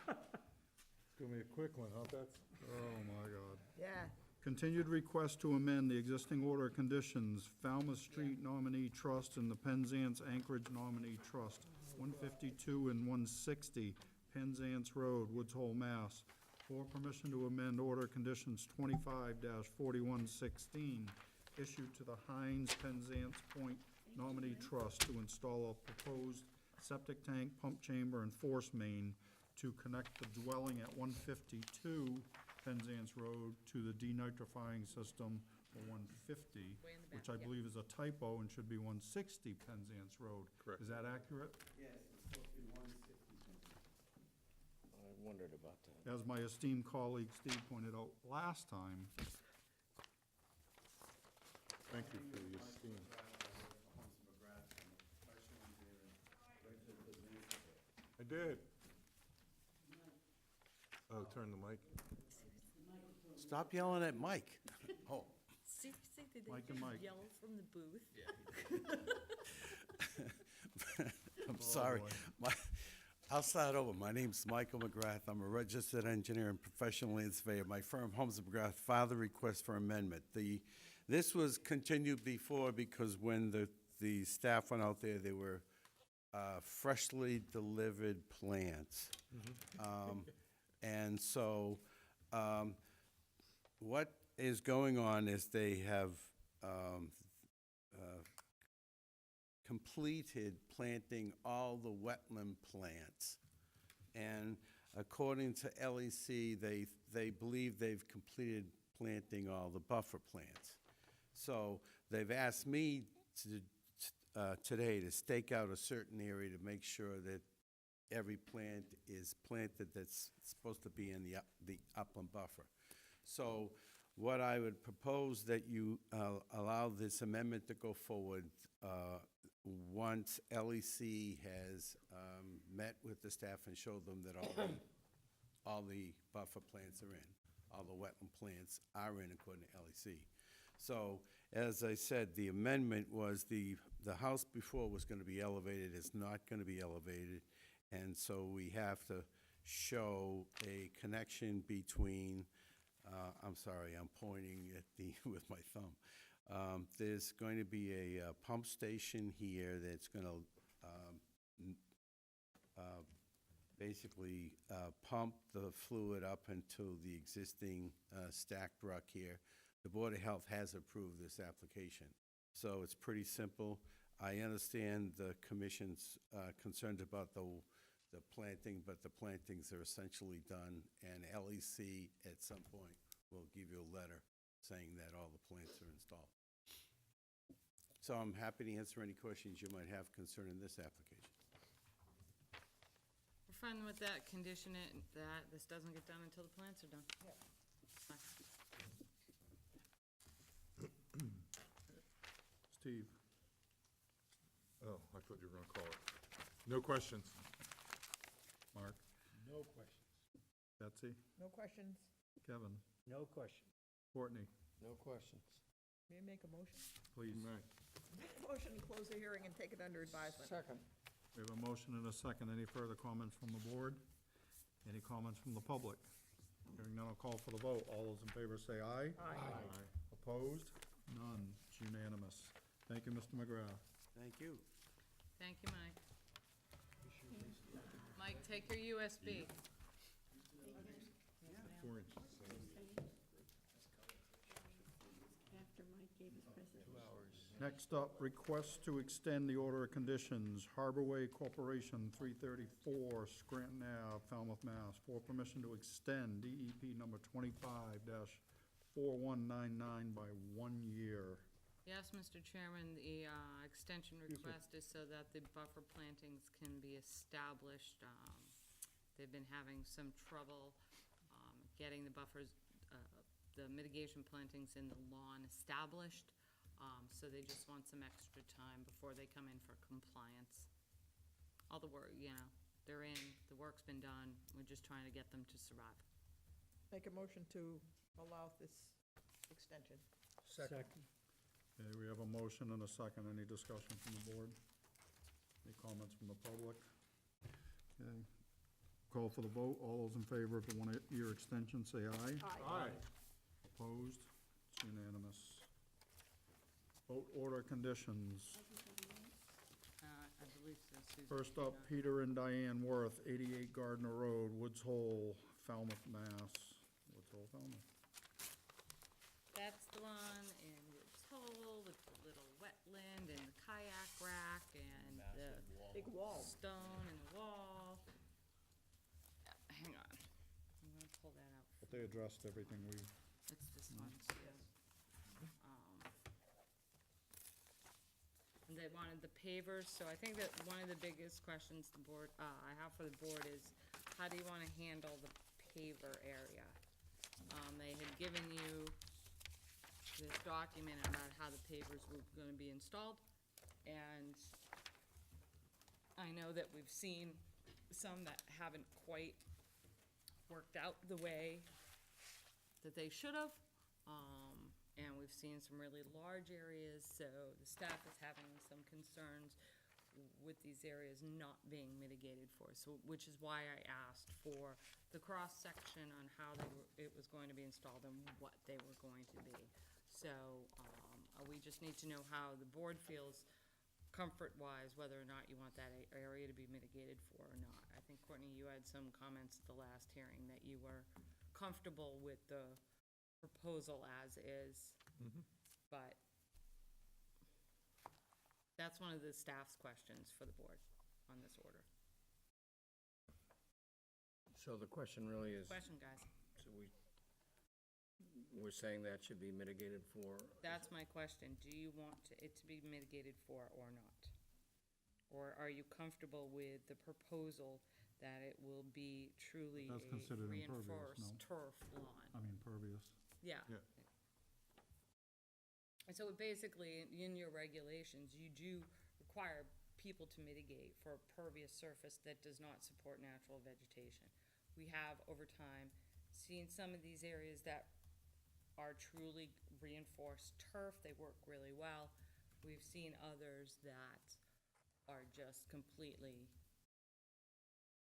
It's gonna be a quick one, huh, Betsy? Oh, my God. Yeah. Continued request to amend the existing order of conditions, Falmouth Street Nominee Trust and the Penzance Anchorage Nominee Trust, 152 and 160 Penzance Road, Woods Hole, Mass. For permission to amend order conditions 25-4116 issued to the Heinz Penzance Point Nominee Trust to install a proposed septic tank, pump chamber, and force main to connect the dwelling at 152 Penzance Road to the denitrifying system for 150, Way in the which back, I yeah. believe is a typo and should be 160 Penzance Road. Correct. Is that accurate? I wondered about that. As my esteemed colleague Steve pointed out last time, Thank you for the esteem. I did. Oh, turn the mic. Stop yelling at Mike. Oh. Seriously, did Mike and Mike. yell from the booth? I'm Oh, sorry. boy. I'll start over. My name's Michael McGrath. I'm a registered engineer and professional landscaper. My firm, Holmes McGrath, filed a request for amendment. This was continued before because when the staff went out there, they were freshly delivered plants. And so what is going on is they have completed planting all the wetland plants. And according to LEC, they believe they've completed planting all the buffer plants. So they've asked me today to stake out a certain area to make sure that every plant is planted that's supposed to be in the upland buffer. So What I would propose that you allow this amendment to go forward once LEC has met with the staff and showed them that all the buffer plants are in, all the wetland plants are in according to LEC. So, as I said, the amendment was the house before was going to be elevated, it's not going to be elevated, and so we have to show a connection between, I'm sorry, I'm pointing at with my thumb. There's going to be a pump station here that's going to basically pump the fluid up into the existing stacked rock here. The Board of Health has approved this application, so it's pretty simple. I understand the Commission's concerned about the planting, but the plantings are essentially done, and LEC at some point will give you a letter saying that all the plants are installed. So I'm happy to answer any questions you might have concerning this application. We're fine with that, condition it, that this doesn't get done until the plants are done. Steve? Oh, I thought you were gonna call it. No questions. Mark? No questions. Betsy? No questions? Kevin? No question. Courtney? No questions. May I make a motion? Please. Make a motion to close the hearing and take it under advisement. Second. We have a motion and a second. Any further comments from the board? Any comments from the public? Hearing none, I'll call for the vote. All those in favor say aye. Aye. Opposed? None. It's unanimous. Thank you, Mr. McGrath. Thank you. Thank you, Mike. Mike, take your USB. 4 inches. Next up, request to extend the order of conditions, Harborway Corporation, 334 Scranton Ave, Falmouth, Mass. For permission to extend DEP number 25-4199 by 1 year. Yes, Mr. Chairman, the extension request is so that the buffer plantings can be established. They've been having some trouble getting the buffers, the mitigation plantings in the lawn established. So they just want some extra time before they come in for compliance. All the work, they're in, the work's been done, we're just trying to get them to survive. Make a motion to allow this extension. Second. Okay, we have a motion and a second. Any discussion from the board? Any comments from the public? Okay. Call for the vote. All those in favor of the one-year extension, say aye. Aye. Opposed? It's unanimous. Vote order conditions. I believe so, Susan. First up, Peter and Diane Worth, 88 Gardner Road, Woods Hole, Falmouth, Mass. Woods Hole, Falmouth. That's the one in Woods Hole with the little wetland and the kayak rack and the Big wall. stone and the wall. Hang on, I'm gonna pull that out. But they addressed everything we, It's this one, yes. And they wanted the pavers, so I think that one of the biggest questions the board, I have for the board is, how do you wanna handle the paver area? They had given you this document about how the pavers were gonna be installed, and I know that we've seen some that haven't quite worked out the way that they should have. And we've seen some really large areas, so the staff is having some concerns with these areas not being mitigated for, so, which is why I asked for the cross-section on how it was going to be installed and what they were going to be. So, we just need to know how the board feels comfort-wise, whether or not you want that area to be mitigated for or not. I think, Courtney, you had some comments at the last hearing that you were comfortable with the proposal as is. But that's one of the staff's questions for the board on this order. So the question really is, Question, guys. so we're saying that should be mitigated for? That's my question. Do you want it to be mitigated for or not? Or are you comfortable with the proposal that it will be truly That's a considered impervious, reinforced no? turf lawn? I mean pervious. Yeah. Yeah. And so basically, in your regulations, you do require people to mitigate for a pervious surface that does not support natural vegetation. We have, over time, seen some of these areas that are truly reinforced turf, they work really well. We've seen others that are just completely,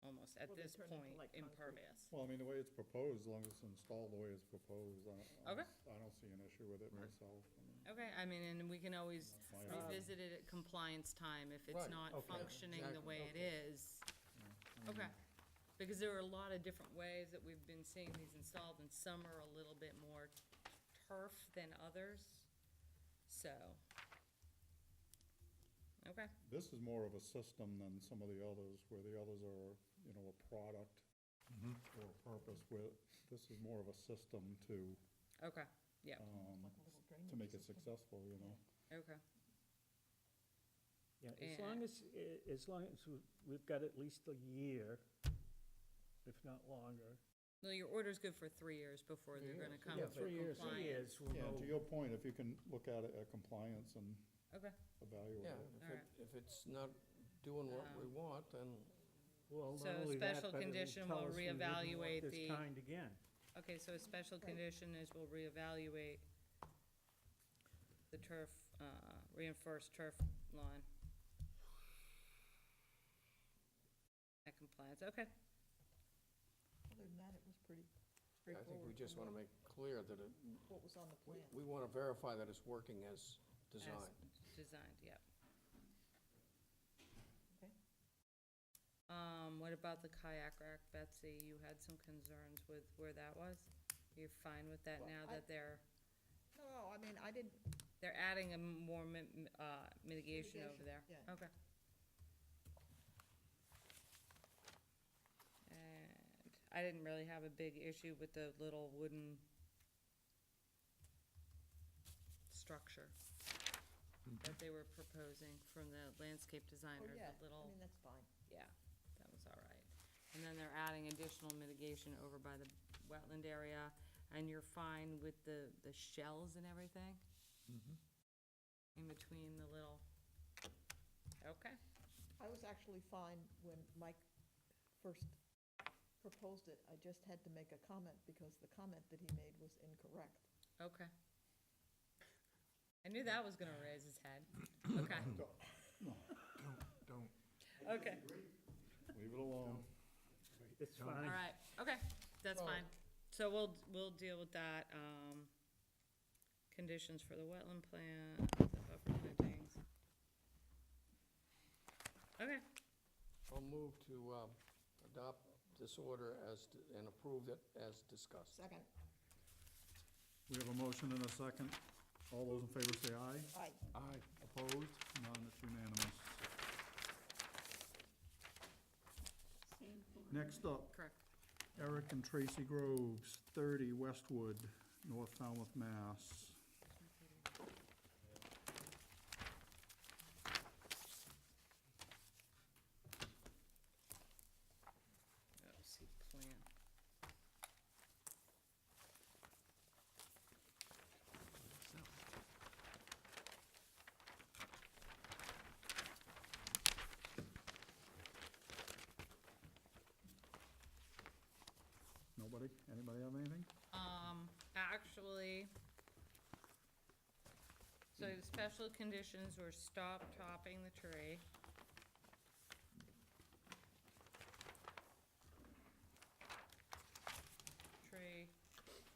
almost at Well, they this turn into point, like concrete. impervious. Well, I mean, the way it's proposed, as long as it's installed the way it's proposed, Okay. I don't see an issue with it myself. I mean, Okay, I mean, and we can always Fine. revisit it at compliance time if it's Right, not okay, functioning the exactly, way it okay. is. Okay, because there are a lot of different ways that we've been seeing these installed, and some are a little bit more turf than others, so. Okay, This is more of a system than some of the others, where the others are, you know, a product or a purpose, where this is more of a system to, okay, yeah, to make it successful, you know? okay. Yeah, And- as long as we've got at least a year, if not longer. Well, your order's good for 3 years before they're gonna come Yeah, for 3 years, compliance. we'll Yeah, and to know. your point, if you can look at it at compliance and Okay, evaluate Yeah, it. Alright. if it's not doing what we want, then Well, So not only that, special but it'll condition tell will us we wouldn't want reevaluate this the- kind again. okay, so a special condition is we'll reevaluate the turf, reinforced turf lawn. At compliance, okay. Other than that, it was pretty I straightforward. think we just want to make clear that it, What was on the plan. we want to verify that it's working as designed. As designed, yep. Okay. What about the kayak rack, Betsy? You had some concerns with where that was? You're fine with that Well, now I- that they're I mean, I didn't, adding a more mitigation over Mitigation, there? yeah. Okay. And I didn't really have a big issue with the little wooden structure that they were proposing from the landscape designer, yeah, the little. I mean, that's fine. Yeah, that was all right. And then they're adding additional mitigation over by the wetland area, and you're fine with the shells and everything? In between the little, okay, I was actually fine when Mike first proposed it. I just had to make a comment because the comment that he made was incorrect. okay. I knew that was gonna raise his head. Okay, Don't. okay, Leave it alone. It's all fine. right, okay, that's So- fine. So we'll deal with that, conditions for the wetland plan, the buffer plantings. Okay, I'll move to adopt this order and approve it as discussed. Second, We have a motion and a second. All those in favor say aye. aye. Aye. Opposed? None, it's unanimous. Next up, correct. Eric and Tracy Groves, 30 Westwood, North Falmouth, Mass. Oh, see, plan. Nobody? Anybody have anything? Actually, so the special conditions were stop topping the tree. Tree,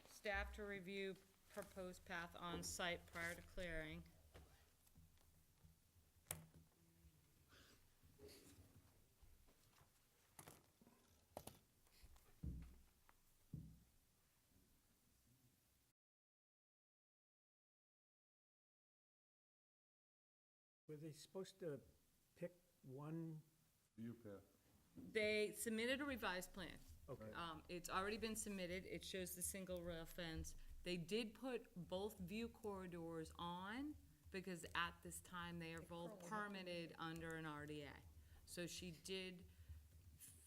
staff to review proposed path on site prior to clearing. Were they supposed to pick one? View path. They submitted a revised plan. Okay. It's already been submitted, it shows the single rail fence. They did put both view corridors on, because at this time, they are both permitted under an RDA. So she did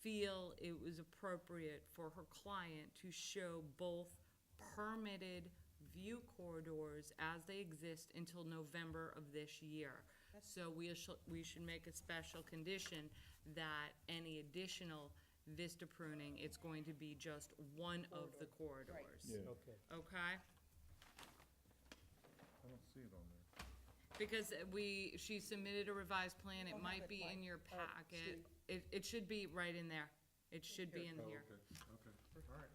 feel it was appropriate for her client to show both permitted view corridors as they exist until November of this year. So we should make a special condition that any additional vista pruning, it's going to be just one of the corridors. Yeah. Okay. Okay? I don't see it on there. Because she submitted a revised plan, it Don't might have it, be in Mike. your Oh, packet. It should be right in there. It should be in Oh, here. okay, all right.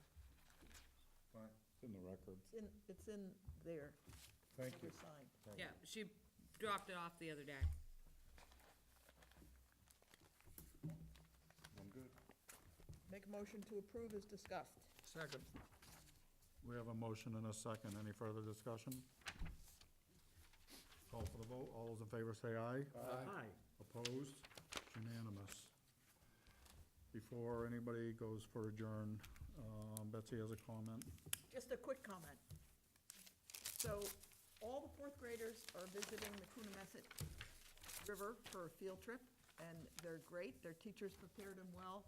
Fine. It's in the records. It's in there, Thank you. signed. Yeah, she dropped it off the other day. I'm good. Make a motion to approve as discussed. Second. We have a motion and a second. Any further discussion? Call for the vote. All those in favor say aye. Aye. Opposed? Unanimous. Before anybody goes for adjourn, Betsy has a comment. Just a quick comment. So, all the fourth graders are visiting the Coonamessett River for a field trip, and they're great. Their teachers prepared them well.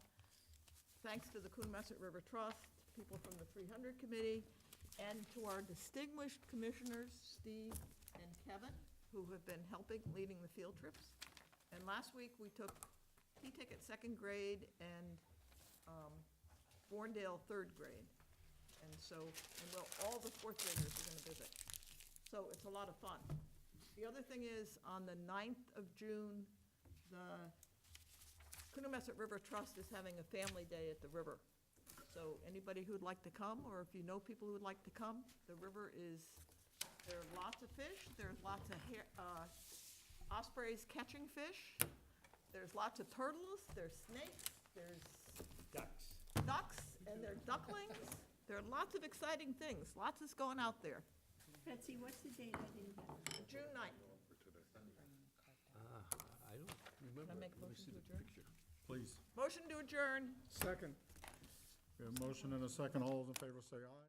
Thanks to the Coonamessett River Trust, people from the 300 Committee, and to our distinguished commissioners, Steve and Kevin, who have been helping leading the field trips. And last week, we took P-Ticket second grade and Borndale third grade. And so, all the fourth graders are gonna visit. So it's a lot of fun. The other thing is, on the 9th of June, the Coonamessett River Trust is having a family day at the river. So anybody who'd like to come, or if you know people who'd like to come, the river is, there are lots of fish, there's lots of ospreys catching fish, there's lots of turtles, there's snakes, there's ducks, and there are ducklings. There are lots of exciting things, lots is going out there. Betsy, what's the date? I didn't get it. June 9th. I don't remember. Can I make a Let me motion see to the adjourn? picture. Please. Motion to adjourn. Second. We have a motion and a second. All those in favor say aye.